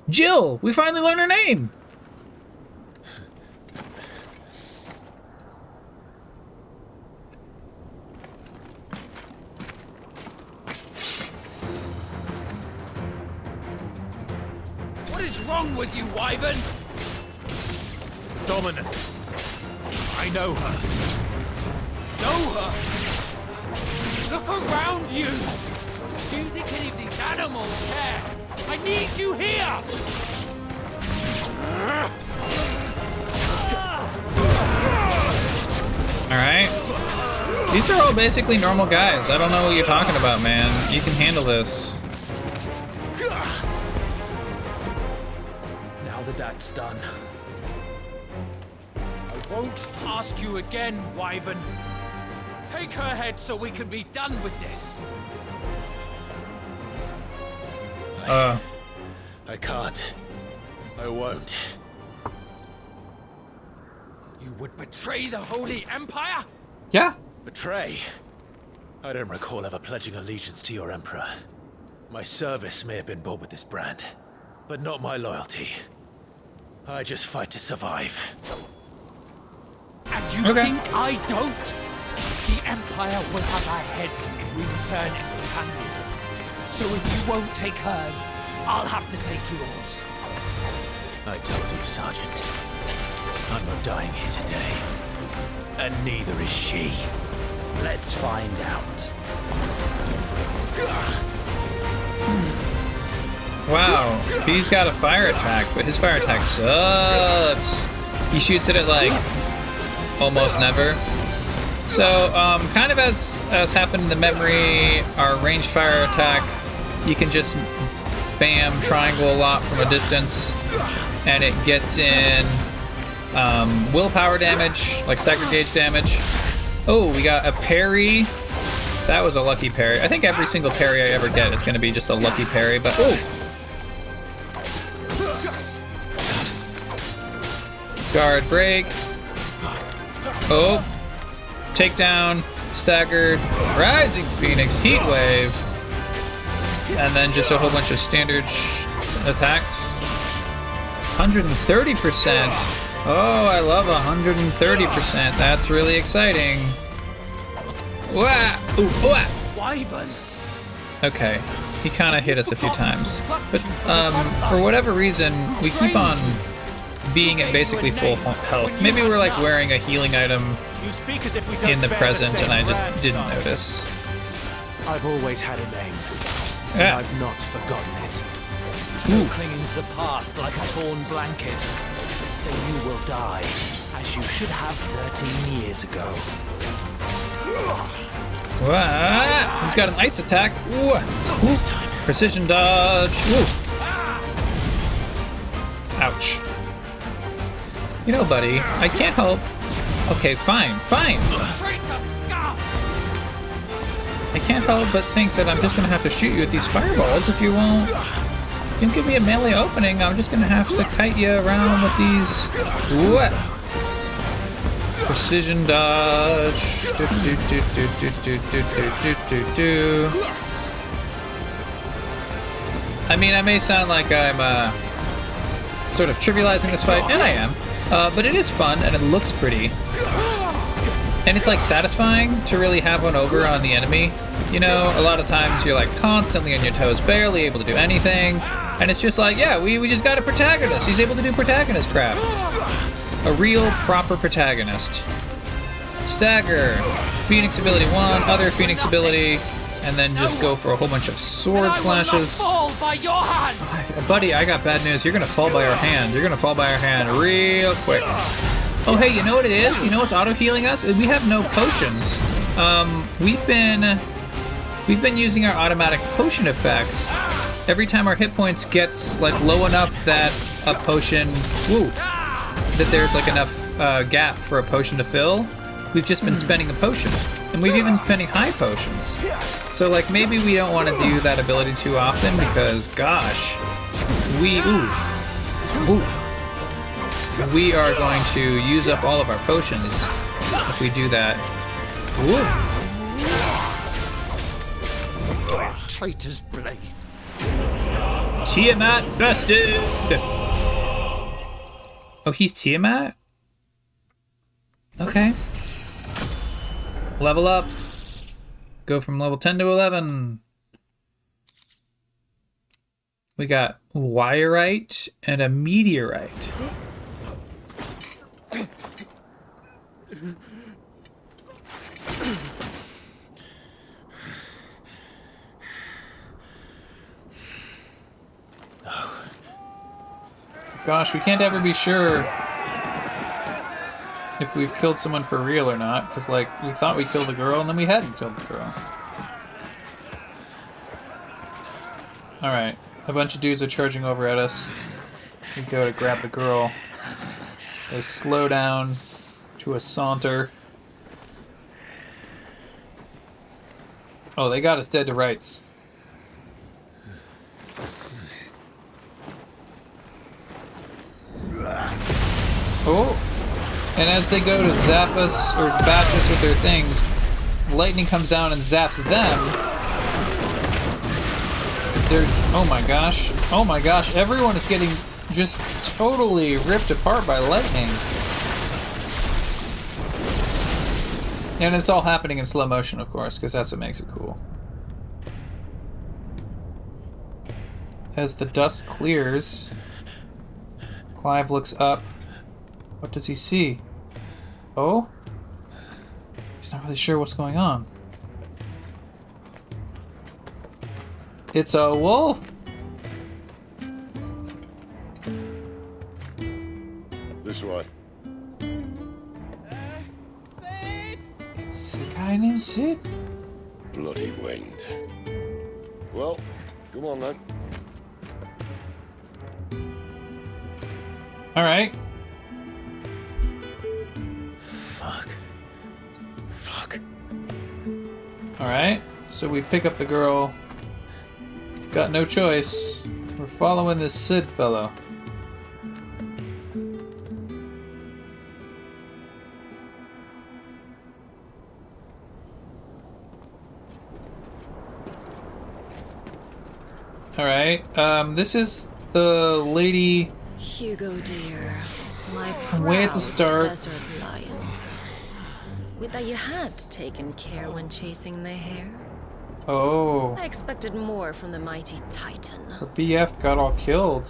Jill! We finally learned her name! What is wrong with you, Wyvern? Dominant. I know her. Know her? Look around you! Do you think any of these animals care? I need you here! Alright. These are all basically normal guys. I don't know what you're talking about, man. You can handle this. Now that that's done, I won't ask you again, Wyvern. Take her head so we can be done with this. I can't. I won't. You would betray the Holy Empire? Yeah. Betray? I don't recall ever pledging allegiance to your Emperor. My service may have been bought with this brand, but not my loyalty. I just fight to survive. And you think I don't? The Empire will have our heads if we return empty-handed. So if you won't take hers, I'll have to take yours. I told you, Sergeant. I'm not dying here today. And neither is she. Let's find out. Wow, he's got a fire attack, but his fire attack sucks. He shoots it at like almost never. So, kind of as happened in the memory, our ranged fire attack, you can just bam triangle a lot from a distance, and it gets in willpower damage, like stagger gauge damage. Oh, we got a parry. That was a lucky parry. I think every single parry I ever get is going to be just a lucky parry, but oh. Guard break. Oh. Takedown, staggered, rising phoenix, heat wave, and then just a whole bunch of standard attacks. 130%. Oh, I love 130%. That's really exciting. Wah! Ooh, wah! Wyvern. Okay, he kind of hit us a few times, but for whatever reason, we keep on being at basically full health. Maybe we're like wearing a healing item in the present, and I just didn't notice. I've always had a name, and Yeah. I've not forgotten it. Still clinging to the past like a torn blanket. Then you will die, as you should have 13 years ago. Wah! He's got an ice attack. Ooh. Ooh. Precision dodge. Ooh. Ouch. You know, buddy, I can't help. Okay, fine. I can't help but think that I'm just gonna have to shoot you with these fireballs if you won't. You don't give me a melee opening, I'm just gonna have to kite you around with these. What? Precision dodge. I mean, I may sound like I'm sort of trivializing this fight, and I am, but it is fun and it looks pretty. And it's like satisfying to really have one over on the enemy. You know, a lot of times you're like constantly on your toes, barely able to do anything. And it's just like, yeah, we just got a protagonist. He's able to do protagonist crap. A real proper protagonist. Stagger, Phoenix ability 1, other Phoenix ability, and then just go for a whole bunch of sword slashes. Buddy, I got bad news. You're gonna fall by our hand. You're gonna fall by our hand real quick. Oh, hey, you know what it is? You know what's auto-healing us? We have no potions. We've been using our automatic potion effect. Every time our hit points gets like low enough that a potion, that there's like enough gap for a potion to fill, we've just been spending the potion. And we've even been spending high potions. So, like, maybe we don't want to do that ability too often because, gosh, we are going to use up all of our potions if we do that. Traitor's blade. Tiamat bested! Oh, he's Tiamat? Okay. Level up. Go from level 10 to 11. We got Wireite and a Meteorite. Gosh, we can't ever be sure if we've killed someone for real or not, because, like, we thought we killed the girl and then we hadn't killed the girl. Alright, a bunch of dudes are charging over at us. We go to grab the girl. They slow down to a saunter. Oh, they got us dead to rights. Oh! And as they go to zap us or bash us with their things, lightning comes down and zaps them. Oh my gosh, everyone is getting just totally ripped apart by lightning. And it's all happening in slow motion, of course, because that's what makes it cool. As the dust clears, Clive looks up. What does he see? Oh? He's not really sure what's going on. It's a wolf? This way. It's a guy named Sid. Bloody wind. Well, come on then. Alright. Fuck. Alright, so we pick up the girl. Got no choice. We're following this Sid fellow. Alright, this is the lady... Hugo, dear. My way at the proud start. desert lion. With that you had taken care when chasing the hare. Oh. I expected more from the mighty Titan. Her BF got all killed.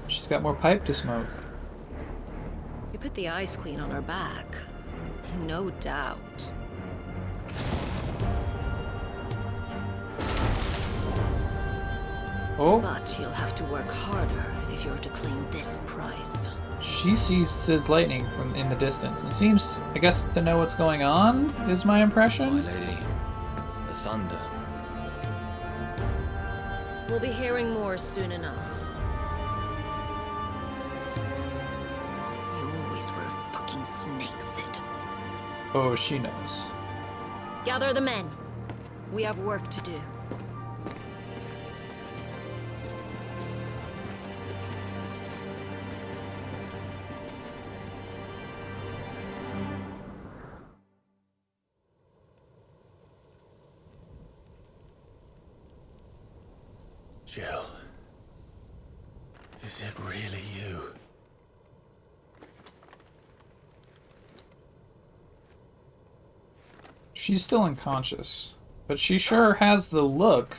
She's got more pipe to smoke. You put the Ice Queen on her back. No doubt. Oh. But you'll have to work harder if you're to claim this prize. She sees Sid's lightning from in the distance and seems, I guess, to know what's going on, is my impression. My lady, the thunder. We'll be hearing more soon enough. You always were a fucking snake, Sid. Oh, she knows. Gather the men. We have work to do. Jill, is it really you? She's still unconscious, but she sure has the look.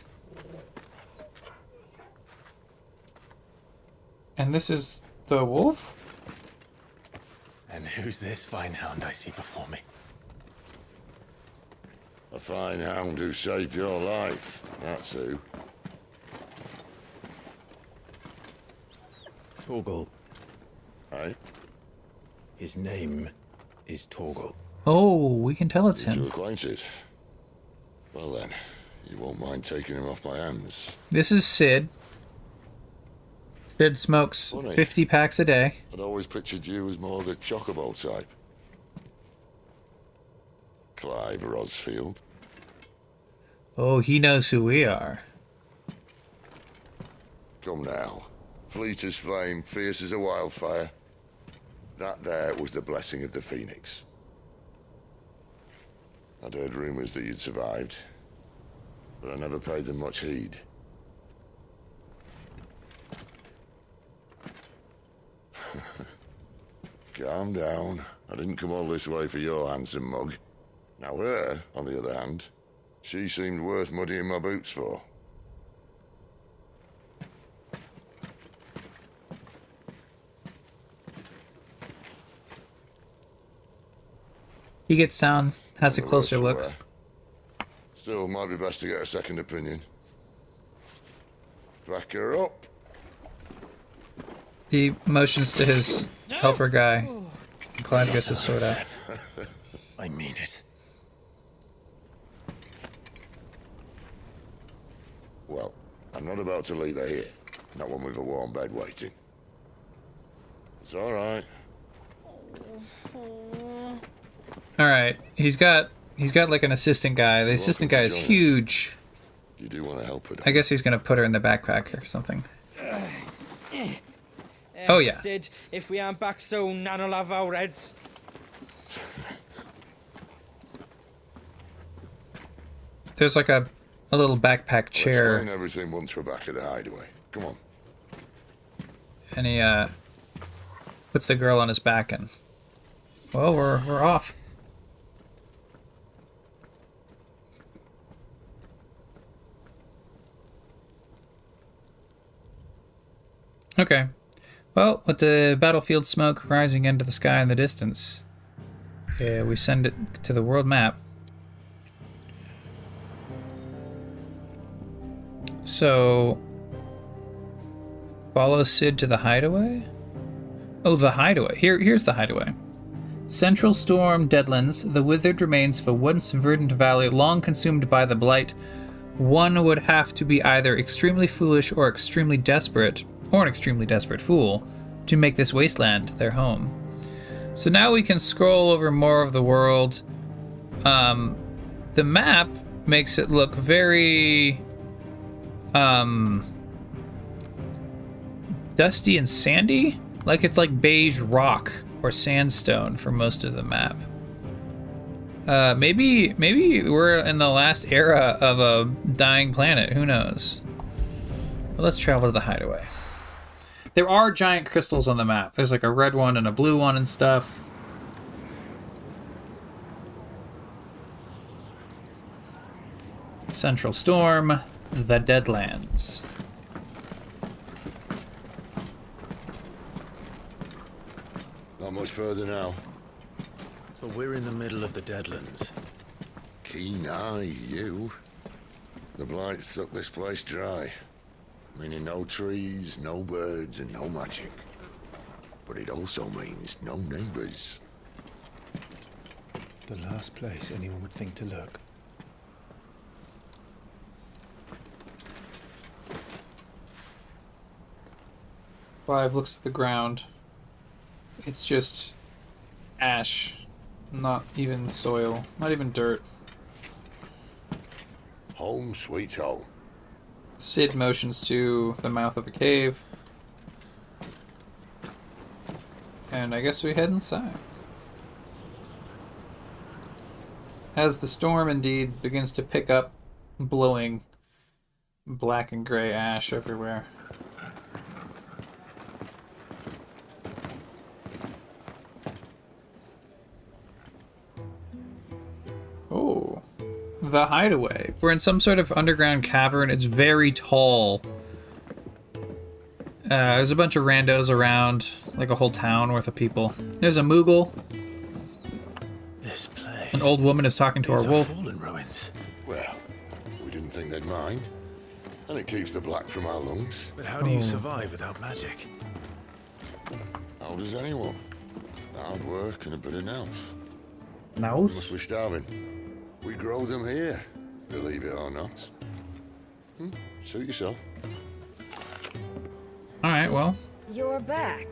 And this is the wolf? And who's this fine hound I see before me? A fine hound who saved your life, that's who. Torgal. Aye? His name is Torgal. Oh, we can tell it's You two him. acquainted? Well then, you won't mind taking him off my hands. This is Sid. Sid smokes Funny. 50 packs a day. I'd always pictured you as more the chocobo type. Clive Rosfield. Oh, he knows who we are. Come now. Fleet as flame, fierce as a wildfire. That there was the blessing of the Phoenix. I'd heard rumors that you'd survived, but I never paid them much heed. Calm down. I didn't come all this way for your handsome mug. Now her, on the other hand, she seemed worth muddying my boots for. He gets down, has a closer look. Still, might be best to get a second opinion. Back her up. He motions to his helper guy. Clive gets his sword out. I mean it. Well, I'm not about to leave her here. Not one with a warm bed waiting. It's all right. All right, he's got like an assistant guy. The assistant guy is huge. You do want to help her. I guess he's gonna put her in the backpack or something. Oh yeah. Sid, if we aren't back soon, Nan'll have our heads. There's like a little backpack chair. Explain everything once we're back at the hideaway. Come on. And he puts the girl on his back and well, we're off. Okay. Well, with the battlefield smoke rising into the sky in the distance, we send it to the world map. So, follow Sid to the hideaway? Oh, the hideaway. Here's the hideaway. Central Storm Deadlands, the withered remains of a once verdant valley long consumed by the blight. One would have to be either extremely foolish or extremely desperate, or an extremely desperate fool, to make this wasteland their home. So now we can scroll over more of the world. The map makes it look very dusty and sandy, like it's like beige rock or sandstone for most of the map. Maybe we're in the last era of a dying planet. Who knows? But let's travel to the hideaway. There are giant crystals on the map. There's like a red one and a blue one and stuff. Central Storm, the Deadlands. Not much further now. But we're in the middle of the Deadlands. Keen eye, you. The blight sucked this place dry. Meaning no trees, no birds, and no magic. But it also means no neighbors. The last place anyone would think to look. Clive looks at the ground. It's just ash. Not even soil. Not even dirt. Home sweet home. Sid motions to the mouth of a cave. And I guess we head inside. As the storm indeed begins to pick up, blowing black and gray ash everywhere. Oh. The hideaway. We're in some sort of underground cavern. It's very tall. There's a bunch of randos around, like a whole town worth of people. There's a Moogle. This place. An old woman is talking to our wolf. Fallen ruins. Well, we didn't think they'd mind. And it keeps the black from our lungs. But how do you survive without magic? How does anyone? Hard work and a bit of nous. Nous? Must be starving. We grow them here, believe it or not. Suit yourself. Alright, well. You're back.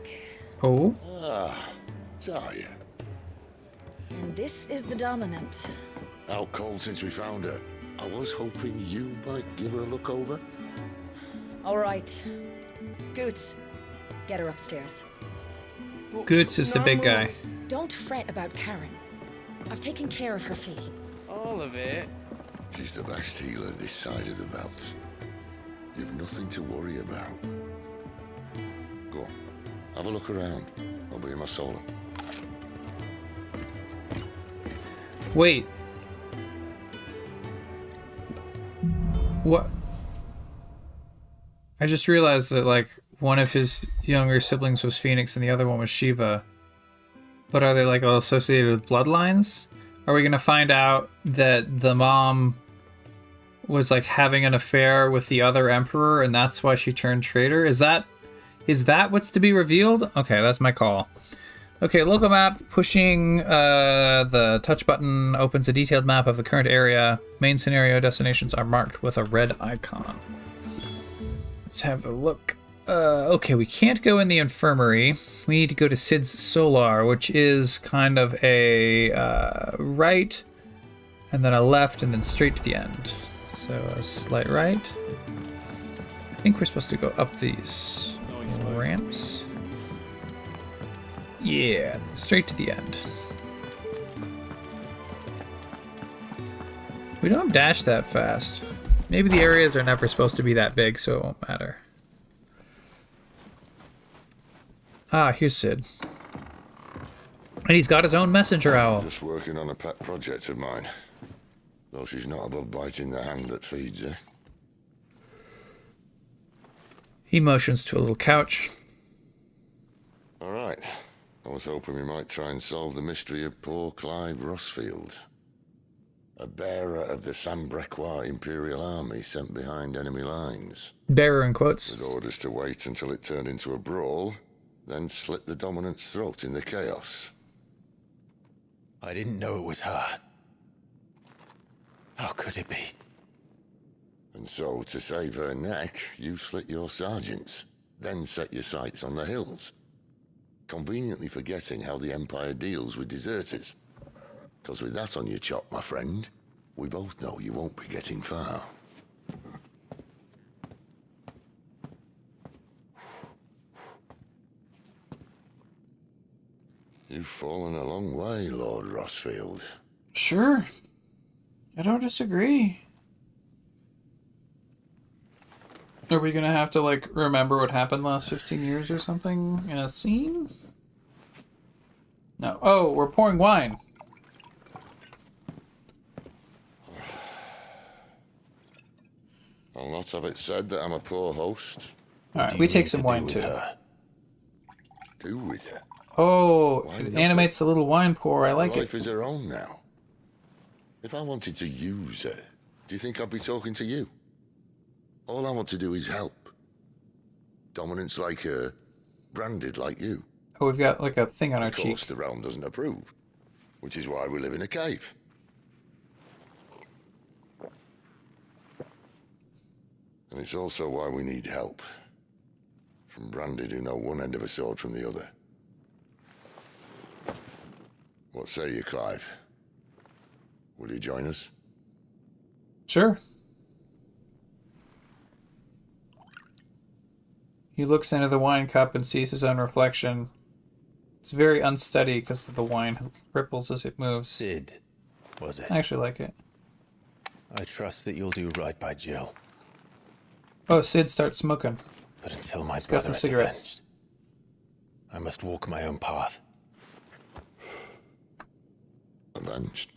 Ah, Talia. And this is the Dominant. Out cold since we found her. I was hoping you might give her a look over. All right. Goots, get her upstairs. Goots is the big guy. Don't fret about Karen. I've taken care of her fee. All of it? She's the best healer this side of the belt. You've nothing to worry about. Go on, have a look around. I'll be in my solo. Wait. What? I just realized that, like, one of his younger siblings was Phoenix and the other one was Shiva. But are they, like, all associated with bloodlines? Are we going to find out that the mom was, like, having an affair with the other emperor and that's why she turned traitor? Is that what's to be revealed? Okay, that's my call. Okay, local map. Pushing the touch button opens a detailed map of the current area. Main scenario destinations are marked with a red icon. Let's have a look. Okay, we can't go in the infirmary. We need to go to Sid's Solar, which is kind of a right, and then a left, and then straight to the end. So a slight right. I think we're supposed to go up these ramps. Yeah, straight to the end. We don't dash that fast. Maybe the areas are never supposed to be that big, so it won't matter. Ah, here's Sid. And he's got his own messenger owl. Just working on a pet project of mine. Though she's not above biting the hand that feeds her. He motions to a little couch. All right. I was hoping we might try and solve the mystery of poor Clive Rossfield. A bearer of the Sambrequois Imperial Army sent behind enemy lines. Bearer in quotes. With orders to wait until it turned into a brawl, then slit the dominant's throat in the chaos. I didn't know it was her. How could it be? And so, to save her neck, you slit your sergeants, then set your sights on the hills. Conveniently forgetting how the Empire deals with deserters. Because with that on your chop, my friend, we both know you won't be getting far. You've fallen a long way, Lord Rossfield. Sure. I don't disagree. Are we gonna have to, like, remember what happened last 15 years or something in a scene? No. Oh, we're pouring wine. I'll not have it said that I'm a poor host. Alright, we take some wine too. Do with her? Oh, Why it nothing? animates the little wine pour. I like her life it. is her own now. If I wanted to use her, do you think I'd be talking to you? All I want to do is help. Dominants like her, branded like you. Oh, we've got like a thing on our cheek. Of course, the realm doesn't approve, which is why we live in a cave. And it's also why we need help. From branded who know one end of a sword from the other. What say you, Clive? Will you join us? Sure. He looks into the wine cup and sees his own reflection. It's very unsteady because the wine ripples as it moves. Sid, was it? I actually like it. I trust that you'll do right by Jill. Oh, Sid starts smoking. But until my He's got brother some is cigarettes. avenged, I must walk my own path. Avenged?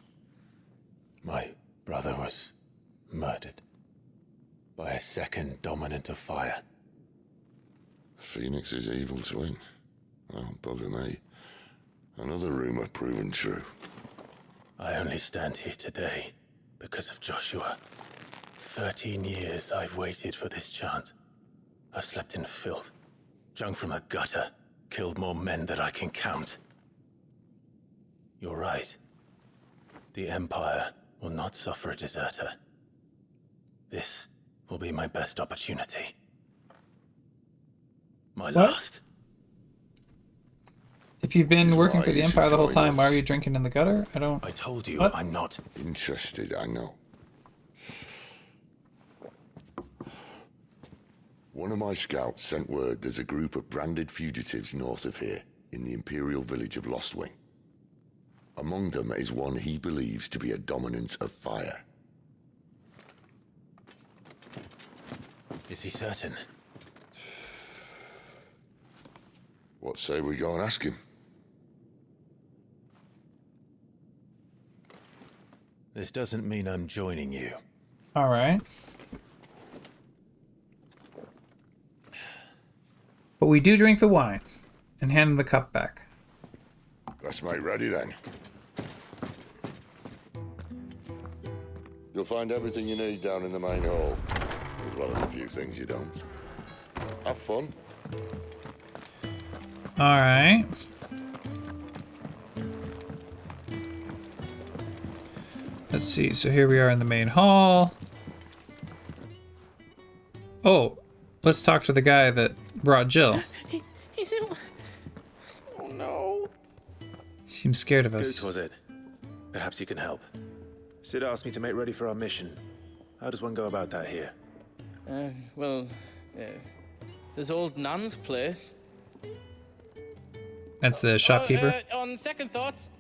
My brother was murdered by a second dominant of fire. Phoenix's evil twin. Oh, bugger me. Another rumor proven true. I only stand here today because of Joshua. 13 years I've waited for this chance. I've slept in filth, drunk from a gutter, killed more men than I can count. You're right. The Empire will not suffer a deserter. This will be my best opportunity. My last. If you've been working for why the you Empire should the whole join time, why are us. you drinking in the gutter? I don't... I told you, What? I'm not interested, I know. One of my scouts sent word there's a group of branded fugitives north of here, in the Imperial village of Lostwing. Among them is one he believes to be a dominant of fire. Is he certain? What say we go and ask him? This doesn't mean I'm joining you. All right. But we do drink the wine and hand him the cup back. Let's make ready then. You'll find everything you need down in the main hall, as well as a few things you don't. Have fun. All right. Let's see. So here we are in the main hall. Oh, let's talk to the guy that brought Jill. He's in... Oh no. He seems scared of us. Goot was it? Perhaps you can help. Sid asked me to make ready for our mission. How does one go about that here? There's old Nan's place. That's the shopkeeper. On second thoughts,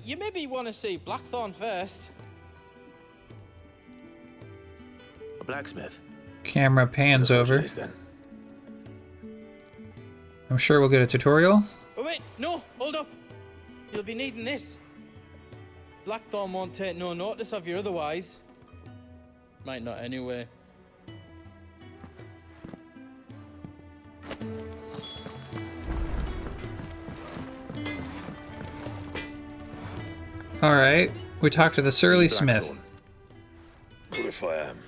you maybe want to see Blackthorn first. A blacksmith? Camera pans over. Then. I'm sure we'll get a tutorial. Oh wait, no, hold up. You'll be needing this. Blackthorn won't take no notice of you otherwise. Might not anyway. Alright, we talked to the surly smith. What if I am?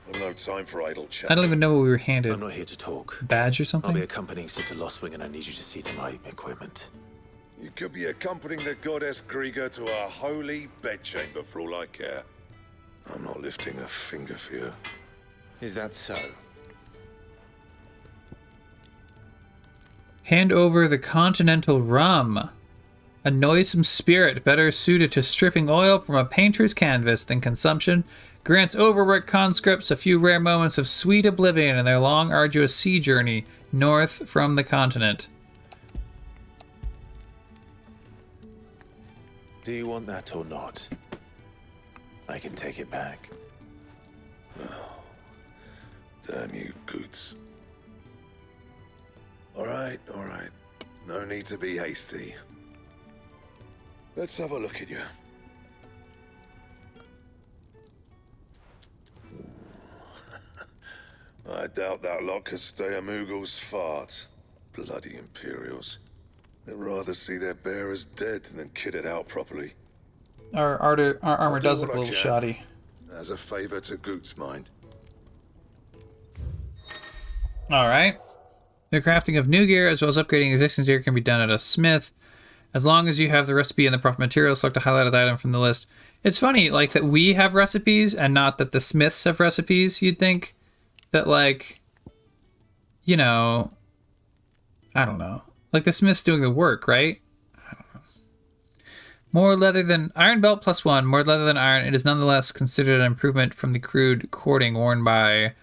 I've no time for idle chat. I don't even know what we were handed. I'm not here to talk. Badge or I'll something? be accompanying Sid to Lostwing and I need you to see to my equipment. You could be accompanying the goddess Krieger to our holy bedchamber for all I care. I'm not lifting a finger for you. Is that so? Hand over the continental rum. A noisome spirit better suited to stripping oil from a painter's canvas than consumption, grants overworked conscripts a few rare moments of sweet oblivion in their long, arduous sea journey north from the continent. Do you want that or not? I can take it back. Oh, damn you, Goots. All right. No need to be hasty. Let's have a look at you. I doubt that lot could stay a Moogle's fart. Bloody Imperials. They'd rather see their bearers dead than kitted out properly. Our armor does look a what I little can, shoddy. As a favor to Goot's mind. Alright. The crafting of new gear as well as upgrading existing gear can be done at a smith. As long as you have the recipe and the proper materials, select a highlighted item from the list. It's funny, like, that we have recipes and not that the smiths have recipes. You'd think that, like, you know, I don't know. Like, the smith's doing the work, right? I don't know. More leather than... Iron belt +1. More leather than iron. It is nonetheless considered an improvement from the crude cording worn by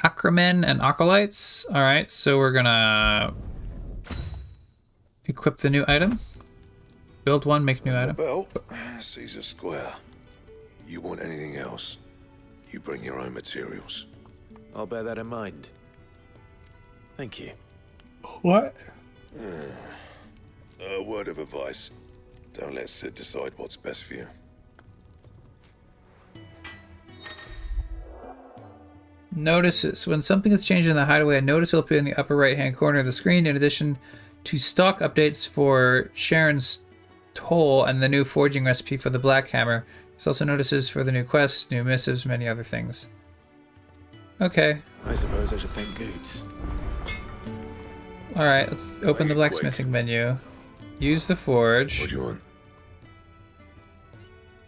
acromen and acolytes. Alright, so we're gonna equip the new item. Build one, make new item. Belt, Caesar Square. You want anything else? You bring your own materials. I'll bear that in mind. Thank you. What? A word of advice. Don't let Sid decide what's best for you. Notices. When something is changed in the hideaway, a notice will appear in the upper right-hand corner of the screen. In addition to stock updates for Sharon's Toll and the new forging recipe for the Black Hammer, there's also notices for the new quests, new missives, many other things. Okay. I suppose I should thank Goots. Alright, let's open the blacksmithing menu. Use the forge. What do you want?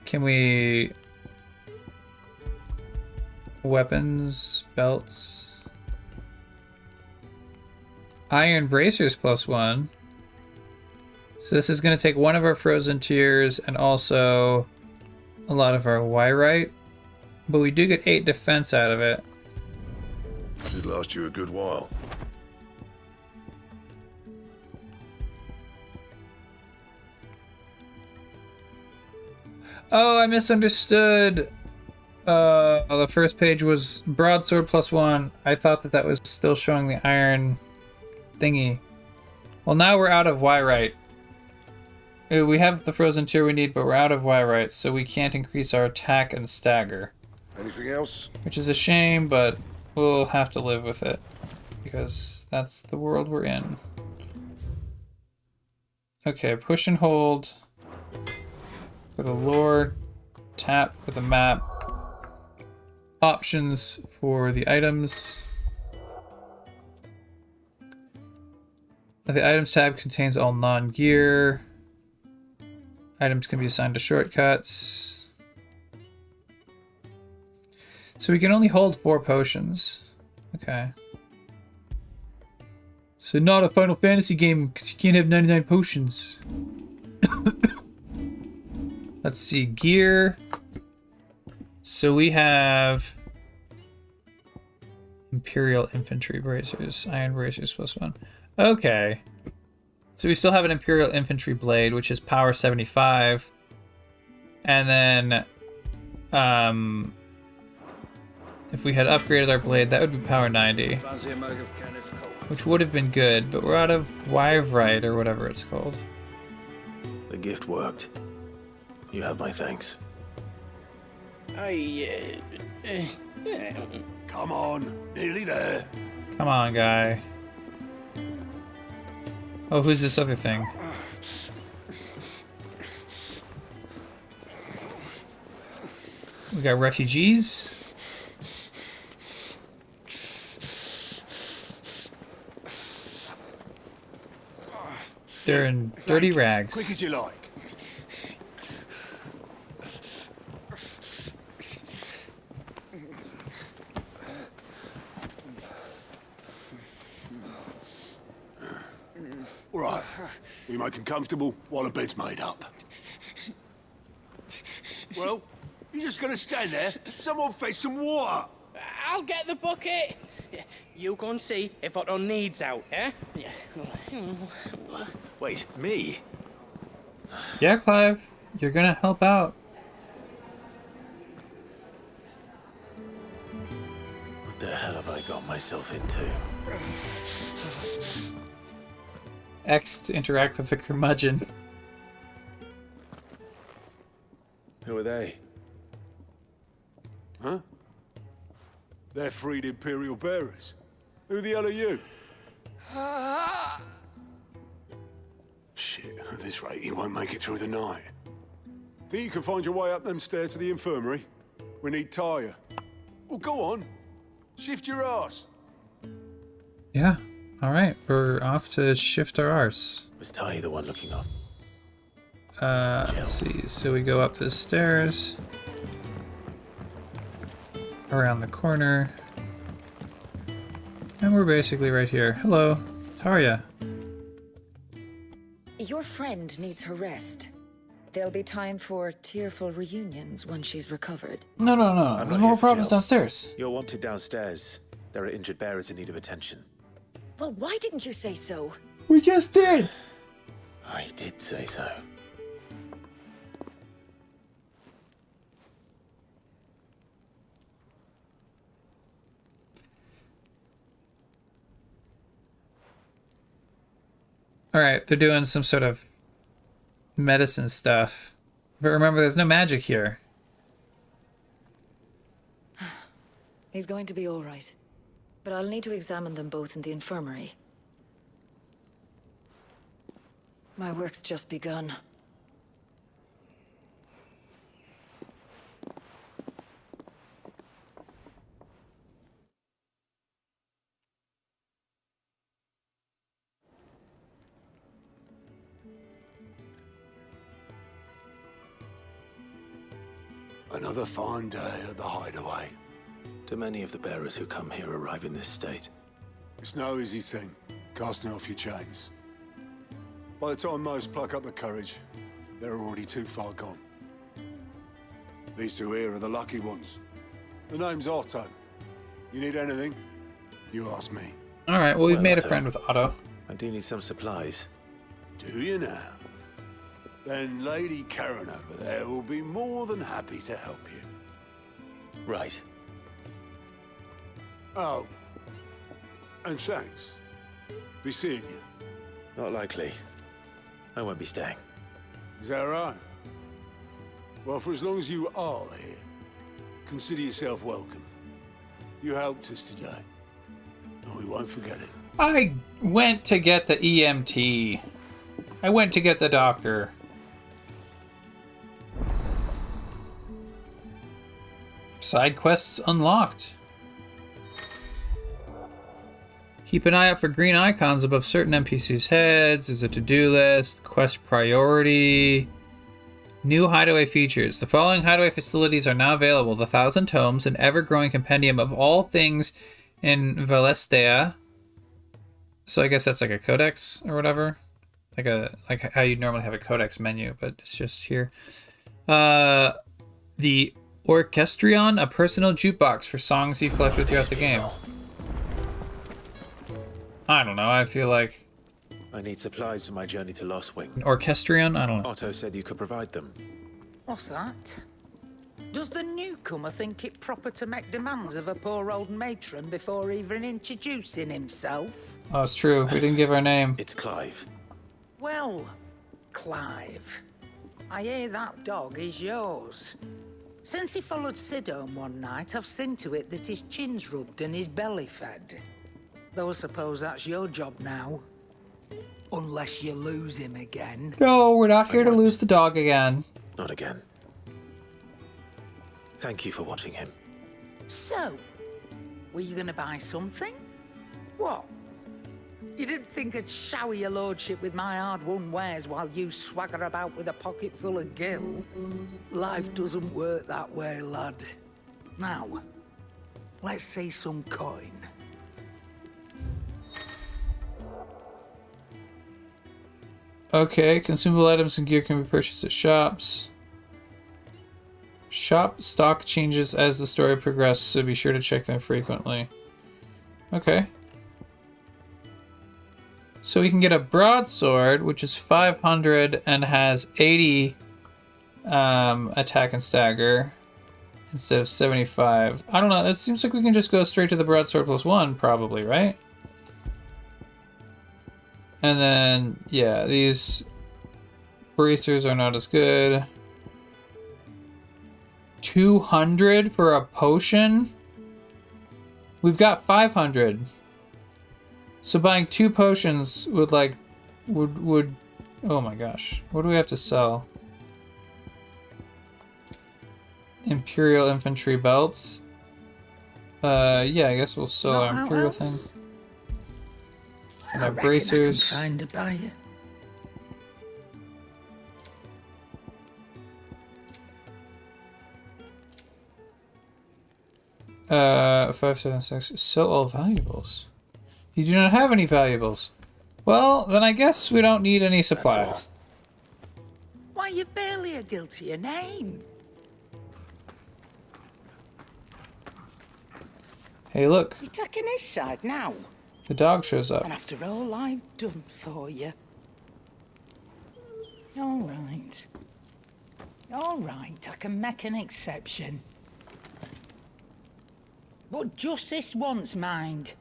Can we... Weapons, belts... Iron bracers +1. So this is going to take one of our frozen tiers and also a lot of our Wyrite. But we do get 8 defense out of it. Should last you a good while. Oh, I misunderstood. The first page was broadsword +1. I thought that was still showing the iron thingy. Well, now we're out of Wyrite. We have the frozen tier we need, but we're out of Wyrite, so we can't increase our attack and stagger. Anything else? Which is a shame, but we'll have to live with it. Because that's the world we're in. Okay, push and hold. For the lore, tap for the map. Options for the items. The items tab contains all non-gear. Items can be assigned to shortcuts. So we can only hold 4 potions. Okay. So not a Final Fantasy game because you can't have 99 potions. Let's see, gear. So we have Imperial Infantry bracers, iron bracers +1. Okay. So we still have an Imperial Infantry blade, which is power 75. And then if we had upgraded our blade, that would be power 90. Which would have been good, but we're out of Wyrite or whatever it's called. The gift worked. You have my thanks. Come on, nearly there. Come on, guy. Oh, who's this other thing? We got refugees. They're in dirty rags. Quick as you like. All right, we make them comfortable while the bed's made up. Well, you're just gonna stand there? Someone fetch some water. I'll get the bucket. You go and see if Otto needs out, eh? Wait, me? Yeah, Clive, you're gonna help out. What the hell have I got myself into? X to interact with the curmudgeon. Who are they? Huh? They're freed Imperial bearers. Who the hell are you? Shit, at this rate, he won't make it through the night. Think you can find your way up them stairs to the infirmary? We need Tyre. Well, go on. Shift your ass. Yeah, alright, we're off to shift our arse. Was Ty the one looking up? Let's see, so we go up the stairs. Around the corner. And we're basically right here. Hello, how are ya? Your friend needs her rest. There'll be time for tearful reunions when she's recovered. No, there's more problems downstairs. You're wanted downstairs. There are injured bearers in need of attention. Well, why didn't you say so? We just did! I did say so. Alright, they're doing some sort of medicine stuff. But remember, there's no magic here. He's going to be all right. But I'll need to examine them both in the infirmary. My work's just begun. Another fine day at the hideaway. Do many of the bearers who come here arrive in this state? It's no easy thing, casting off your chains. By the time most pluck up the courage, they're already too far gone. These two here are the lucky ones. The name's Otto. You need anything, you ask me. Alright, well, we've made a Otto, friend with Otto. I do need some supplies. Do you now? Then Lady Karen over there will be more than happy to help you. Right. Oh. And thanks. Be seeing you. Not likely. I won't be staying. Is that right? Well, for as long as you are here, consider yourself welcome. You helped us today, and we won't forget it. I went to get the EMT. I went to get the doctor. Side quests unlocked. Keep an eye out for green icons above certain NPCs' heads. There's a to-do list, quest priority, new hideaway features. The following hideaway facilities are now available: the 1,000 Tomes, an ever-growing compendium of all things in Valestea. So I guess that's like a codex or whatever, like how you normally have a codex menu, but it's just here. The Orchestrion, a personal jukebox for songs you've collected throughout the game. I don't know. I feel like I need supplies for my journey to Lostwing. an Orchestrion. I don't know. Otto said you could provide them. What's that? Does the newcomer think it proper to make demands of a poor old matron before even introducing himself? Oh, it's true. We didn't give our name. It's Clive. Well, Clive, I hear that dog is yours. Since he followed Sid home one night, I've seen to it that his chin's rubbed and his belly fed. Though I suppose that's your job now. Unless you lose him again. No, we're not here to lose the dog again. Not again. Thank you for watching him. So, were you gonna buy something? What? You didn't think I'd shower your lordship with my hard-won wares while you swagger about with a pocket full of gil? Life doesn't work that way, lad. Now, let's see some coin. Okay, consumable items and gear can be purchased at shops. Shop stock changes as the story progresses, so be sure to check them frequently. Okay. So we can get a broadsword, which is 500 and has 80 attack and stagger instead of 75. I don't know. It seems like we can just go straight to the broadsword +1, probably, right? And then, yeah, these bracers are not as good. 200 for a potion? We've got 500. So buying 2 potions would would oh my gosh. What do we have to sell? Imperial infantry belts. Yeah, I guess we'll sell our Imperial thing. And our bracers. I can find a buyer. Uh, 5, 7, 6. Sell all valuables. You do not have any valuables. Well, then I guess we don't need any supplies. Why, you've barely a guilty name. Hey, look. You're taking his side now. The dog shows up. And after all I've done for you. All right. All right, I can make an exception. But just this once, mind.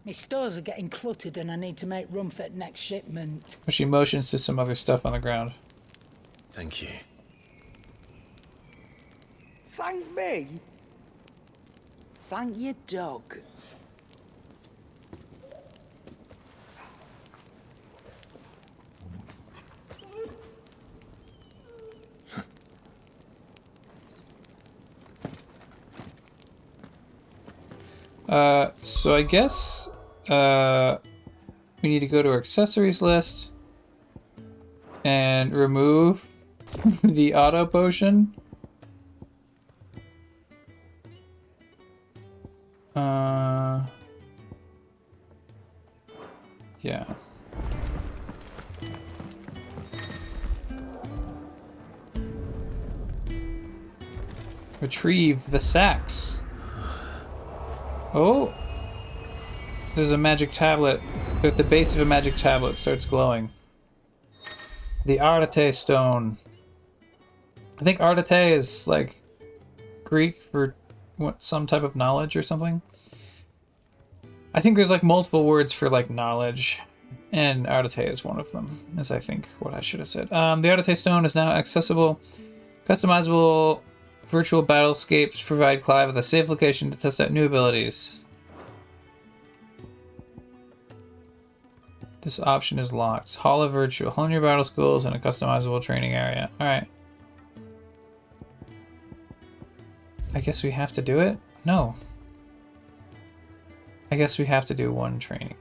My stores are getting cluttered and I need to make room for the next shipment. She motions to some other stuff on the ground. Thank you. Thank me? Thank your dog. So I guess, we need to go to our accessories list and remove the auto potion. Yeah. Retrieve the sacks. Oh! There's a magic tablet. At the base of a magic tablet starts glowing. The Ardite stone. I think Ardite is like Greek for what, some type of knowledge or something. I think there's like multiple words for like knowledge, and Ardite is one of them, is I think what I should have said. The Ardite stone is now accessible. Customizable virtual battlescapes provide Clive with a safe location to test out new abilities. This option is locked. Hall of Virtue, hone your battle skills, and a customizable training area. Alright. I guess we have to do it? No. I guess we have to do one training.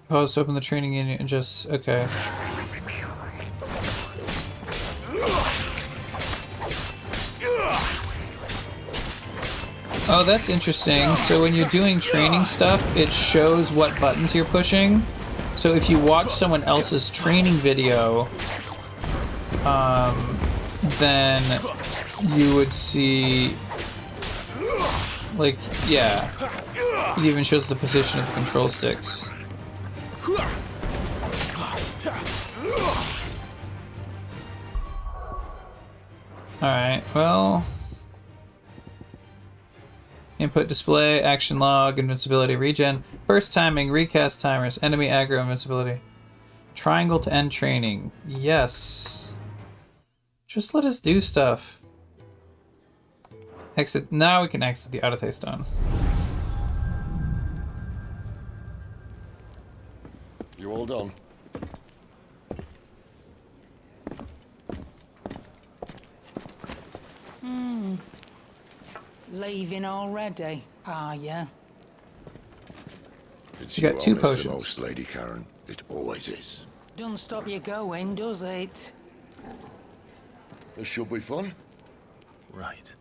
Pause to open the training unit and just... okay. Oh, that's interesting. So when you're doing training stuff, it shows what buttons you're pushing. So if you watch someone else's training video, then you would see, like, yeah, it even shows the position of the control sticks. Alright, well... Input display, action log, invincibility, regen, burst timing, recast timers, enemy aggro, invincibility. Triangle to end training. Yes. Just let us do stuff. Exit. Now we can exit the Ardite stone. You all done? Leaving already, are ya? It's You got 2 honest the potions. most, Lady Karen. It always is. Don't stop you going, does it? This should be fun. Right.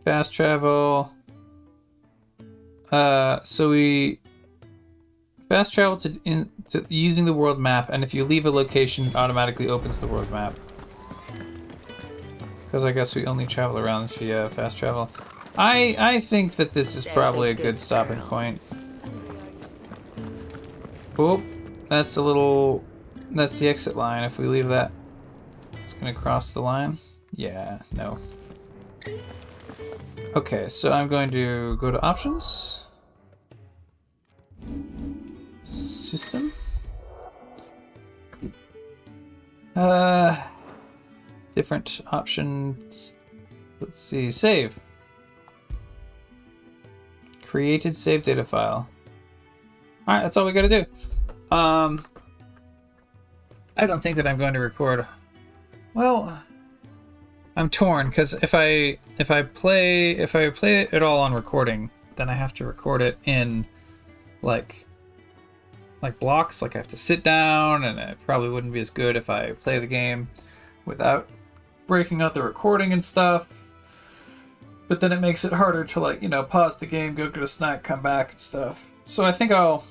Fast travel. So we fast travel to using the world map, and if you leave a location, it automatically opens the world map. Because I guess we only travel around via fast travel. I think that this is probably a good stopping point. Oh, that's a little. That's the exit line. If we leave that, it's gonna cross the line. Yeah, no. Okay, so I'm going to go to options. System. Different options. Let's see, save. Created save data file. Alright, that's all we gotta do. I don't think that I'm going to record. Well, I'm torn because if I play it all on recording, then I have to record it in like blocks. Like I have to sit down, and it probably wouldn't be as good if I play the game without breaking out the recording and stuff. But then it makes it harder to, like, you know, pause the game, go get a snack, come back and stuff. So I think I'll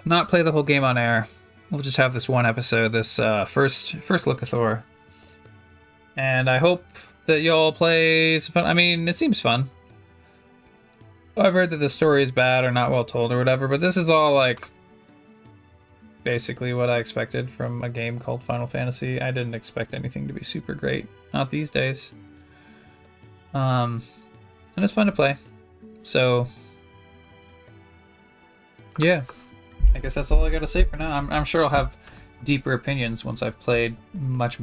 not play the whole game on air. We'll just have this one episode, this first look of Thor. And I hope that y'all play some fun. I mean, it seems fun. I've heard that the story is bad or not well told or whatever, but this is all, like, basically what I expected from a game called Final Fantasy. I didn't expect anything to be super great. Not these days. And it's fun to play. So, yeah. I guess that's all I gotta say for now. I'm sure I'll have deeper opinions once I've played much more.